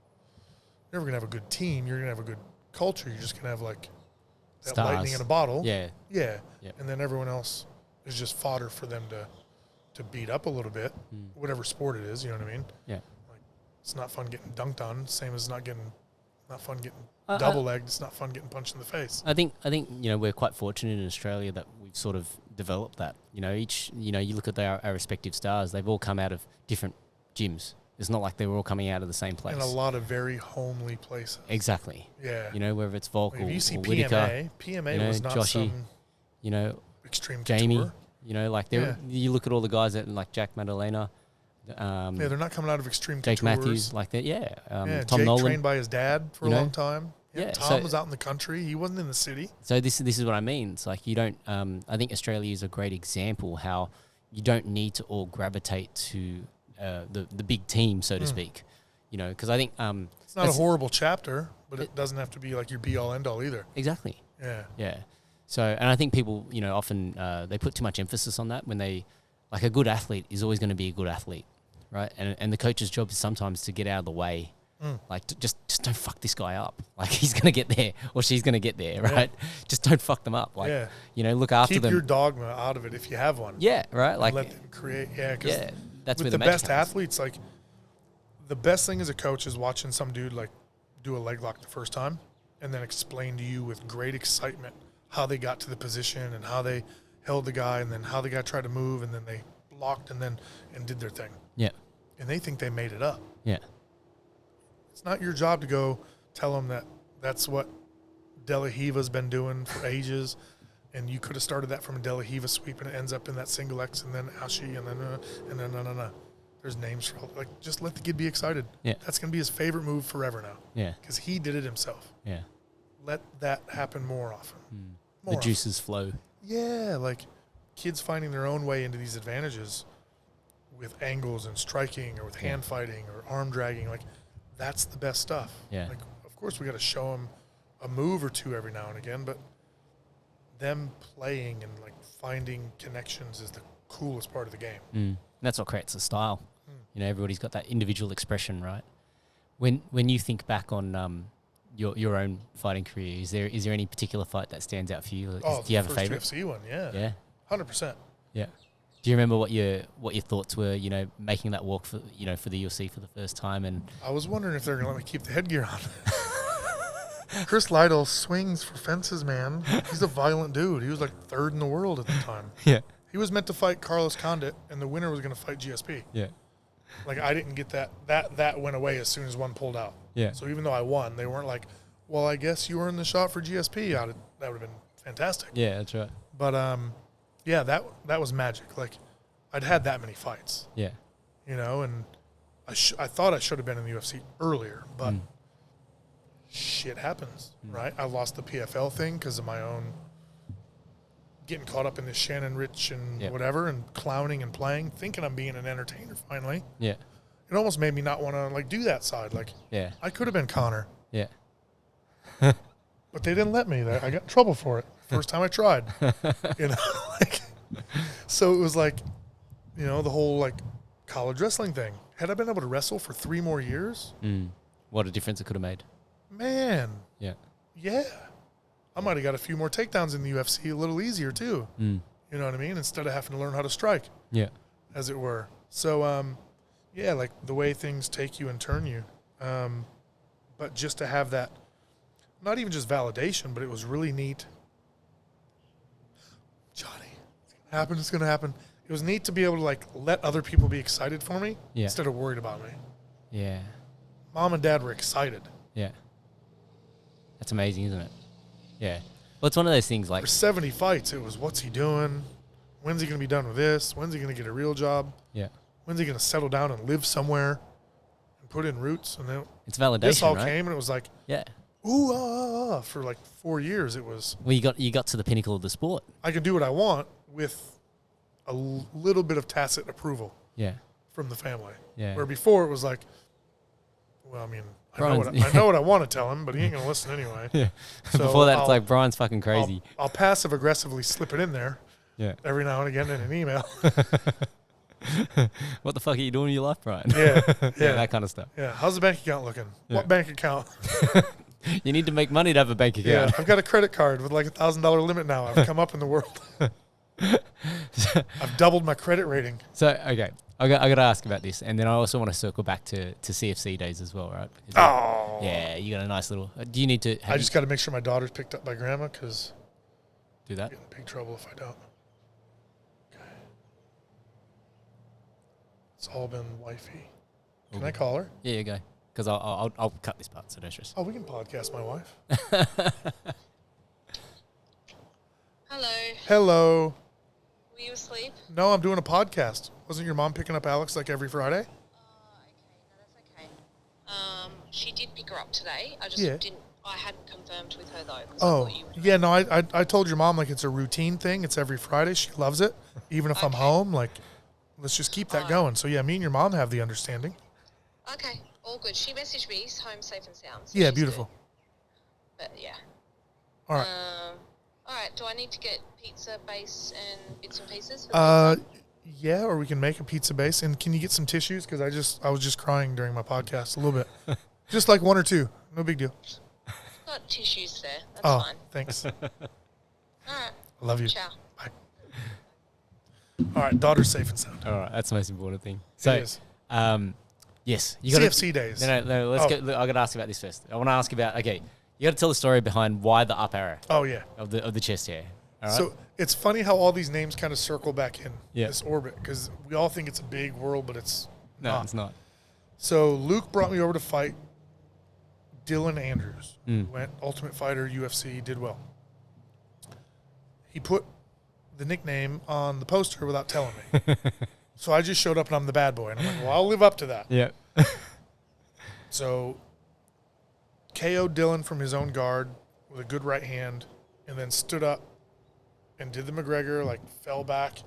you're never going to have a good team. You're going to have a good culture. You're just going to have like that Stars. lightning in a bottle. Yeah. Yeah. Yep. And then everyone else is just fodder for them to beat up a little bit, whatever sport it is, you know what I mean? Yeah. Like, it's not fun getting dunked on, same as not getting not fun getting I- double-legged. It's not fun getting punched in the face. I think we're quite fortunate in Australia that we've sort of developed that. You look at our respective stars; they've all come out of different gyms. It's not like they were all coming out of the same place. In a lot of very homely places. Exactly. Yeah. Whether it's Volk If you see or Whittaker, PMA was not Joshy, some extreme Jamie. couture. You look at all the guys that like Jack Madalena. They're not coming out of extreme Jake couture. Matthews, like that. Tom Jake Nolan trained by his dad for a long time. Tom so was out in the country. He wasn't in the city. So this is what I mean. It's like you don't. I think Australia is a great example how you don't need to all gravitate to the big team, so to speak. Because I think it's not a horrible chapter, but it doesn't have to be like your be all end all either. Exactly. Yeah. Yeah. So, and I think people, often they put too much emphasis on that when they, like, a good athlete is always going to be a good athlete, right? And the coach's job is sometimes to get out of the way. Like, just don't fuck this guy up. Like, he's going to get there or she's going to get there, right? Just don't fuck them up. Like, look after them. Keep your dogma out of it if you have one. Yeah, right? Like, let them create. That's with where the best athletes, like, the best thing as a coach is watching some dude, like, do a leg lock the first time and then explain to you with great excitement how they got to the position and how they held the guy and then how the guy tried to move and then they blocked and did their thing. Yeah. And they think they made it up. Yeah. It's not your job to go tell them that that's what De La Riva's been doing for ages, and you could have started that from a De La Riva sweep and it ends up in that single X and then Ashi and then no. There's names for all, like, just let the kid be excited. Yeah. That's going to be his favorite move forever now. Yeah. Because he did it himself. Yeah. Let that happen more often. The juices flow. Yeah, like kids finding their own way into these advantages with angles and striking or with hand fighting or arm dragging. Like, that's the best stuff. Yeah. Like, of course, we got to show them a move or two every now and again, but them playing and, like, finding connections is the coolest part of the game. And that's what creates a style. Everybody's got that individual expression, right? When you think back on your own fighting career, is there any particular fight that stands out for you? Do you have a favorite? UFC one, Yeah. 100%. Yeah. Do you remember what your thoughts were? Making that walk for for the UFC for the first time, and I was wondering if they're gonna let me keep the headgear on. Chris Lytle swings for fences, man. He's a violent dude. He was like third in the world at the time. Yeah. He was meant to fight Carlos Condit, and the winner was going to fight GSP. Yeah. Like, I didn't get that. That went away as soon as one pulled out. Yeah. So even though I won, they weren't like, well, I guess you were in the shot for GSP. That would have been fantastic. Yeah, that's right. But, that was magic. Like, I'd had that many fights. Yeah. And I thought I should have been in the UFC earlier, but shit happens, right? I lost the PFL thing because of my own getting caught up in this Shannon Rich and whatever and clowning and playing, thinking I'm being an entertainer finally. Yeah. It almost made me not want to, like, do that side. Like, I could have been Connor. Yeah. But they didn't let me. I got in trouble for it. First time I tried. So it was like, the whole, like, college wrestling thing. Had I been able to wrestle for 3 more years? What a difference it could have made. Man. Yeah. Yeah. I might have got a few more takedowns in the UFC a little easier, too. You know what I mean? Instead of having to learn how to strike. Yeah. As it were. So, like, the way things take you and turn you. But just to have that, not even just validation, but it was really neat. Johnny, it's going to happen. It was neat to be able to, like, let other people be excited for me instead of worried about me. Yeah. Mom and Dad were excited. Yeah. That's amazing, isn't it? Yeah. Well, it's one of those things like... For 70 fights, it was, what's he doing? When's he going to be done with this? When's he going to get a real job? Yeah. When's he going to settle down and live somewhere and put in roots? And then it's validation, this all right? came, and it was like, for like 4 years, it was... Well, you got to the pinnacle of the sport. I can do what I want with a little bit of tacit approval from the family. Yeah. Where before, it was like, well, I mean... I know what I want to tell him, but he ain't going to listen anyway. Yeah. So before that, it's like, Brian's fucking crazy. I'll passive-aggressively slip it in there every now and again in an email. What the fuck are you doing in your life, Brian? Yeah. That kind of stuff. Yeah. How's the bank account looking? Yeah. What bank account? You need to make money to have a bank account. Yeah. I've got a credit card with like $1,000 limit now. I've come up in the world. I've doubled my credit rating. So, okay. I got to ask about this. And then I also want to circle back to CFC days as well, right? Because Oh. yeah, you got a nice little... do you need to... I just got to make sure my daughter's picked up by grandma because... Do that? I'll get in big trouble if I don't. Okay. It's all been wifey. Can I call her? Yeah, go. Because I'll cut this part, so don't stress. Oh, we can podcast my wife. Hello. Hello. Were you asleep? No, I'm doing a podcast. Wasn't your mom picking up Alex like every Friday? Okay. No, that's okay. She did pick her up today. I just didn't. I hadn't confirmed with her though. Oh, yeah. No, I told your mom like it's a routine thing. It's every Friday. She loves it. Even if I'm home, like, let's just keep that going. So yeah, me and your mom have the understanding. Okay, all good. She messaged me, home safe and sound. So yeah, she's beautiful. Good. But yeah. All right. All right. Do I need to get pizza base and bits and pieces? For yeah, or we can make a pizza base. And can you get some tissues? Because I was just crying during my podcast a little bit, just like one or two. No big deal. Got tissues there. That's fine. Thanks. All right. I love you. Ciao. Bye. All right, daughter's safe and sound. All right, that's the most important thing. So, it is. Yes, you got CFC days. No. Let's go. I got to ask about this first. I want to ask about. Okay, you got to tell the story behind why the up arrow. Oh yeah. Of the chest hair. All right? So it's funny how all these names kind of circle back in Yeah. this orbit because we all think it's a big world, but it's not. It's not. So Luke brought me over to fight Dylan Andrews. Mm. Went Ultimate Fighter, UFC, did well. He put the nickname on the poster without telling me. So I just showed up and I'm the bad boy. And I'm like, well, I'll live up to that. Yeah. So KO'd Dylan from his own guard with a good right hand and then stood up and did the McGregor, like fell back.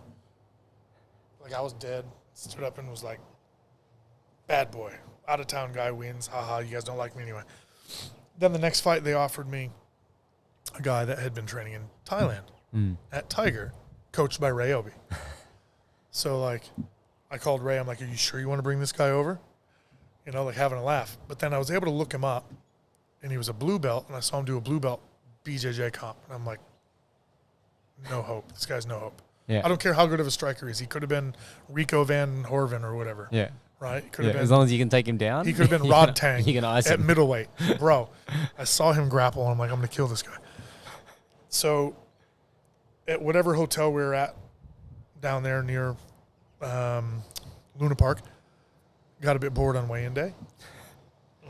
Like I was dead. Stood up and was like, bad boy. Out of town guy wins. Haha, you guys don't like me anyway. Then the next fight they offered me a guy that had been training in Thailand at Tiger, coached by Ray Obi. So like I called Ray. I'm like, are you sure you want to bring this guy over? You know, like having a laugh. But then I was able to look him up, and he was a blue belt, and I saw him do a blue belt BJJ comp. And I'm like, no hope. This guy's no hope. Yeah. I don't care how good of a striker he is. He could have been Rico Van Horven or whatever. Yeah. Right? He could Yeah. have been, As long as you can take him down. he could have been Rod Tang You can ice at him. middleweight. Bro, I saw him grapple, and I'm like, I'm going to kill this guy. So at whatever hotel we were at down there near Luna Park, got a bit bored on weigh-in day.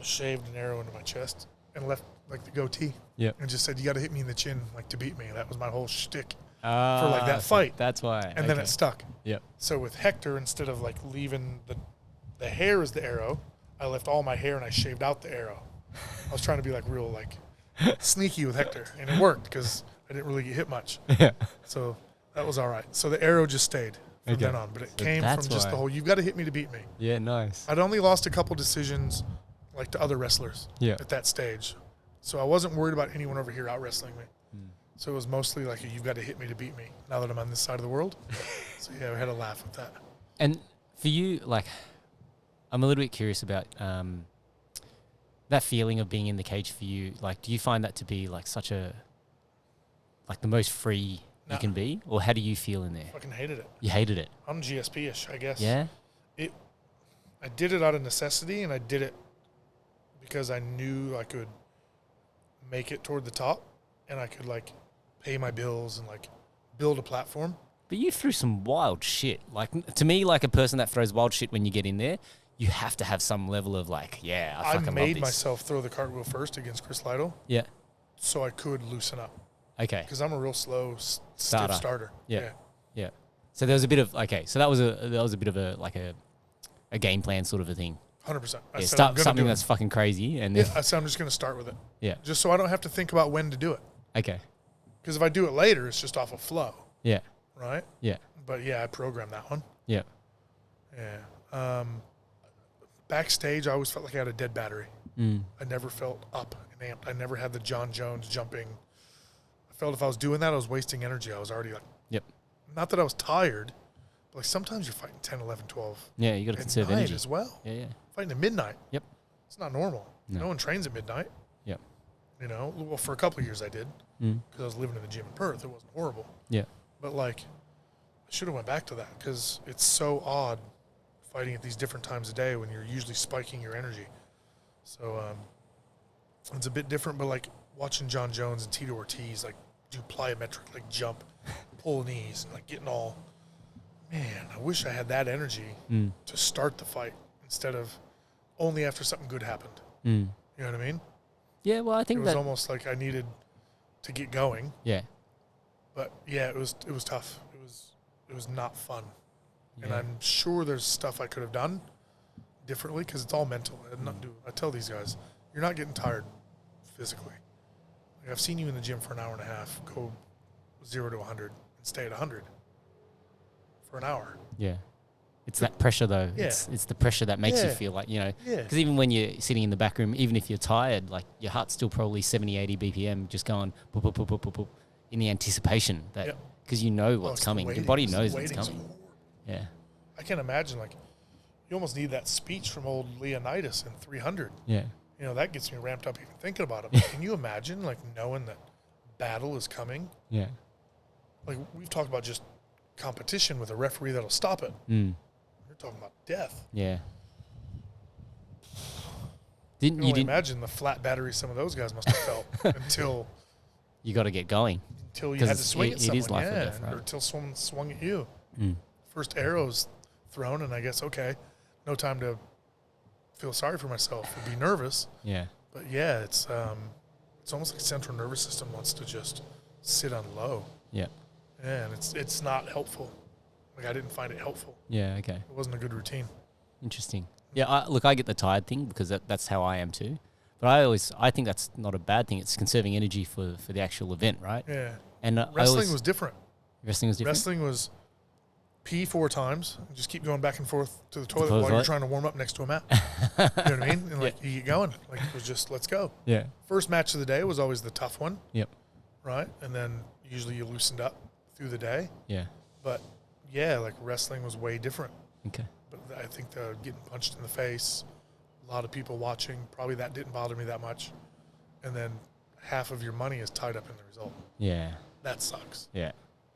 Shaved an arrow into my chest and left like the goatee. Yep. And just said, you got to hit me in the chin like to beat me. That was my whole shtick for For like that fight. That's why. And then it stuck. Yep. So with Hector, instead of like leaving the hair as the arrow, I left all my hair and I shaved out the arrow. I was trying to be like real like sneaky with Hector, and it worked because I didn't really get hit much. Yeah. So that was all right. So the arrow just stayed from Okay. then on, but it So came from that's just why. the whole, you've got to hit me to beat me. Yeah, nice. I'd only lost a couple decisions like to other wrestlers at that stage. So I wasn't worried about anyone over here out wrestling me. So it was mostly like, you've got to hit me to beat me now that I'm on this side of the world. So yeah, we had a laugh with that. And for you, like, I'm a little bit curious about that feeling of being in the cage for you. Like, do you find that to be like such a, like the most free you can be? Or how do you feel in there? Fucking hated it. You hated it? I'm GSP-ish, I guess. Yeah? I did it out of necessity, and I did it because I knew I could make it toward the top, and I could like pay my bills and like build a platform. But you threw some wild shit. Like, to me, like a person that throws wild shit when you get in there, you have to have some level of like, yeah, I fucking made love this. myself throw the cartwheel first against Chris Lytle, Yeah. so I could loosen up Okay. because I'm a real slow, stiff Starter. starter. Yeah. Yeah. So there was a bit of, okay, so that was a bit of a, like a game plan sort of a thing. 100%. I Yeah, said, start I'm gonna something do that's it. fucking crazy and then, I said I'm just going to start with it. yeah. Just so I don't have to think about when to do it. Okay. Because if I do it later, it's just off of flow, Yeah. right? Yeah. But yeah, I programmed that one. Yeah. Yeah. Backstage, I always felt like I had a dead battery. I never felt up and amped. I never had the John Jones jumping. I felt if I was doing that, I was wasting energy. I was already like, Yep. not that I was tired, but like sometimes you're fighting 10, 11, 12 Yeah, you got to at conserve night energy. as well. Yeah, yeah. Fighting at midnight. Yep. It's not normal. No. No one trains at midnight. Yep. You know, well, for a couple of years I did because I was living in the gym in Perth. It wasn't horrible. Yeah. But like I should have went back to that because it's so odd fighting at these different times of day when you're usually spiking your energy. So it's a bit different, but like watching John Jones and Tito Ortiz like do plyometric, like jump, pull knees, and like getting all, man, I wish I had that energy to start the fight instead of only after something good happened. You know what I mean? Yeah, well, I think it was that almost like I needed to get going. Yeah. But yeah, it was tough. It was not fun. Yeah. And I'm sure there's stuff I could have done differently because it's all mental. I tell these guys, you're not getting tired physically. Like I've seen you in the gym for an hour and a half, go 0 to 100 and stay at 100 for an hour. Yeah. It's that pressure, though. Yeah. It's the pressure that makes you feel like, you know, because even when you're sitting in the back room, even if you're tired, like your heart's still probably 70, 80 BPM, just going boop, boop, boop, boop, boop, boop, in the anticipation that, because you know what's coming. Your body knows what's coming. Yeah. I can't imagine, like, you almost need that speech from old Leonidas in 300. Yeah. You know, that gets me ramped up even thinking about it. But can you imagine, like, knowing that battle is coming? Yeah. Like, we've talked about just competition with a referee that'll stop it. We're talking about death. Yeah. You can only imagine the flat battery some of those guys must have felt until you got to get going. Until you had to swing at someone, it is life or death, right? Or until someone swung at you. First arrow's thrown, and I guess, okay, no time to feel sorry for myself or be nervous. Yeah. But yeah, it's almost like central nervous system wants to just sit on low. Yeah. Yeah, and it's not helpful. Like, I didn't find it helpful. Yeah, okay. It wasn't a good routine. Interesting. Yeah, I get the tired thing because that's how I am too. But I think that's not a bad thing. It's conserving energy for the actual event, right? Yeah. And wrestling was different. Wrestling was different? Wrestling was pee 4 times and just keep going back and forth to the toilet while you're trying to warm up next to a mat. You know what I mean? And, like, you get going. Like, it was just, let's go. Yeah. First match of the day was always the tough one. Yep. Right? And then usually you loosened up through the day. Yeah. But, yeah, like, wrestling was way different. Okay. But I think the getting punched in the face, a lot of people watching, probably that didn't bother me that much. And then half of your money is tied up in the result. Yeah. That sucks. Yeah.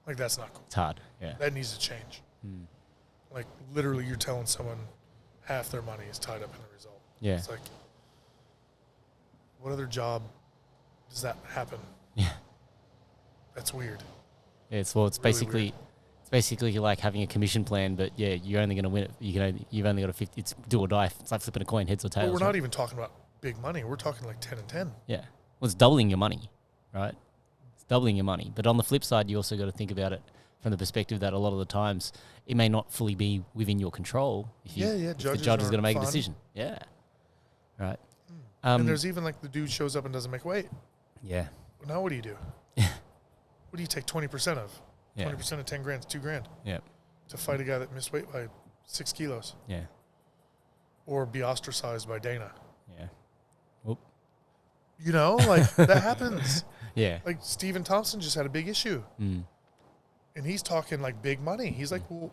Like, that's not cool. It's hard. Yeah. That needs to change. Like, literally, you're telling someone half their money is tied up in the result. Yeah. It's like, what other job does that happen? Yeah. That's weird. Yeah, it's basically like having a commission plan, but yeah, you're only going to win it. You've only got a 50. It's do or die. It's like flipping a coin, heads or tails. But we're not even talking about big money. We're talking like 10 and 10. Yeah. Well, it's doubling your money, right? It's doubling your money. But on the flip side, you also got to think about it from the perspective that a lot of the times it may not fully be within your control. If the judge is going to make a decision. Yeah. Right. And there's even like the dude shows up and doesn't make weight. Yeah. Well, now what do you do? What do you take 20% of? 20% of 10 grand is $2,000. Yeah. To fight a guy that missed weight by 6 kilos. Yeah. Or be ostracized by Dana. Yeah. Whoop. You know, like, that happens. Yeah. Like, Stephen Thompson just had a big issue. And he's talking, like, big money. He's like, well,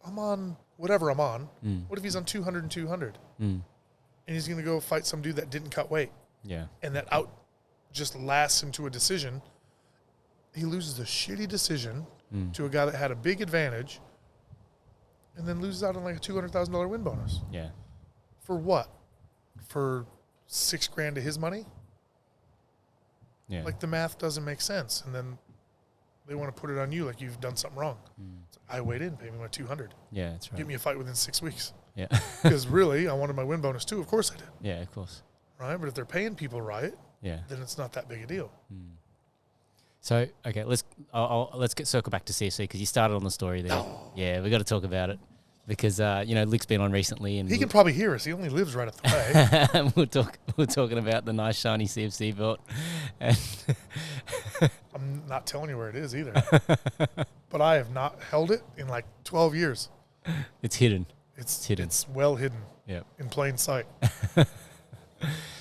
I'm on whatever I'm on. What if he's on 200 and 200? And he's going to go fight some dude that didn't cut weight. Yeah. And that just lasts him to a decision. He loses a shitty decision to a guy that had a big advantage and then loses out on like a $200,000 win bonus. Yeah. For what? For $6,000 to his money? Yeah. Like, the math doesn't make sense. And then they want to put it on you like you've done something wrong. I weighed in, pay me my $200. Yeah, that's right. Give me a fight within 6 weeks. Yeah. Because really, I wanted my win bonus too. Of course I did. Yeah, of course. Right? But if they're paying people right, then it's not that big a deal. So, okay, let's circle back to CFC because you started on the story there. Yeah, we got to talk about it because Luke's been on recently, and he can probably hear us. He only lives right up the way. We're talking about the nice shiny CFC belt, and I'm not telling you where it is either. But I have not held it in like 12 years. It's hidden. It's hidden. It's well hidden. Yeah. In plain sight.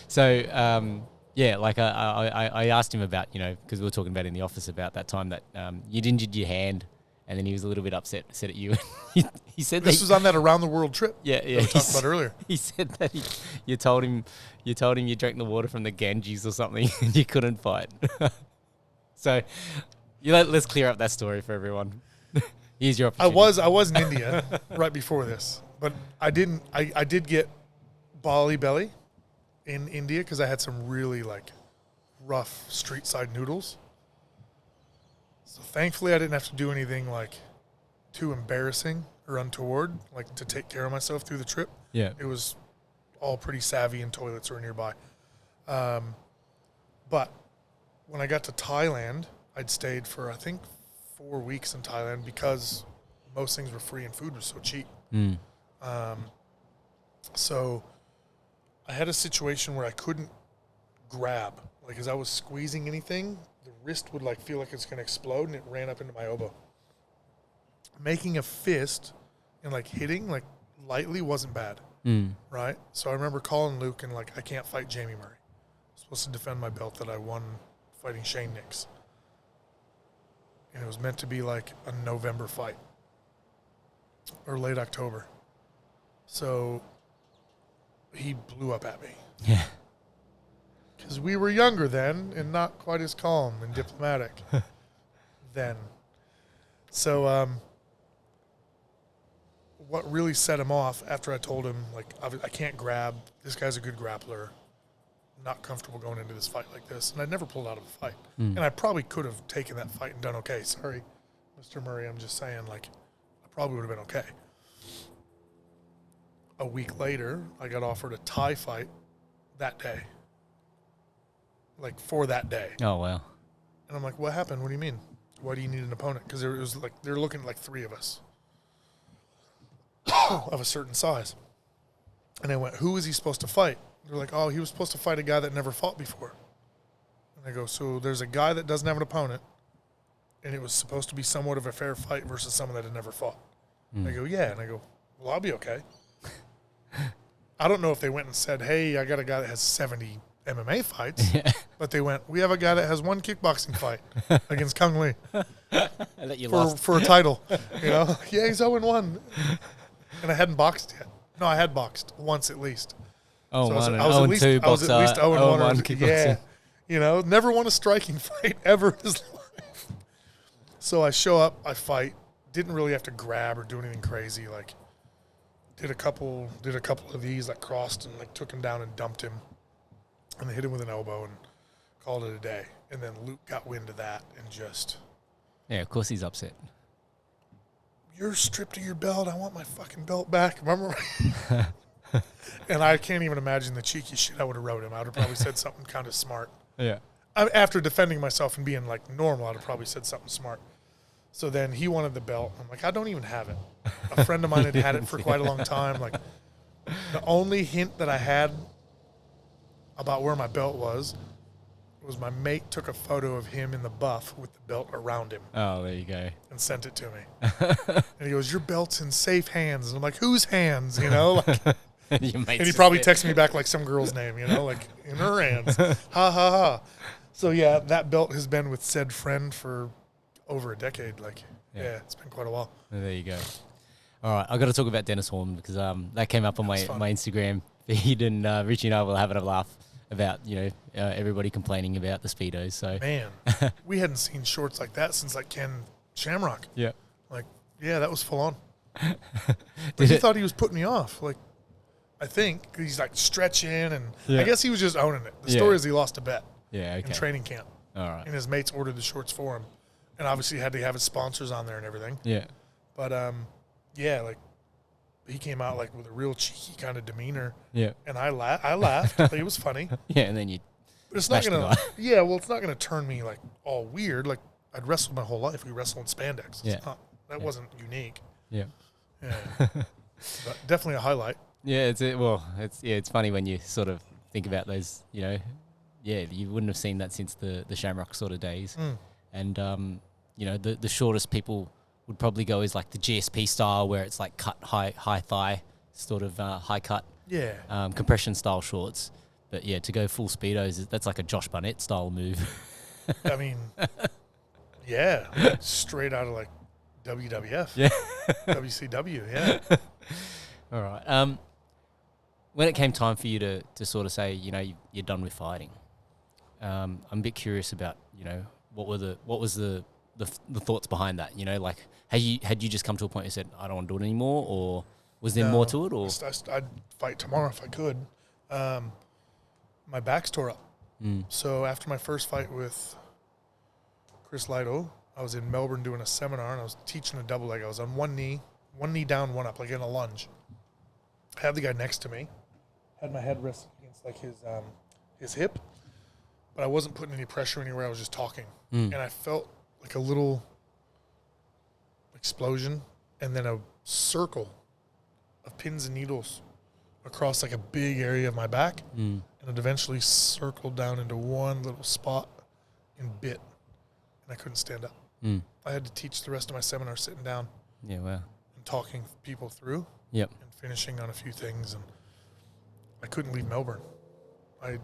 So. Yeah, like I asked him about, because we were talking about in the office about that time that you'd injured your hand, and then he was a little bit upset at you. He said this was on that around the world trip. Yeah. We talked about earlier. He said that you told him you drank the water from the Ganges or something, and you couldn't fight. So, let's clear up that story for everyone. Here's your I opportunity. was in India right before this, but I didn't. I did get Bali belly in India because I had some really like rough street side noodles. So thankfully, I didn't have to do anything like too embarrassing or untoward, like to take care of myself through the trip. Yeah. It was all pretty savvy and toilets were nearby. But when I got to Thailand, I'd stayed for, I think, 4 weeks in Thailand because most things were free and food was so cheap. So I had a situation where I couldn't grab. Like as I was squeezing anything, the wrist would like feel like it's going to explode and it ran up into my elbow. Making a fist and like hitting like lightly wasn't bad. Right? So I remember calling Luke and like, I can't fight Jamie Murray. I'm supposed to defend my belt that I won fighting Shane Nix. And it was meant to be like a November fight or late October. So he blew up at me. Yeah. Because we were younger then and not quite as calm and diplomatic then. So what really set him off after I told him, like, I can't grab, this guy's a good grappler, not comfortable going into this fight like this. And I never pulled out of a fight. And I probably could have taken that fight and done okay. Sorry, Mr. Murray, I'm just saying, like, I probably would have been okay. A week later, I got offered a Thai fight that day. Like, for that day. Oh, wow. And I'm like, what happened? What do you mean? Why do you need an opponent? Because there was like, they're looking at like 3 of us of a certain size. And I went, who is he supposed to fight? They're like, oh, he was supposed to fight a guy that never fought before. And I go, so there's a guy that doesn't have an opponent, and it was supposed to be somewhat of a fair fight versus someone that had never fought. And I go, yeah. And I go, well, I'll be okay. I don't know if they went and said, hey, I got a guy that has 70 MMA fights, but they went, we have a guy that has 1 kickboxing fight against Kung Lee for a title. You know, yeah, he's 0-1. And I hadn't boxed yet. No, I had boxed once at least. Oh, so one, I was at least 0-1 kickboxing. Yeah, you know, never won a striking fight ever in his life. So I show up, I fight. Didn't really have to grab or do anything crazy. Like, did a couple of these, like crossed and like took him down and dumped him, and they hit him with an elbow and called it a day. And then Luke got wind of that and just, yeah, of course he's upset. you're stripped of your belt. I want my fucking belt back. Remember? And I can't even imagine the cheeky shit I would have wrote him. I would have probably said something kind of smart. Yeah. After defending myself and being like normal, I'd have probably said something smart. So then he wanted the belt. I'm like, I don't even have it. A friend of mine had had it for quite a long time. Like, the only hint that I had about where my belt was my mate took a photo of him in the buff with the belt around him. Oh, there you go. And sent it to me. And he goes, your belt's in safe hands. And I'm like, whose hands? You know? Like, and he probably texted me back like some girl's name, you know, like in her hands. Ha, ha, ha. So, yeah, that belt has been with said friend for over a decade. Like, yeah, it's been quite a while. There you go. All right, I got to talk about Dennis Horn because that came up on my Instagram feed, and Richie and I were having a laugh about, you know, everybody complaining about the Speedos. So man, we hadn't seen shorts like that since like Ken Shamrock. Yeah. Like, yeah, that was full on. But he thought he was putting me off. Like, I think he's like stretching, and I guess he was just owning it. The story is he lost a bet. Yeah, okay. In training camp. All right. And his mates ordered the shorts for him, and obviously had to have his sponsors on there and everything. Yeah. But yeah, like he came out like with a real cheeky kind of demeanor. Yeah. And I laughed. Like, it was funny. Yeah, and then you. But it's not gonna. Yeah, well, it's not gonna turn me like all weird. Like, I'd wrestled my whole life. We wrestled in spandex. It's not, that wasn't unique. Yeah. Yeah. But definitely a highlight. Yeah, it's funny when you sort of think about those, you know, you wouldn't have seen that since the Shamrock sort of days. And you know, the shortest people would probably go is like the GSP style, where it's like cut high thigh, sort of high cut. Yeah. Compression style shorts. But yeah, to go full Speedos, that's like a Josh Barnett style move. I mean, yeah, like straight out of like WWF. Yeah. WCW, yeah. All right. When it came time for you to sort of say, you know, you're done with fighting, I'm a bit curious about, you know, what was the the thoughts behind that? You know, like had you just come to a point where you said, I don't want to do it anymore, or was there more to it? Or I'd fight tomorrow if I could. My back's tore up. So after my first fight with Chris Lido, I was in Melbourne doing a seminar, and I was teaching a double leg. I was on one knee down, one up, like in a lunge. I had the guy next to me, had my head resting against like his hip, but I wasn't putting any pressure anywhere. I was just talking, and I felt like a little explosion, and then a circle of pins and needles across like a big area of my back, and it eventually circled down into one little spot and bit, and I couldn't stand up. I had to teach the rest of my seminar sitting down, and talking people through, and finishing on a few things, and I couldn't leave Melbourne. I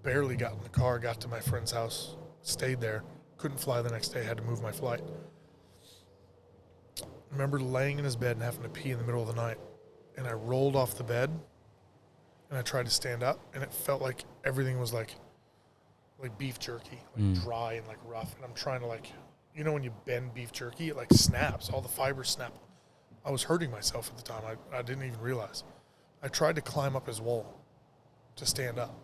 barely got in the car, got to my friend's house, stayed there, couldn't fly the next day, had to move my flight. I remember laying in his bed and having to pee in the middle of the night, and I rolled off the bed, and I tried to stand up, and it felt like everything was like beef jerky, like dry and like rough, and I'm trying to like, you know when you bend beef jerky, it like snaps, all the fibers snap. I was hurting myself at the time. I didn't even realize. I tried to climb up his wall to stand up,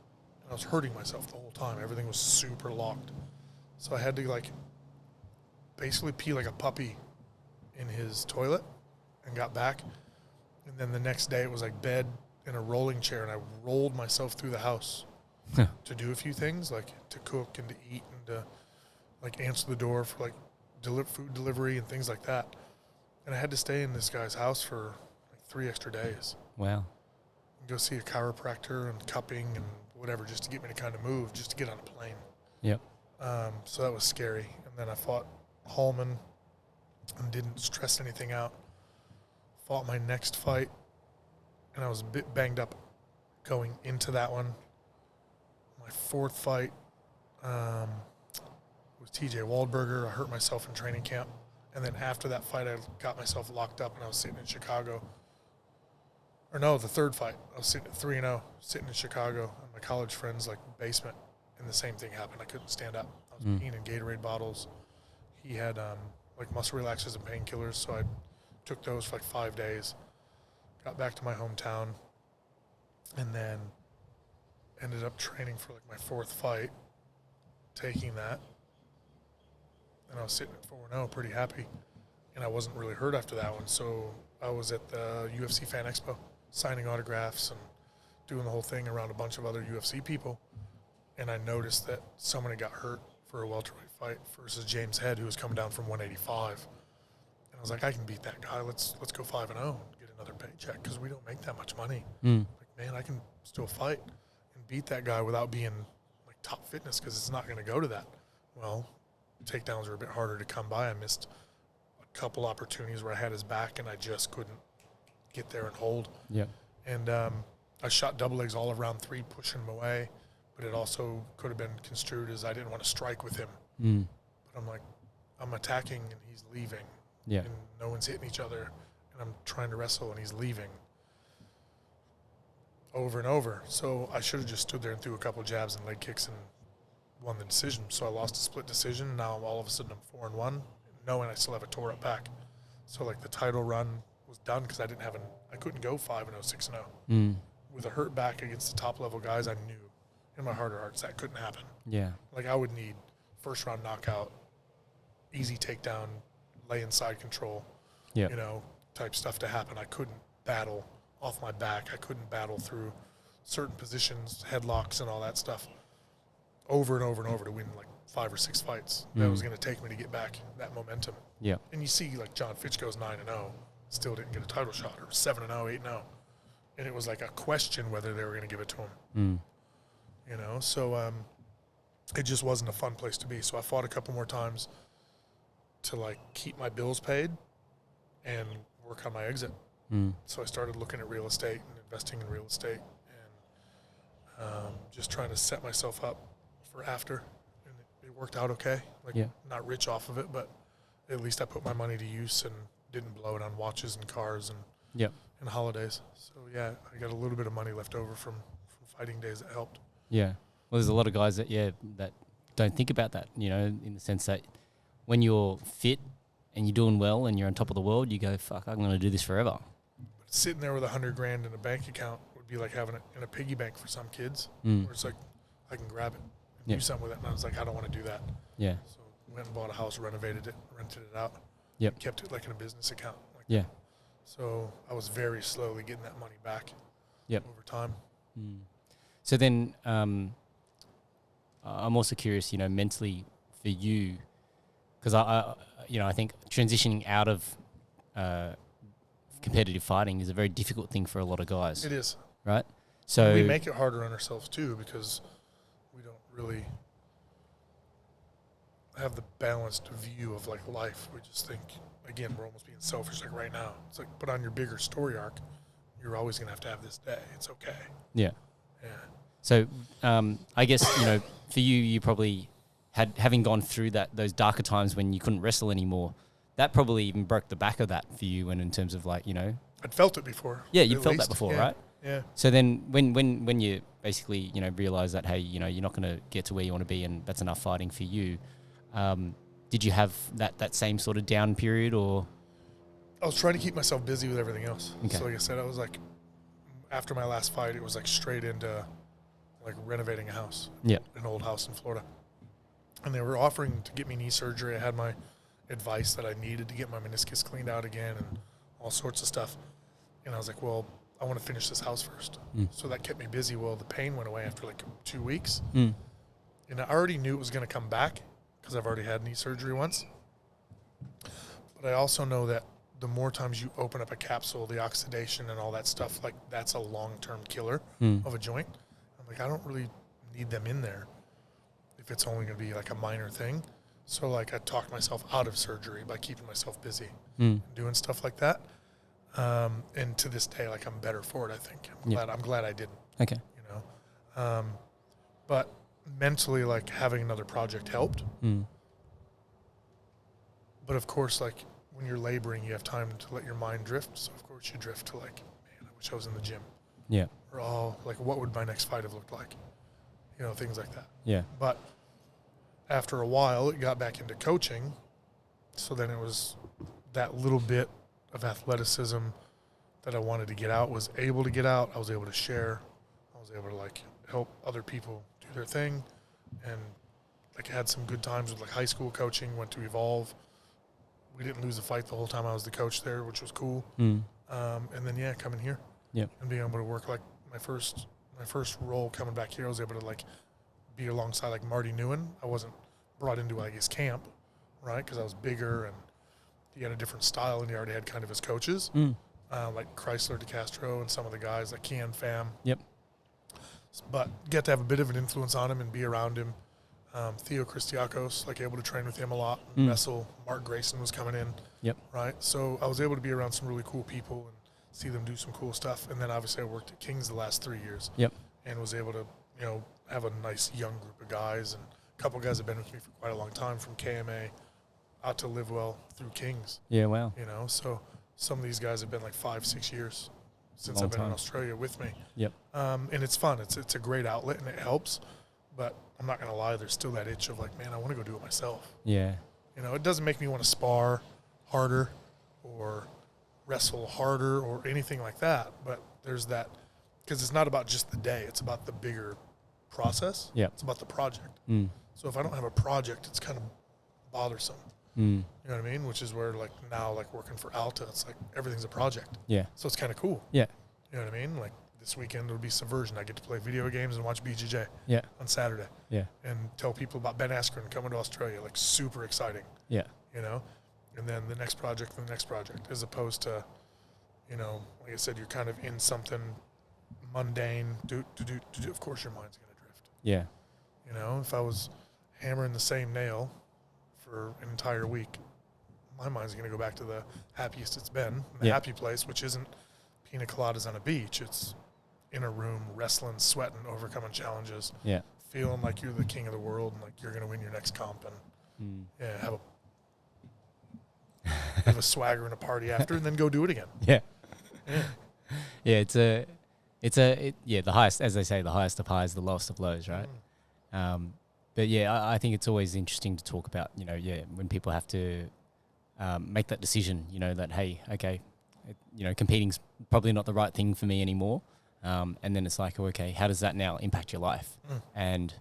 and I was hurting myself the whole time. Everything was super locked. So I had to like basically pee like a puppy in his toilet and got back. And then the next day it was like bed in a rolling chair, and I rolled myself through the house to do a few things, like to cook and to eat and to like answer the door for like food delivery and things like that. And I had to stay in this guy's house for like 3 extra days. Wow. Go see a chiropractor and cupping and whatever, just to get me to kind of move, just to get on a plane. Yep. So that was scary. And then I fought Hallman and didn't stress anything out. Fought my next fight, and I was a bit banged up going into that one. My fourth fight was TJ Waldberger. I hurt myself in training camp. And then after that fight, I got myself locked up, and I was sitting in Chicago. Or no, the third fight. I was sitting at 3-0, sitting in Chicago in my college friend's like basement, and the same thing happened. I couldn't stand up. I was peeing in Gatorade bottles. He had like muscle relaxers and painkillers, so I took those for like 5 days. Got back to my hometown, and then ended up training for like my fourth fight, taking that. And I was sitting at 4-0, pretty happy. And I wasn't really hurt after that one, so I was at the UFC Fan Expo, signing autographs and doing the whole thing around a bunch of other UFC people. And I noticed that someone had got hurt for a welterweight fight versus James Head, who was coming down from 185. And I was like, I can beat that guy. Let's go 5-0 and get another paycheck, because we don't make that much money. Like, man, I can still fight and beat that guy without being like top fitness, because it's not going to go to that. Well, takedowns were a bit harder to come by. I missed a couple opportunities where I had his back, and I just couldn't get there and hold. Yeah. And I shot double legs all around 3, pushing him away, but it also could have been construed as I didn't want to strike with him. But I'm like, I'm attacking and he's leaving. Yeah. And no one's hitting each other, and I'm trying to wrestle and he's leaving over and over. So I should have just stood there and threw a couple jabs and leg kicks and won the decision. So I lost a split decision. Now all of a sudden I'm 4-1, knowing I still have a tore up back. So like the title run was done, because I couldn't go 5-0, 6-0. With a hurt back against the top level guys, I knew in my heart of hearts that couldn't happen. Yeah. Like I would need first round knockout, easy takedown, lay inside control, type stuff to happen. I couldn't battle off my back. I couldn't battle through certain positions, headlocks and all that stuff over and over and over to win like 5 or 6 fights. That was going to take me to get back that momentum. Yeah. And you see like John Fitch goes 9-0, still didn't get a title shot, or 7-0, 8-0. And it was like a question whether they were going to give it to him. So it just wasn't a fun place to be. So I fought a couple more times to like keep my bills paid and work on my exit. So I started looking at real estate and investing in real estate, and just trying to set myself up for after. And it worked out okay. Not rich off of it, but at least I put my money to use and didn't blow it on watches and cars and holidays. So yeah, I got a little bit of money left over from fighting days that helped. Yeah. Well, there's a lot of guys that don't think about that, in the sense that when you're fit and you're doing well and you're on top of the world, you go, fuck, I'm going to do this forever. But sitting there with $100,000 in a bank account would be like having it in a piggy bank for some kids, Mm. where it's like, I can grab it and Yeah. do something with it. And I was like, I don't want to do that. Yeah. So went and bought a house, renovated it, rented it out. Yep. Kept it like in a business account. Like Yeah. that. So I was very slowly getting that money back. Yep. Over time. Mm. So then, I'm also curious, mentally for you, because I think transitioning out of competitive fighting is a very difficult thing for a lot of guys. It is. Right? So we make it harder on ourselves too, because we don't really have the balanced view of like life. We just think, again, we're almost being selfish. Like right now, it's like, put on your bigger story arc. You're always going to have this day. It's okay. Yeah. Yeah. So I guess, for you, you probably having gone through those darker times when you couldn't wrestle anymore, that probably even broke the back of that for you, and in terms of like, I'd felt it before. Yeah, you felt that before, yeah. right? Yeah. So then when you basically, realize that, hey, you're not going to get to where you want to be and that's enough fighting for you, did you have that same sort of down period, or? I was trying to keep myself busy with everything else. Okay. So like I said, I was like, after my last fight, it was like straight into like renovating a house. Yeah. An old house in Florida. And they were offering to get me knee surgery. I had my advice that I needed to get my meniscus cleaned out again and all sorts of stuff. And I was like, well, I want to finish this house first. Mm. So that kept me busy. Well, the pain went away after like 2 weeks. Mm. And I already knew it was going to come back because I've already had knee surgery once. But I also know that the more times you open up a capsule, the oxidation and all that stuff, like that's a long-term killer of a joint. I'm like, I don't really need them in there if it's only going to be like a minor thing. So like I talked myself out of surgery by keeping myself busy and doing stuff like that. And to this day, like I'm better for it, I think. I'm glad I didn't. Okay. But mentally, like having another project helped. Mm. But of course, like when you're laboring, you have time to let your mind drift. So of course you drift to like, man, I wish I was in the gym. Yeah. Or like, what would my next fight have looked like? Things like that. Yeah. But after a while, it got back into coaching. So then it was that little bit of athleticism that I wanted to get out, was able to get out. I was able to share. I was able to like help other people do their thing. And like I had some good times with like high school coaching, went to Evolve. We didn't lose a fight the whole time I was the coach there, which was cool. And then, coming here. Yep. And being able to work like my first role coming back here, I was able to like be alongside like Marty Newen. I wasn't brought into like his camp, right? Because I was bigger and he had a different style and he already had kind of his coaches, like Chrysler DeCastro and some of the guys like Kian Pham. Yep. But get to have a bit of an influence on him and be around him. Theo Christiakos, like able to train with him a lot. Vessel, Mark Grayson was coming in. Yep. Right. So I was able to be around some really cool people and see them do some cool stuff. And then obviously I worked at Kings the last 3 years. Yep. And was able to, have a nice young group of guys, and a couple of guys have been with me for quite a long time, from KMA out to Live Well through Kings. Yeah, wow. So some of these guys have been like 5-6 years since I've been in Australia with me. Yep. And it's fun. It's a great outlet and it helps. But I'm not going to lie, there's still that itch of like, man, I want to go do it myself. Yeah. It doesn't make me want to spar harder or wrestle harder or anything like that. But there's that, because it's not about just the day. It's about the bigger process. Yeah. It's about the project. Mm. So if I don't have a project, it's kind of bothersome. Mm. You know what I mean? Which is where like now, like working for Alta, it's like everything's a project. Yeah. So it's kind of cool. Yeah. You know what I mean? Like this weekend it'll be Subversion. I get to play video games and watch BJJ. Yeah. On Saturday. Yeah. And tell people about Ben Askren coming to Australia. Like super exciting. Yeah. And then the next project, as opposed to, like I said, you're kind of in something mundane. Of course your mind's going to drift. Yeah. If I was hammering the same nail for an entire week, my mind's going to go back to the happiest it's been, the happy place, which isn't pina coladas on a beach. It's in a room, wrestling, sweating, overcoming challenges, feeling like you're the king of the world and like you're going to win your next comp and have a swagger and a party after, and then go do it again. Yeah. Yeah. The highest, as they say, the highest of highs, the lowest of lows, right? But But yeah, I think it's always interesting to talk about, when people have to make that decision, that, hey, okay, competing's probably not the right thing for me anymore. And then it's like, okay, how does that now impact your life? And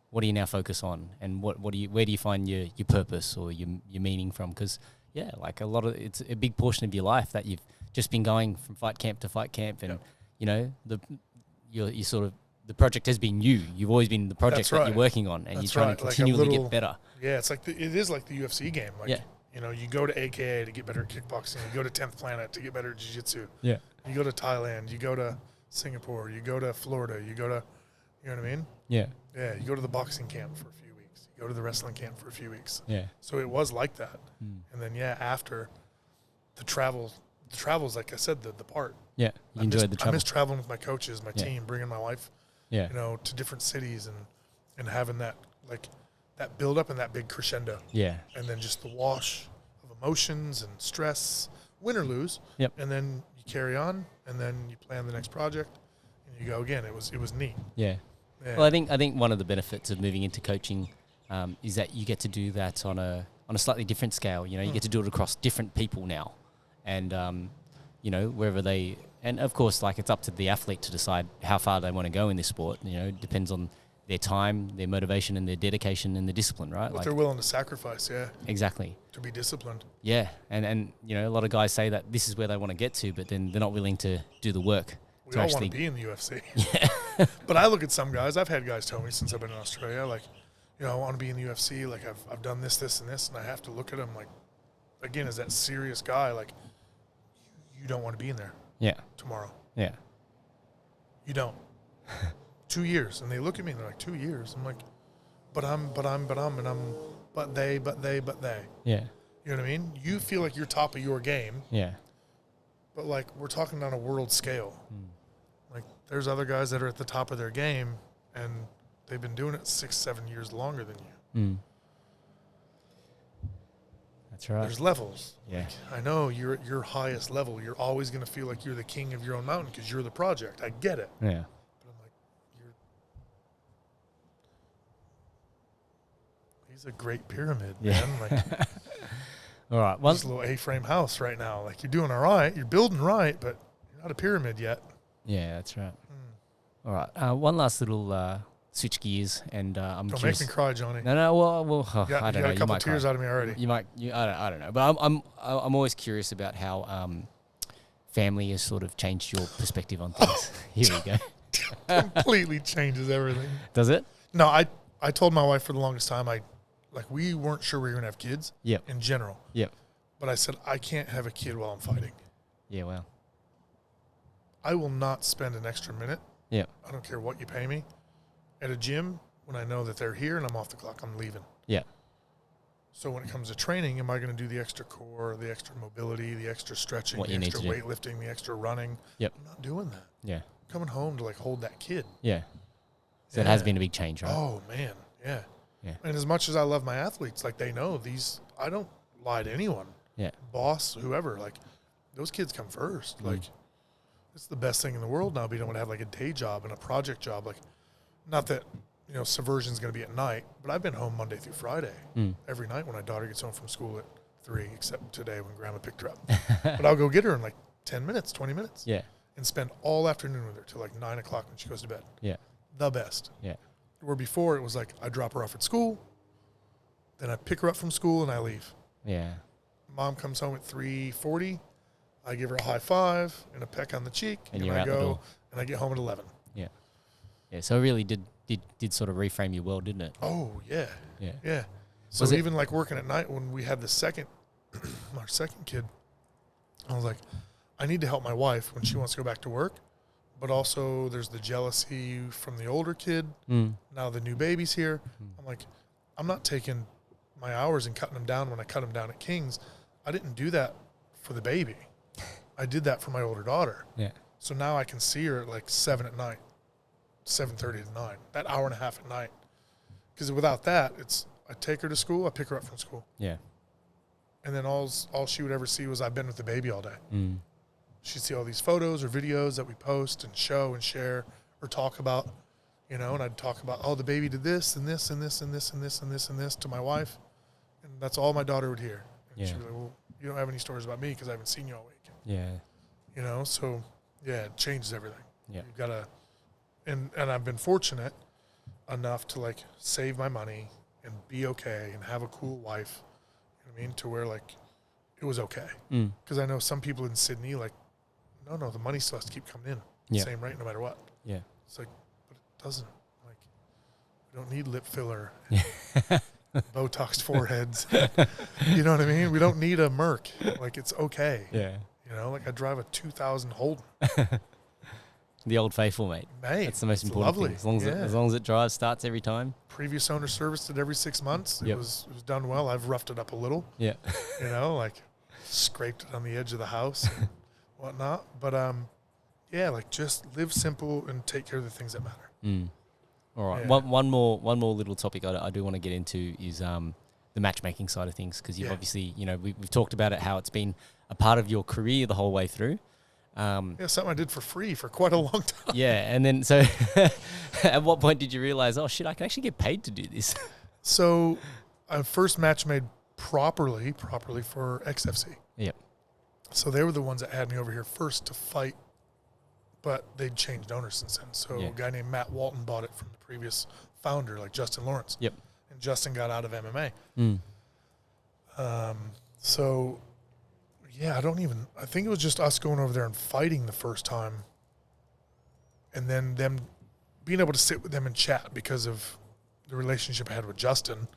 what do you now focus on? And where do you find your purpose or your meaning from? Because, yeah, like it's a big portion of your life that you've just been going from fight camp to fight camp. And, you're sort of, the project has been you. You've always been the project that you're working on, and you're trying to continually get better. Yeah, it's like it is like the UFC game. Like, you go to AKA to get better at kickboxing. You go to 10th Planet to get better at jiu-jitsu. Yeah. You go to Thailand. You go to Singapore. You go to Florida. You go to, you know what I mean? Yeah. Yeah, you go to the boxing camp for a few weeks. You go to the wrestling camp for a few weeks. Yeah. So it was like that. And then, after the travels, like I said, the part. Yeah, you enjoyed the travel. I miss traveling with my coaches, my team, bringing my wife, to different cities and having that, like, that build up and that big crescendo. Yeah. And then just the wash of emotions and stress, win or lose. Yep. And then you carry on, and then you plan the next project, and you go again. It was neat. Yeah. Well, I think one of the benefits of moving into coaching is that you get to do that on a slightly different scale. You get to do it across different people now, and wherever they. And of course, like, it's up to the athlete to decide how far they want to go in this sport. It depends on their time, their motivation, and their dedication and the discipline, right? What they're willing to sacrifice, Exactly. To be disciplined. Yeah, and a lot of guys say that this is where they want to get to, but then they're not willing to do the work. We all want to be in the UFC. Yeah. But I look at some guys. I've had guys tell me since I've been in Australia, like, I want to be in the UFC. Like, I've done this, and this, and I have to look at them like, again, as that serious guy, like, you don't want to be in there. Yeah. Tomorrow. Yeah. You don't. 2 years. And they look at me and they're like, 2 years. I'm like, but they. Yeah. You know what I mean? You feel like you're top of your game. Yeah. But, like, we're talking on a world scale. Like, there's other guys that are at the top of their game, and they've been doing it 6-7 years longer than you. That's right. There's levels. Yeah. Like, I know you're at your highest level. You're always going to feel like you're the king of your own mountain because you're the project. I get it. Yeah. But I'm like, he's a great pyramid, man. Like, all right. Well, just a little A-frame house right now. Like, you're doing all right. You're building right, but you're not a pyramid yet. Yeah, that's right. All right. One last little switch gears, and I'm Don't curious. make me cry, Johnny. No. Well, I don't know. You got a couple tears out of me already. I don't know. But I'm always curious about how family has sort of changed your perspective on things. Here we go. Completely changes everything. Does it? No, I told my wife for the longest time, we weren't sure we were going to have kids. Yep. In general. Yep. But I said, I can't have a kid while I'm fighting. Yeah, well. I will not spend an extra minute. Yeah. I don't care what you pay me. At a gym, when I know that they're here and I'm off the clock, I'm leaving. Yeah. So when it comes to training, am I going to do the extra core, the extra mobility, the extra stretching, the extra weightlifting, the extra running? Yep. I'm not doing that. Yeah. I'm coming home to, like, hold that kid. Yeah. So it has been a big change, right? Oh, man. Yeah. Yeah. And as much as I love my athletes, like, they know I don't lie to anyone. Yeah. Boss, whoever, like, those kids come first. Like, it's the best thing in the world now, being able to have, like, a day job and a project job. Like, not that, subversion's going to be at night, but I've been home Monday through Friday every night when my daughter gets home from school at 3, except today when Grandma picked her up. But I'll go get her in, like, 10 minutes, 20 minutes. Yeah. And spend all afternoon with her till, like, 9 o'clock when she goes to bed. Yeah. The best. Yeah. Where before it was like I drop her off at school, then I pick her up from school and I leave. Yeah. Mom comes home at 3:40. I give her a high five and a peck on the cheek, and I out go, the door. and I get home at 11. Yeah. Yeah. So it really did sort of reframe your world, didn't it? Oh yeah. Yeah. Yeah. So even like working at night when we had the second, our second kid, I was like, I need to help my wife when she wants to go back to work. But also there's the jealousy from the older kid. Now the new baby's here. I'm like, I'm not taking my hours and cutting them down when I cut them down at King's. I didn't do that for the baby. I did that for my older daughter. Yeah. So now I can see her at like 7 at night, 7:30 to 9, that hour and a half at night. Because without that, it's I take her to school, I pick her up from school. Yeah. And then all she would ever see was I've been with the baby all day. She'd see all these photos or videos that we post and show and share or talk about, you know, and I'd talk about, oh, the baby did this and this and this and this and this and this and this to my wife, and that's all my daughter would hear. And she'd be like, well, you don't have any stories about me because I haven't seen you all week. Yeah. You know, so, yeah, it changes everything. Yeah. You've got to, and I've been fortunate enough to, like, save my money and be okay and have a cool wife, you know what I mean, to where, like, it was okay. Because I know some people in Sydney, like, no, the money still has to keep coming in. Same rate no matter what. Yeah. It's like, but it doesn't. Like, we don't need lip filler, Botox foreheads. You know what I mean? We don't need a Merc. Like, it's okay. Yeah. You know, like I drive a 2000 Holden. The old faithful, mate. That's the most important thing. As long as it drives, starts every time. Previous owner serviced it every 6 months. It was done well. I've roughed it up a little. Yeah. You know, like scraped it on the edge of the house and whatnot. But yeah, like just live simple and take care of the things that matter. All right. Yeah. One more little topic I do want to get into is the matchmaking side of things, because you've obviously, you know, we've talked about it, how it's been a part of your career the whole way through. Something I did for free for quite a long time. Yeah, and then so at what point did you realize, oh shit, I can actually get paid to do this? So I first match made properly for XFC. Yep. So they were the ones that had me over here first to fight, but they'd changed owners since then. So a guy named Matt Walton bought it from the previous founder, like Justin Lawrence. Yep. And Justin got out of MMA. So yeah, I think it was just us going over there and fighting the first time, and then them being able to sit with them and chat because of the relationship I had with Justin.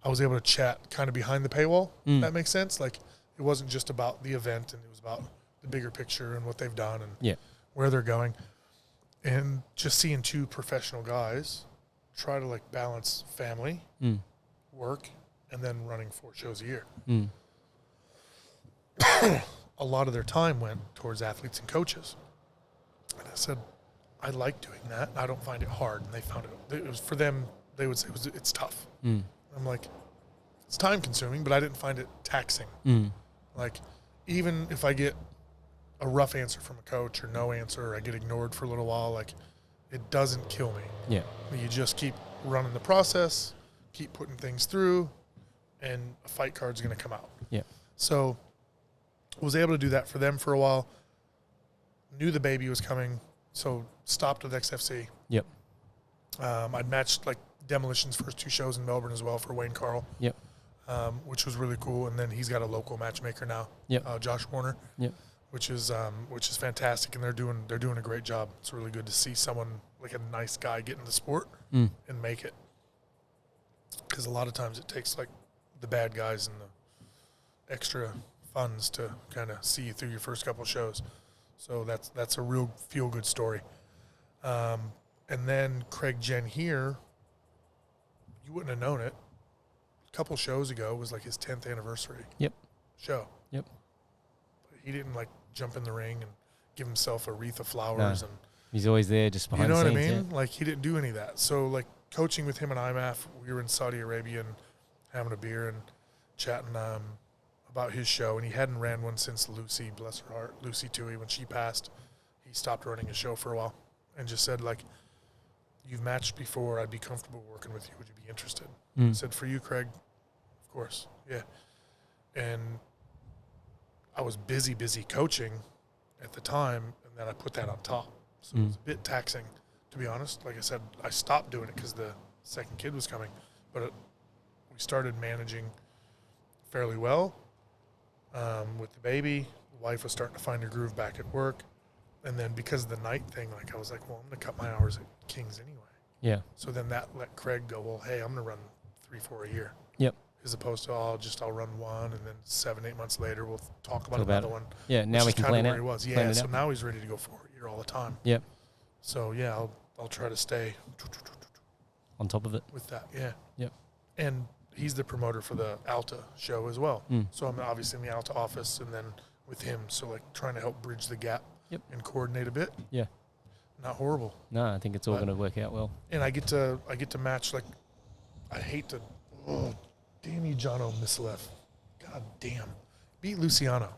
I was able to chat kind of behind the paywall. If that makes sense. Like, it wasn't just about the event, and it was about the bigger picture and what they've done and where they're going. And just seeing two professional guys try to, like, balance family, work, and then running 4 shows a year. A lot of their time went towards athletes and coaches. And I said, I like doing that. I don't find it hard. And they found it was for them, they would say it's tough. I'm like, it's time consuming, but I didn't find it taxing. Like, even if I get a rough answer from a coach or no answer, or I get ignored for a little while, like, it doesn't kill me. Yeah. You just keep running the process, keep putting things through, and a fight card's going to come out. Yeah. So was able to do that for them for a while. Knew the baby was coming, so stopped with XFC. Yep. I'd matched, like, Demolition's first 2 shows in Melbourne as well for Wayne Carl. Yep. Which was really cool. And then he's got a local matchmaker now. Yep. Josh Warner. Yep. Which is fantastic, and they're doing a great job. It's really good to see someone, like, a nice guy, get in the sport and make it. Because a lot of times it takes, like, the bad guys and the extra funds to kind of see you through your first couple shows. So that's a real feel-good story. And then Craig Jen here, you wouldn't have known it. A couple shows ago was like his 10th anniversary show. Yep. But he didn't, like, jump in the ring and give himself a wreath of flowers. And he's always there just behind the scenes. You know what I mean? Like, he didn't do any of that. So, like, coaching with him and IMAF, we were in Saudi Arabia and having a beer and chatting about his show. And he hadn't ran one since Lucy, bless her heart, Lucy Tui, when she passed. He stopped running his show for a while and just said, like, you've matched before. I'd be comfortable working with you. Would you be interested? I said, for you, Craig, of course. Yeah. And I was busy coaching at the time, and then I put that on top. So it was a bit taxing, to be honest. Like I said, I stopped doing it because the second kid was coming. But we started managing fairly well with the baby. The wife was starting to find her groove back at work. And then because of the night thing, like, I was like, well, I'm going to cut my hours at King's anyway. Yeah. So then that let Craig go, well, hey, I'm going to run 3-4 a year. Yep. As opposed to, I'll run one, and then 7-8 months later we'll talk about another one. Yeah, now we can plan out. He was. Yeah, so now he's ready to go for a year all the time. Yep. So, yeah, I'll try to stay on top of it with that. Yeah. Yep. And he's the promoter for the Alta show as well. So I'm obviously in the Alta office and then with him, so, like, trying to help bridge the gap and coordinate a bit. Yeah. Not horrible. No, I think it's all going to work out well. And I get to match, like, I hate to damn you, Jono Mislev. God damn. Beat Luciano.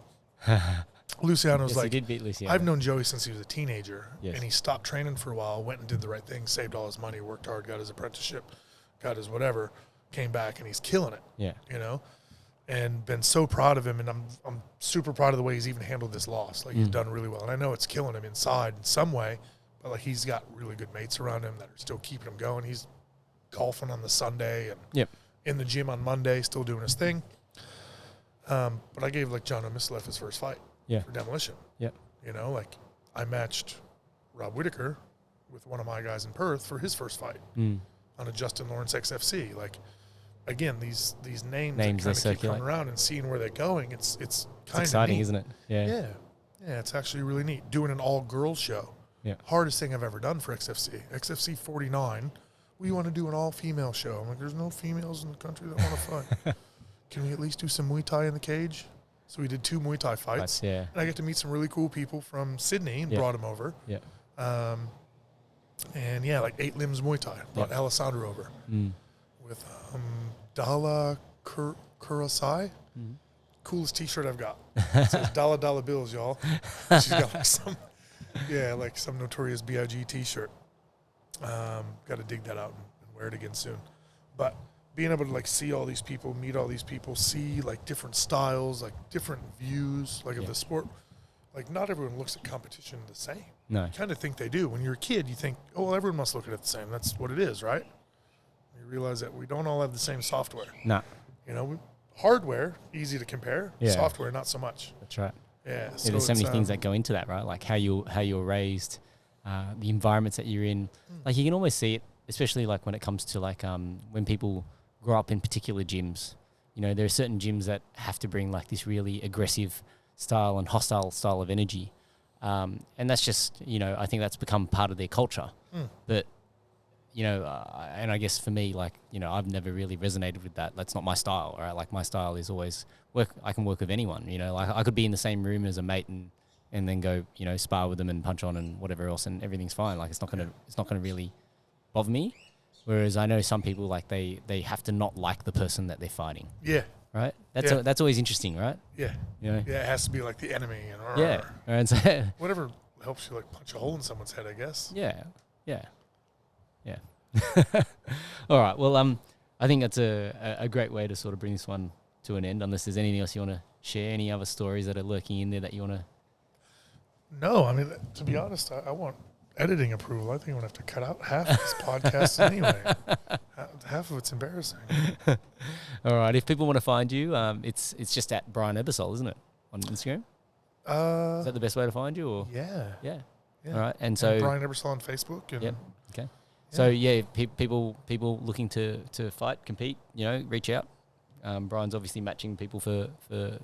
Luciano's Yes, like, he did beat Luciano. I've known Joey since he was a teenager, Yes. and he stopped training for a while, went and did the right thing, saved all his money, worked hard, got his apprenticeship, got his whatever, came back, and he's killing it. Yeah. You know, and been so proud of him, and I'm super proud of the way he's even handled this loss. Like, he's done really well, and I know it's killing him inside in some way, but like he's got really good mates around him that are still keeping him going. He's golfing on the Sunday and in the gym on Monday, still doing his thing. But I gave like John O'Mislev his first fight for Demolition. Yep. You know, like I matched Rob Whitaker with one of my guys in Perth for his first fight on a Justin Lawrence XFC. Like, again, these names that kind of keep coming around and seeing where they're going. It's kind of exciting, neat. Isn't it? Yeah. Yeah, it's actually really neat. Doing an all-girls show. Yeah. Hardest thing I've ever done for XFC. XFC 49. We want to do an all-female show. I'm like, there's no females in the country that want to fight. Can we at least do some Muay Thai in the cage? So we did 2 Muay Thai fights. Yeah. And I get to meet some really cool people from Sydney and brought them over. Yeah. And yeah, like 8 Limbs Muay Thai. Brought Alessandro over with Dala Kurosai. Coolest T-shirt I've got. It says Dala Dala Bills, y'all. She's got like some Notorious B.I.G. T-shirt. Got to dig that out and wear it again soon. But being able to like see all these people, meet all these people, see like different styles, like different views, like of the sport. Like, not everyone looks at competition the same. No. You kind of think they do. When you're a kid, you think, oh, well, everyone must look at it the same. That's what it is, right? You realize that we don't all have the same software. No. You know, hardware, easy to compare. Yeah. Software, not so much. That's right. Yeah. So there's so many things that go into that, right? Like how you're raised, the environments that you're in. Like, you can almost see it, especially like when it comes to like when people grow up in particular gyms. You know, there are certain gyms that have to bring like this really aggressive style and hostile style of energy. And that's just, you know, I think that's become part of their culture. But, you know, and I guess for me, like, you know, I've never really resonated with that. That's not my style, right? Like, my style is always I can work with anyone, you know, like I could be in the same room as a mate and then go, you know, spar with them and punch on and whatever else, and everything's fine. Like, it's not gonna really bother me. Whereas I know some people, like, they have to not like the person that they're fighting. Yeah. Right? That's always interesting, right? Yeah. You know? Yeah, it has to be like the enemy. And Yeah. And so whatever helps you like punch a hole in someone's head, I guess. Yeah. All right. Well, I think that's a great way to sort of bring this one to an end, unless there's anything else you want to share, any other stories that are lurking in there that you want to... No, I mean, to be honest, I want editing approval. I think I'm going to have to cut out half of this podcast anyway. Half of it's embarrassing. All right. If people want to find you, it's just at Brian Ebersole, isn't it, on Instagram? Is that the best way to find you? Or? Yeah. All right. And so... Brian Ebersole on Facebook. And okay. Yeah. So, people looking to fight, compete, you know, reach out. Brian's obviously matching people for the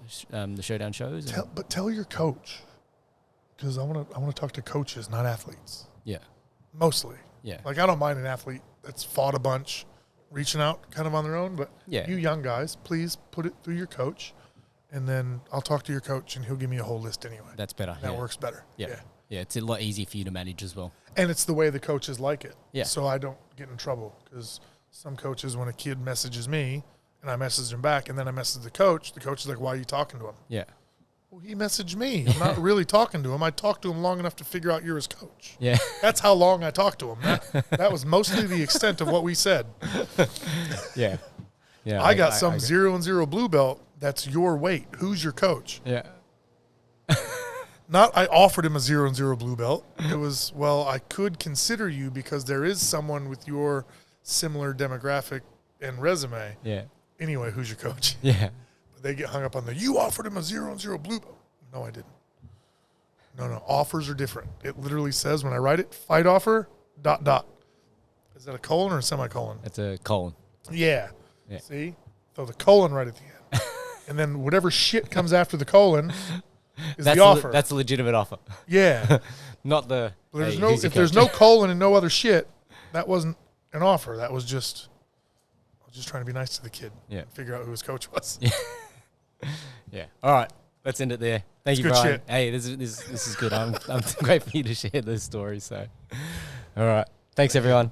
Showdown shows. But tell your coach, because I want to talk to coaches, not athletes. Yeah. Mostly. Yeah. Like, I don't mind an athlete that's fought a bunch, reaching out kind of on their own, but you young guys, please put it through your coach, and then I'll talk to your coach, and he'll give me a whole list anyway. That's better. That works better. Yeah. Yeah, it's a lot easier for you to manage as well. And it's the way the coaches like it. Yeah. So I don't get in trouble, because some coaches, when a kid messages me and I message him back and then I message the coach is like, why are you talking to him? Yeah. Well, he messaged me. I'm not really talking to him. I talked to him long enough to figure out you're his coach. Yeah. That's how long I talked to him. That was mostly the extent of what we said. Yeah. Yeah. I got some 0-0 blue belt that's your weight. Who's your coach? Yeah. Not I offered him a 0-0 blue belt. It was, well, I could consider you because there is someone with your similar demographic and resume. Yeah. Anyway, who's your coach? Yeah. But they get hung up on you offered him a 0-0 blue belt. No, I didn't. No. Offers are different. It literally says when I write it, fight offer, ... Is that a colon or a semicolon? It's a colon. Yeah. See? Throw the colon right at the end. And then whatever shit comes after the colon is the offer. That's a legitimate offer. Yeah. Not the... But if there's no colon and no other shit, that wasn't an offer. That was just... I was just trying to be nice to the kid. Yeah. Figure out who his coach was. Yeah. All right. Let's end it there. Thank you, good Brian. Shit. Hey, this is good. I'm grateful for you to share those stories. So, all right. Thanks, everyone.